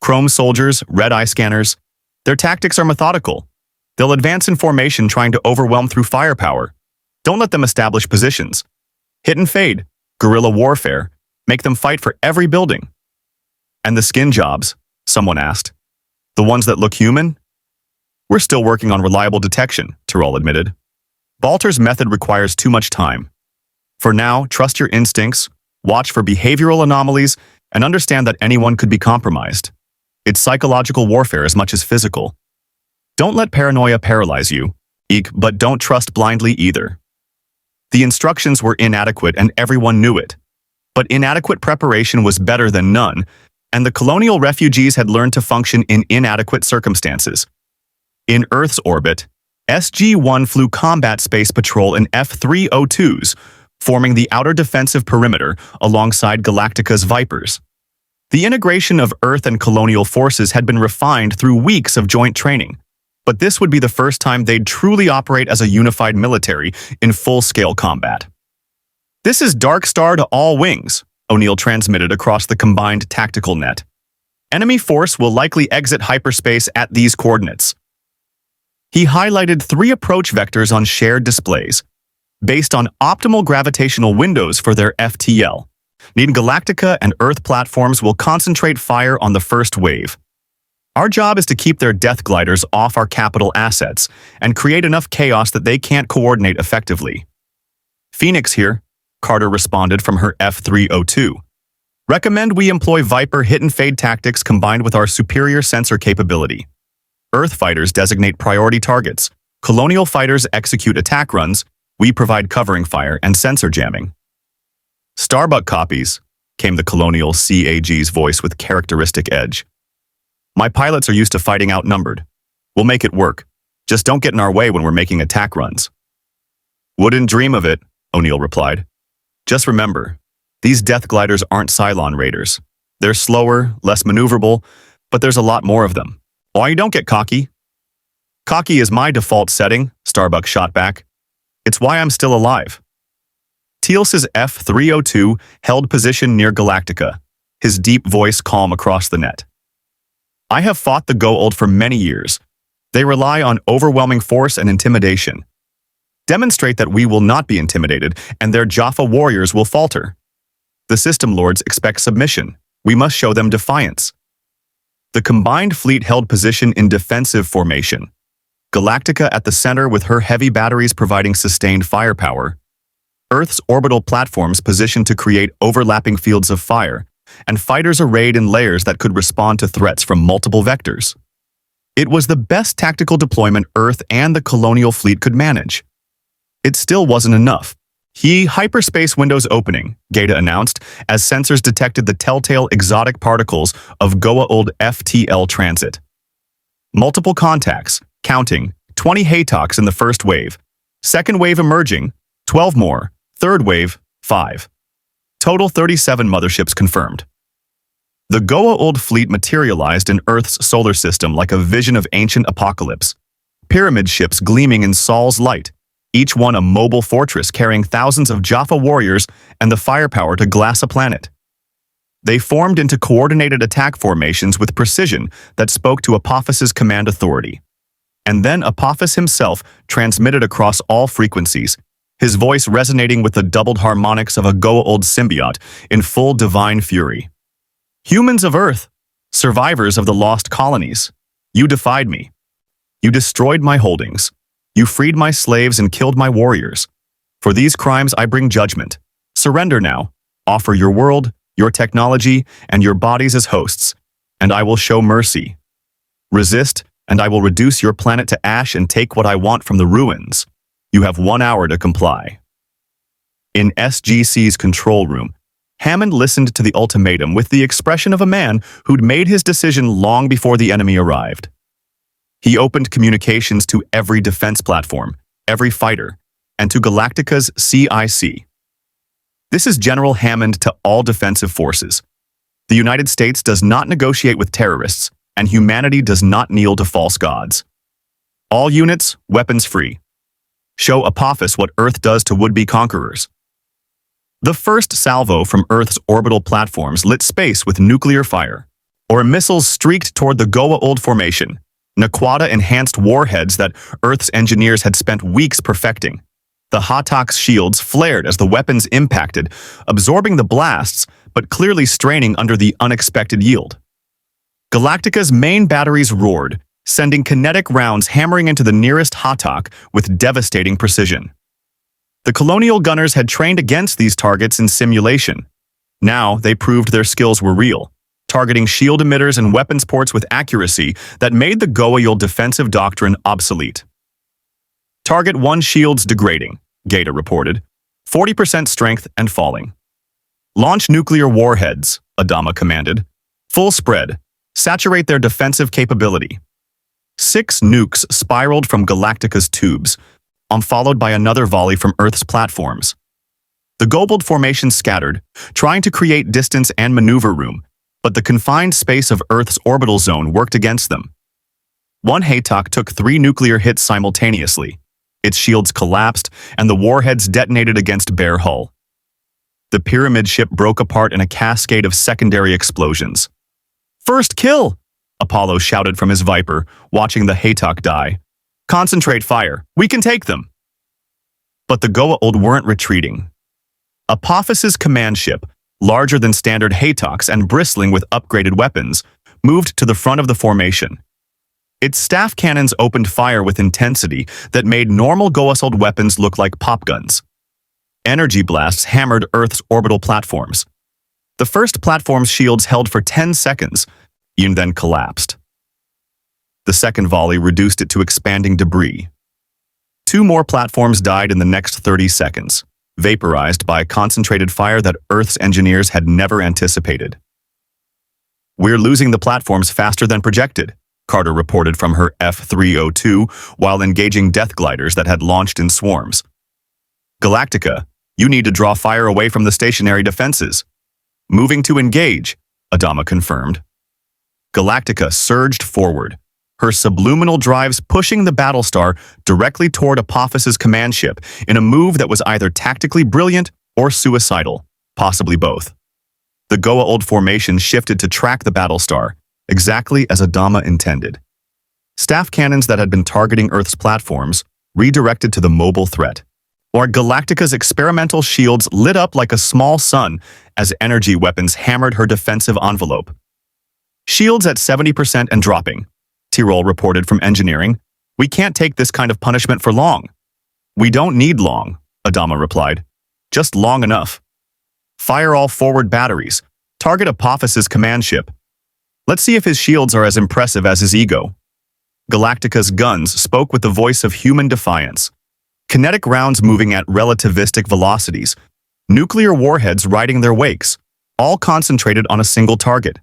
Chrome soldiers, red-eye scanners. Their tactics are methodical. They'll advance in formation trying to overwhelm through firepower. Don't let them establish positions. Hit and fade, guerrilla warfare, make them fight for every building. And the skin jobs, someone asked. The ones that look human? We're still working on reliable detection, Tyrell admitted. Balter's method requires too much time. For now, trust your instincts, watch for behavioral anomalies, and understand that anyone could be compromised. It's psychological warfare as much as physical. Don't let paranoia paralyze you. But don't trust blindly either. The instructions were inadequate and everyone knew it. But inadequate preparation was better than none, and the colonial refugees had learned to function in inadequate circumstances. In Earth's orbit, SG-1 flew combat space patrol in F-302s, forming the outer defensive perimeter alongside Galactica's Vipers. The integration of Earth and colonial forces had been refined through weeks of joint training, but this would be the first time they'd truly operate as a unified military in full-scale combat. "This is Darkstar to all wings," O'Neill transmitted across the combined tactical net. "Enemy force will likely exit hyperspace at these coordinates." He highlighted 3 approach vectors on shared displays, based on optimal gravitational windows for their FTL. Galactica and Earth platforms will concentrate fire on the first wave. Our job is to keep their death gliders off our capital assets and create enough chaos that they can't coordinate effectively. "Phoenix here," Carter responded from her F-302. "Recommend we employ Viper hit-and-fade tactics combined with our superior sensor capability. Earth fighters designate priority targets. Colonial fighters execute attack runs. We provide covering fire and sensor jamming." "Starbuck copies," came the Colonial CAG's voice with characteristic edge. "My pilots are used to fighting outnumbered. We'll make it work. Just don't get in our way when we're making attack runs." "Wouldn't dream of it," O'Neill replied. "Just remember, these death gliders aren't Cylon raiders. They're slower, less maneuverable, but there's a lot more of them. Why don't get cocky?" "Cocky is my default setting," Starbuck shot back. "It's why I'm still alive." Teal'c's F-302 held position near Galactica, his deep voice calm across the net. "I have fought the Goa'uld for many years. They rely on overwhelming force and intimidation. Demonstrate that we will not be intimidated, and their Jaffa warriors will falter. The system lords expect submission. We must show them defiance." The combined fleet held position in defensive formation. Galactica at the center with her heavy batteries providing sustained firepower. Earth's orbital platforms positioned to create overlapping fields of fire, and fighters arrayed in layers that could respond to threats from multiple vectors. It was the best tactical deployment Earth and the Colonial Fleet could manage. It still wasn't enough. Hyperspace windows opening, Gata announced, as sensors detected the telltale exotic particles of Goa'uld FTL transit. Multiple contacts, counting, 20 Haytoks in the first wave. Second wave emerging, 12 more. Third wave, 5. Total 37 motherships confirmed. The Goa'uld fleet materialized in Earth's solar system like a vision of ancient apocalypse. Pyramid ships gleaming in Sol's light, each one a mobile fortress carrying thousands of Jaffa warriors and the firepower to glass a planet. They formed into coordinated attack formations with precision that spoke to Apophis's command authority. And then Apophis himself transmitted across all frequencies, his voice resonating with the doubled harmonics of a Goa'uld symbiote in full divine fury. "Humans of Earth, survivors of the lost colonies, you defied me. You destroyed my holdings. You freed my slaves and killed my warriors. For these crimes I bring judgment. Surrender now. Offer your world, your technology, and your bodies as hosts, and I will show mercy. Resist, and I will reduce your planet to ash and take what I want from the ruins. You have 1 hour to comply." In SGC's control room, Hammond listened to the ultimatum with the expression of a man who'd made his decision long before the enemy arrived. He opened communications to every defense platform, every fighter, and to Galactica's CIC. "This is General Hammond to all defensive forces. The United States does not negotiate with terrorists, and humanity does not kneel to false gods. All units, weapons free. Show Apophis what Earth does to would-be conquerors." The first salvo from Earth's orbital platforms lit space with nuclear fire, or missiles streaked toward the Goa'uld formation, Naquata-enhanced warheads that Earth's engineers had spent weeks perfecting. The Haytok's shields flared as the weapons impacted, absorbing the blasts, but clearly straining under the unexpected yield. Galactica's main batteries roared, sending kinetic rounds hammering into the nearest Haytok with devastating precision. The colonial gunners had trained against these targets in simulation. Now they proved their skills were real. targeting shield emitters and weapons ports with accuracy that made the Goa'uld defensive doctrine obsolete. Target 1 shields degrading, Gata reported. 40% strength and falling. Launch nuclear warheads, Adama commanded. Full spread. Saturate their defensive capability. 6 nukes spiraled from Galactica's tubes, followed by another volley from Earth's platforms. The Goa'uld formation scattered, trying to create distance and maneuver room, but the confined space of Earth's orbital zone worked against them. One Haytok took 3 nuclear hits simultaneously. Its shields collapsed, and the warheads detonated against bare hull. The pyramid ship broke apart in a cascade of secondary explosions. "First kill!" Apollo shouted from his Viper, watching the Haytok die. "Concentrate fire. We can take them." But the Goa'uld weren't retreating. Apophis's command ship, larger than standard Haytoks and bristling with upgraded weapons, moved to the front of the formation. Its staff cannons opened fire with intensity that made normal Goa'uld weapons look like pop guns. Energy blasts hammered Earth's orbital platforms. The first platform's shields held for 10 seconds, and then collapsed. The second volley reduced it to expanding debris. 2 more platforms died in the next 30 seconds, vaporized by concentrated fire that Earth's engineers had never anticipated. "We're losing the platforms faster than projected," Carter reported from her F-302 while engaging death gliders that had launched in swarms. "Galactica, you need to draw fire away from the stationary defenses." "Moving to engage," Adama confirmed. Galactica surged forward, her subliminal drives pushing the Battlestar directly toward Apophis's command ship in a move that was either tactically brilliant or suicidal, possibly both. The Goa'uld formation shifted to track the Battlestar, exactly as Adama intended. Staff cannons that had been targeting Earth's platforms redirected to the mobile threat, or Galactica's experimental shields lit up like a small sun as energy weapons hammered her defensive envelope. "Shields at 70% and dropping," Tyrol reported from engineering. "We can't take this kind of punishment for long." "We don't need long," Adama replied. "Just long enough. Fire all forward batteries. Target Apophis's command ship. Let's see if his shields are as impressive as his ego." Galactica's guns spoke with the voice of human defiance. Kinetic rounds moving at relativistic velocities, nuclear warheads riding their wakes, all concentrated on a single target.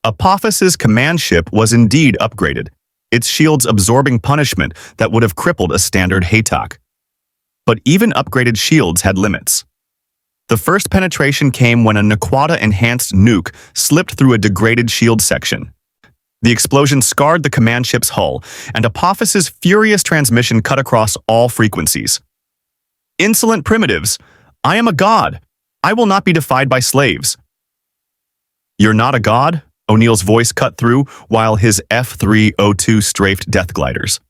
Apophis's command ship was indeed upgraded, its shields absorbing punishment that would have crippled a standard Haytok. But even upgraded shields had limits. The first penetration came when a Naquata-enhanced nuke slipped through a degraded shield section. The explosion scarred the command ship's hull, and Apophis's furious transmission cut across all frequencies. "Insolent primitives! I am a god! I will not be defied by slaves." "You're not a god?" O'Neill's voice cut through while his F-302 strafed death gliders.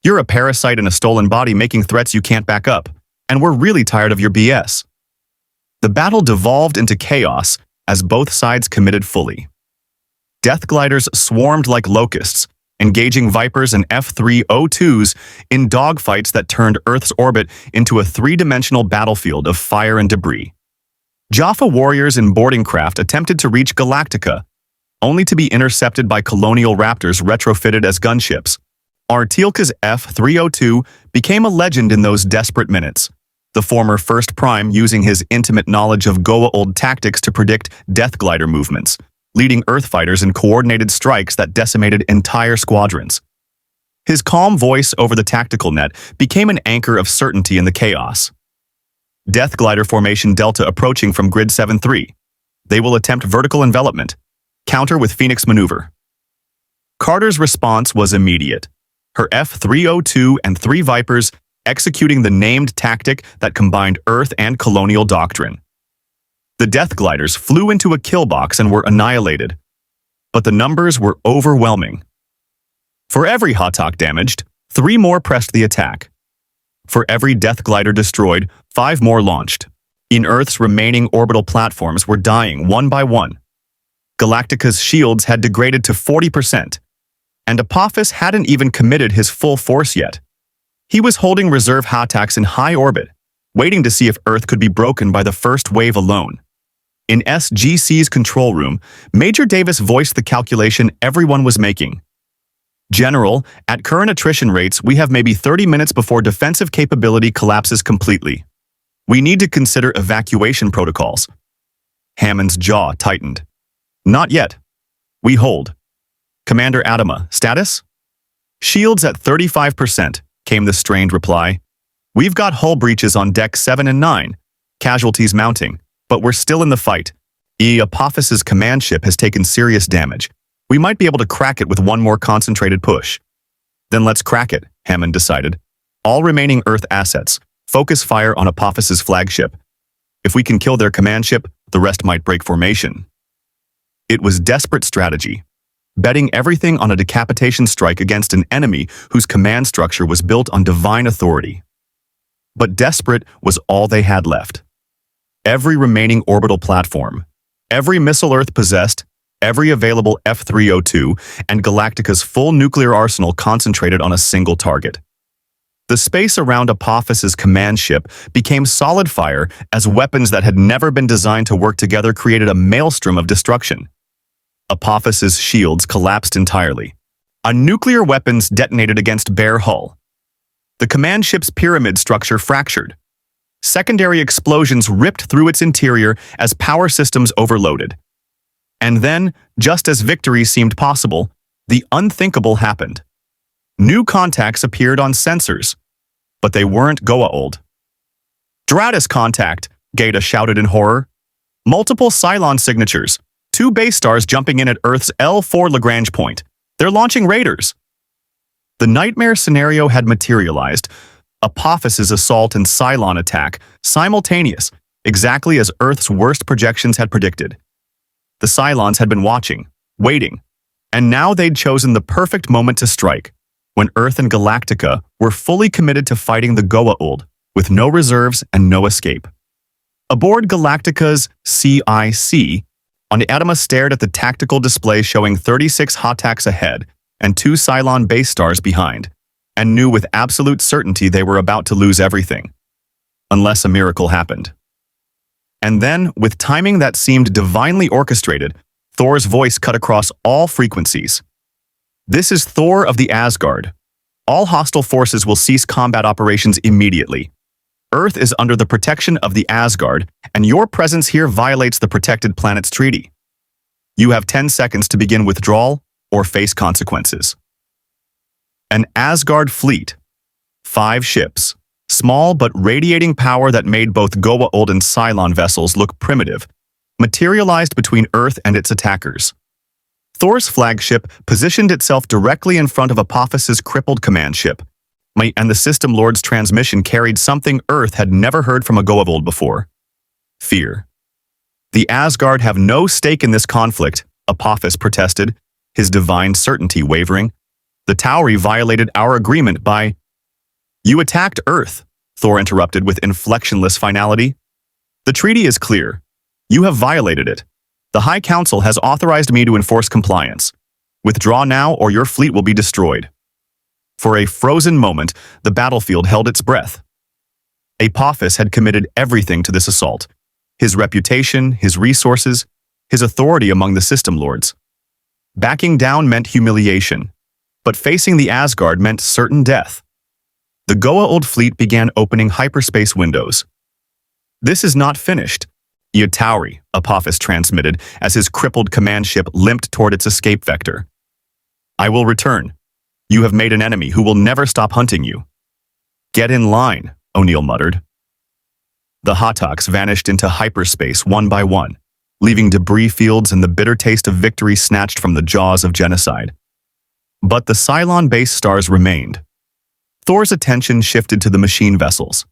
"You're a parasite in a stolen body making threats you can't back up, and we're really tired of your BS." The battle devolved into chaos as both sides committed fully. Death gliders swarmed like locusts, engaging Vipers and F-302s in dogfights that turned Earth's orbit into a 3-dimensional battlefield of fire and debris. Jaffa warriors in boarding craft attempted to reach Galactica, only to be intercepted by Colonial Raptors retrofitted as gunships. Artilka's F-302 became a legend in those desperate minutes, the former First Prime using his intimate knowledge of Goa'uld tactics to predict death glider movements, leading Earthfighters in coordinated strikes that decimated entire squadrons. His calm voice over the tactical net became an anchor of certainty in the chaos. Death glider formation Delta approaching from grid 7-3. They will attempt vertical envelopment, counter with Phoenix maneuver. Carter's response was immediate. Her F-302 and 3 Vipers executing the named tactic that combined Earth and Colonial doctrine. The death gliders flew into a kill box and were annihilated, but the numbers were overwhelming. For every Haytok damaged, 3 more pressed the attack. For every death glider destroyed, 5 more launched. In Earth's remaining orbital platforms were dying one by one. Galactica's shields had degraded to 40%, and Apophis hadn't even committed his full force yet. He was holding reserve Haytoks in high orbit, waiting to see if Earth could be broken by the first wave alone. In SGC's control room, Major Davis voiced the calculation everyone was making. General, at current attrition rates, we have maybe 30 minutes before defensive capability collapses completely. We need to consider evacuation protocols. Hammond's jaw tightened. Not yet. We hold. Commander Adama, status? Shields at 35%, came the strained reply. We've got hull breaches on deck 7 and 9, casualties mounting, but we're still in the fight. Apophis's command ship has taken serious damage. We might be able to crack it with one more concentrated push. Then let's crack it, Hammond decided. All remaining Earth assets, focus fire on Apophis's flagship. If we can kill their command ship, the rest might break formation. It was desperate strategy, betting everything on a decapitation strike against an enemy whose command structure was built on divine authority. But desperate was all they had left. Every remaining orbital platform, every missile Earth possessed, every available F-302, and Galactica's full nuclear arsenal concentrated on a single target. The space around Apophis's command ship became solid fire as weapons that had never been designed to work together created a maelstrom of destruction. Apophis's shields collapsed entirely. A nuclear weapons detonated against bare hull. The command ship's pyramid structure fractured. Secondary explosions ripped through its interior as power systems overloaded. And then, just as victory seemed possible, the unthinkable happened. New contacts appeared on sensors, but they weren't Goa'uld. Dratus contact, Gaeta shouted in horror. Multiple Cylon signatures, 2 base stars jumping in at Earth's L4 Lagrange point. They're launching raiders. The nightmare scenario had materialized. Apophis's assault and Cylon attack, simultaneous, exactly as Earth's worst projections had predicted. The Cylons had been watching, waiting, and now they'd chosen the perfect moment to strike, when Earth and Galactica were fully committed to fighting the Goa'uld, with no reserves and no escape. Aboard Galactica's CIC, Adama stared at the tactical display showing 36 Hotaks ahead and 2 Cylon base stars behind, and knew with absolute certainty they were about to lose everything. Unless a miracle happened. And then, with timing that seemed divinely orchestrated, Thor's voice cut across all frequencies. This is Thor of the Asgard. All hostile forces will cease combat operations immediately. Earth is under the protection of the Asgard, and your presence here violates the Protected Planets Treaty. You have 10 seconds to begin withdrawal or face consequences. An Asgard fleet. 5 ships. Small but radiating power that made both Goa'uld and Cylon vessels look primitive, materialized between Earth and its attackers. Thor's flagship positioned itself directly in front of Apophis's crippled command ship, and the System Lord's transmission carried something Earth had never heard from a Goa'uld before. Fear. The Asgard have no stake in this conflict, Apophis protested, his divine certainty wavering. The Tauri violated our agreement by... You attacked Earth, Thor interrupted with inflectionless finality. The treaty is clear. You have violated it. The High Council has authorized me to enforce compliance. Withdraw now or your fleet will be destroyed. For a frozen moment, the battlefield held its breath. Apophis had committed everything to this assault. His reputation, his resources, his authority among the System Lords. Backing down meant humiliation, but facing the Asgard meant certain death. The Goa'uld fleet began opening hyperspace windows. This is not finished. Tauri, Apophis transmitted as his crippled command ship limped toward its escape vector. I will return. You have made an enemy who will never stop hunting you. Get in line, O'Neill muttered. The Hotaks vanished into hyperspace one by one, leaving debris fields and the bitter taste of victory snatched from the jaws of genocide. But the Cylon base stars remained. Thor's attention shifted to the machine vessels.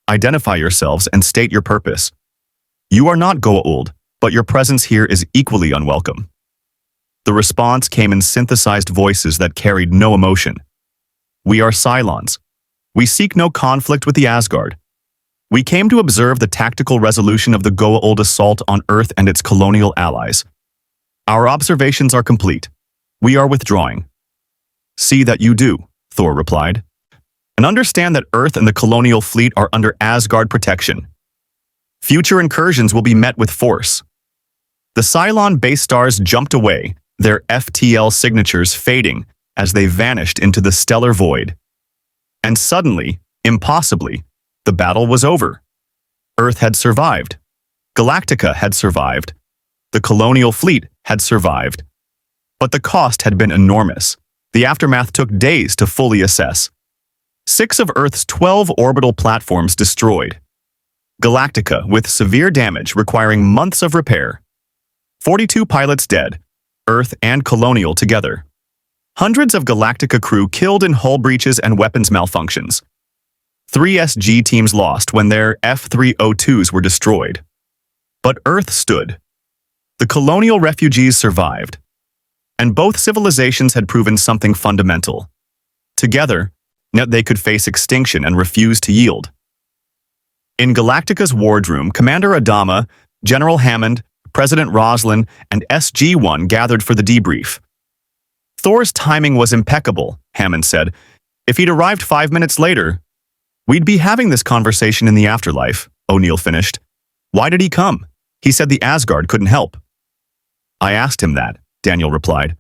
Identify yourselves and state your purpose. You are not Goa'uld, but your presence here is equally unwelcome. The response came in synthesized voices that carried no emotion. We are Cylons. We seek no conflict with the Asgard. We came to observe the tactical resolution of the Goa'uld assault on Earth and its colonial allies. Our observations are complete. We are withdrawing. See that you do, Thor replied. And understand that Earth and the Colonial Fleet are under Asgard protection. Future incursions will be met with force. The Cylon-based stars jumped away, their FTL signatures fading as they vanished into the stellar void. And suddenly, impossibly, the battle was over. Earth had survived. Galactica had survived. The Colonial Fleet had survived. But the cost had been enormous. The aftermath took days to fully assess. 6 of Earth's 12 orbital platforms destroyed. Galactica with severe damage requiring months of repair. 42 pilots dead, Earth and Colonial together. Hundreds of Galactica crew killed in hull breaches and weapons malfunctions. 3 SG teams lost when their F-302s were destroyed. But Earth stood. The Colonial refugees survived. And both civilizations had proven something fundamental. Together, they could face extinction and refuse to yield. In Galactica's wardroom, Commander Adama, General Hammond, President Roslin, and SG-1 gathered for the debrief. Thor's timing was impeccable, Hammond said. If he'd arrived 5 minutes later, we'd be having this conversation in the afterlife, O'Neill finished. Why did he come? He said the Asgard couldn't help. I asked him that, Daniel replied.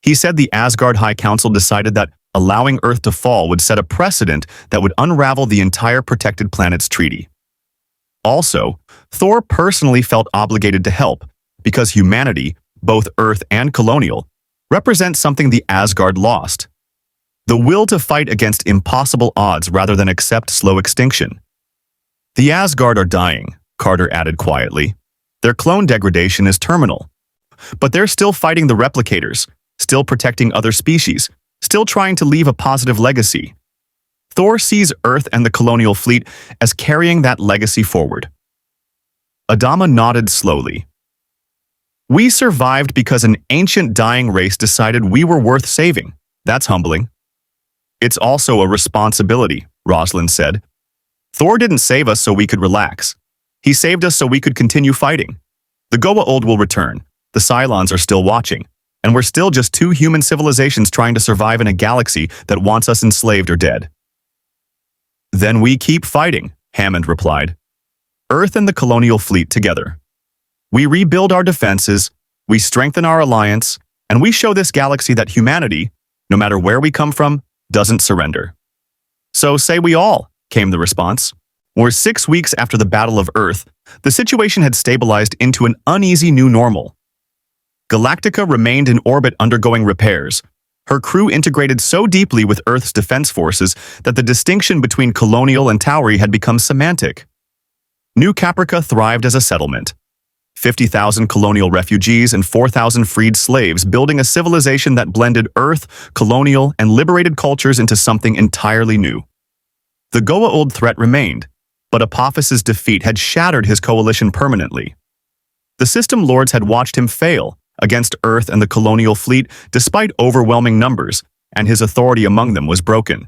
He said the Asgard High Council decided that allowing Earth to fall would set a precedent that would unravel the entire Protected Planets Treaty. Also, Thor personally felt obligated to help, because humanity, both Earth and Colonial, represents something the Asgard lost. The will to fight against impossible odds rather than accept slow extinction. The Asgard are dying, Carter added quietly. Their clone degradation is terminal. But they're still fighting the replicators, still protecting other species, still trying to leave a positive legacy. Thor sees Earth and the Colonial Fleet as carrying that legacy forward. Adama nodded slowly. We survived because an ancient dying race decided we were worth saving. That's humbling. It's also a responsibility, Roslin said. Thor didn't save us so we could relax. He saved us so we could continue fighting. The Goa'uld will return. The Cylons are still watching. And we're still just 2 human civilizations trying to survive in a galaxy that wants us enslaved or dead. Then we keep fighting, Hammond replied. Earth and the Colonial Fleet together. We rebuild our defenses, we strengthen our alliance, and we show this galaxy that humanity, no matter where we come from, doesn't surrender. So say we all, came the response. Or 6 weeks after the Battle of Earth, the situation had stabilized into an uneasy new normal. Galactica remained in orbit undergoing repairs. Her crew integrated so deeply with Earth's defense forces that the distinction between Colonial and Tauri had become semantic. New Caprica thrived as a settlement. 50,000 Colonial refugees and 4,000 freed slaves building a civilization that blended Earth, Colonial, and liberated cultures into something entirely new. The Goa'uld threat remained, but Apophis's defeat had shattered his coalition permanently. The System Lords had watched him fail against Earth and the Colonial Fleet despite overwhelming numbers, and his authority among them was broken.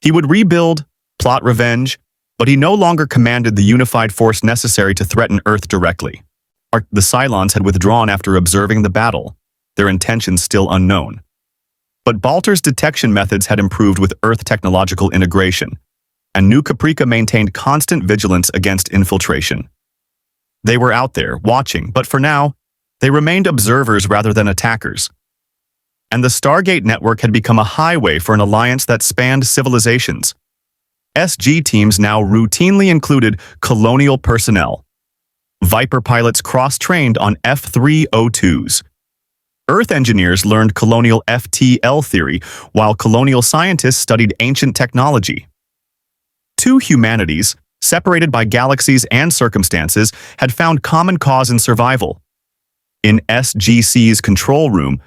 He would rebuild, plot revenge, but he no longer commanded the unified force necessary to threaten Earth directly. The Cylons had withdrawn after observing the battle, their intentions still unknown. But Balter's detection methods had improved with Earth technological integration, and New Caprica maintained constant vigilance against infiltration. They were out there, watching, but for now, they remained observers rather than attackers. And the Stargate network had become a highway for an alliance that spanned civilizations. SG teams now routinely included Colonial personnel. Viper pilots cross-trained on F-302s. Earth engineers learned Colonial FTL theory, while Colonial scientists studied ancient technology. 2 humanities, separated by galaxies and circumstances, had found common cause in survival. In SGC's control room,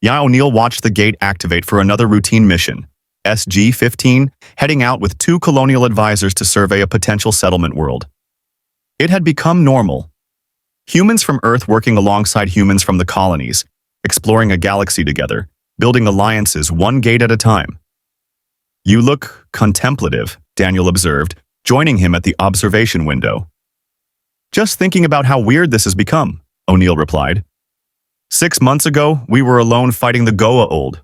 O'Neill watched the gate activate for another routine mission, SG-15, heading out with 2 Colonial advisors to survey a potential settlement world. It had become normal. Humans from Earth working alongside humans from the colonies, exploring a galaxy together, building alliances one gate at a time. You look contemplative, Daniel observed, joining him at the observation window. Just thinking about how weird this has become, O'Neill replied. 6 months ago, we were alone fighting the Goa'uld.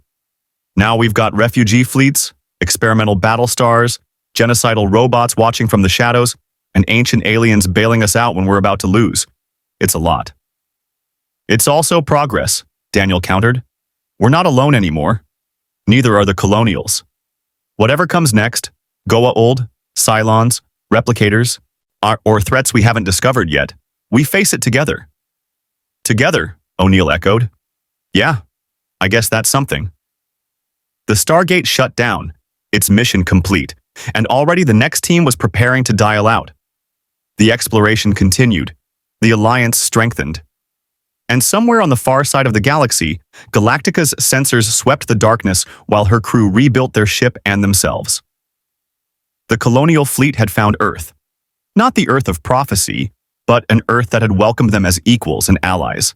Now we've got refugee fleets, experimental Battlestars, genocidal robots watching from the shadows. and ancient aliens bailing us out when we're about to lose. It's a lot. It's also progress, Daniel countered. We're not alone anymore. Neither are the Colonials. Whatever comes next, Goa'uld, Cylons, replicators, or threats we haven't discovered yet, we face it together. Together, O'Neill echoed. Yeah, I guess that's something. The Stargate shut down, its mission complete, and already the next team was preparing to dial out. The exploration continued, the alliance strengthened. And somewhere on the far side of the galaxy, Galactica's sensors swept the darkness while her crew rebuilt their ship and themselves. The Colonial Fleet had found Earth. Not the Earth of prophecy, but an Earth that had welcomed them as equals and allies.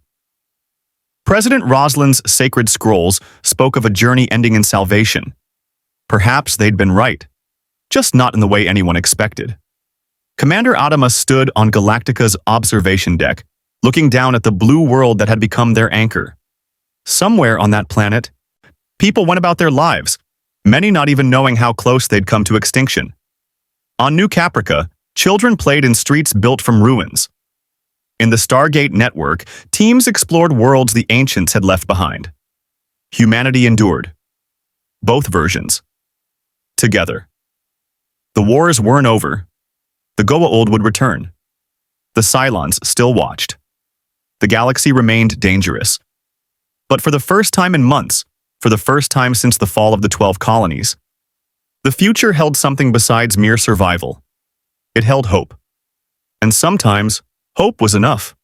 President Roslin's sacred scrolls spoke of a journey ending in salvation. Perhaps they'd been right, just not in the way anyone expected. Commander Adama stood on Galactica's observation deck, looking down at the blue world that had become their anchor. Somewhere on that planet, people went about their lives, many not even knowing how close they'd come to extinction. On New Caprica, children played in streets built from ruins. In the Stargate network, teams explored worlds the ancients had left behind. Humanity endured. Both versions. Together. The wars weren't over. The Goa'uld would return. The Cylons still watched. The galaxy remained dangerous. But for the first time in months, for the first time since the fall of the 12 colonies, the future held something besides mere survival. It held hope. And sometimes, hope was enough.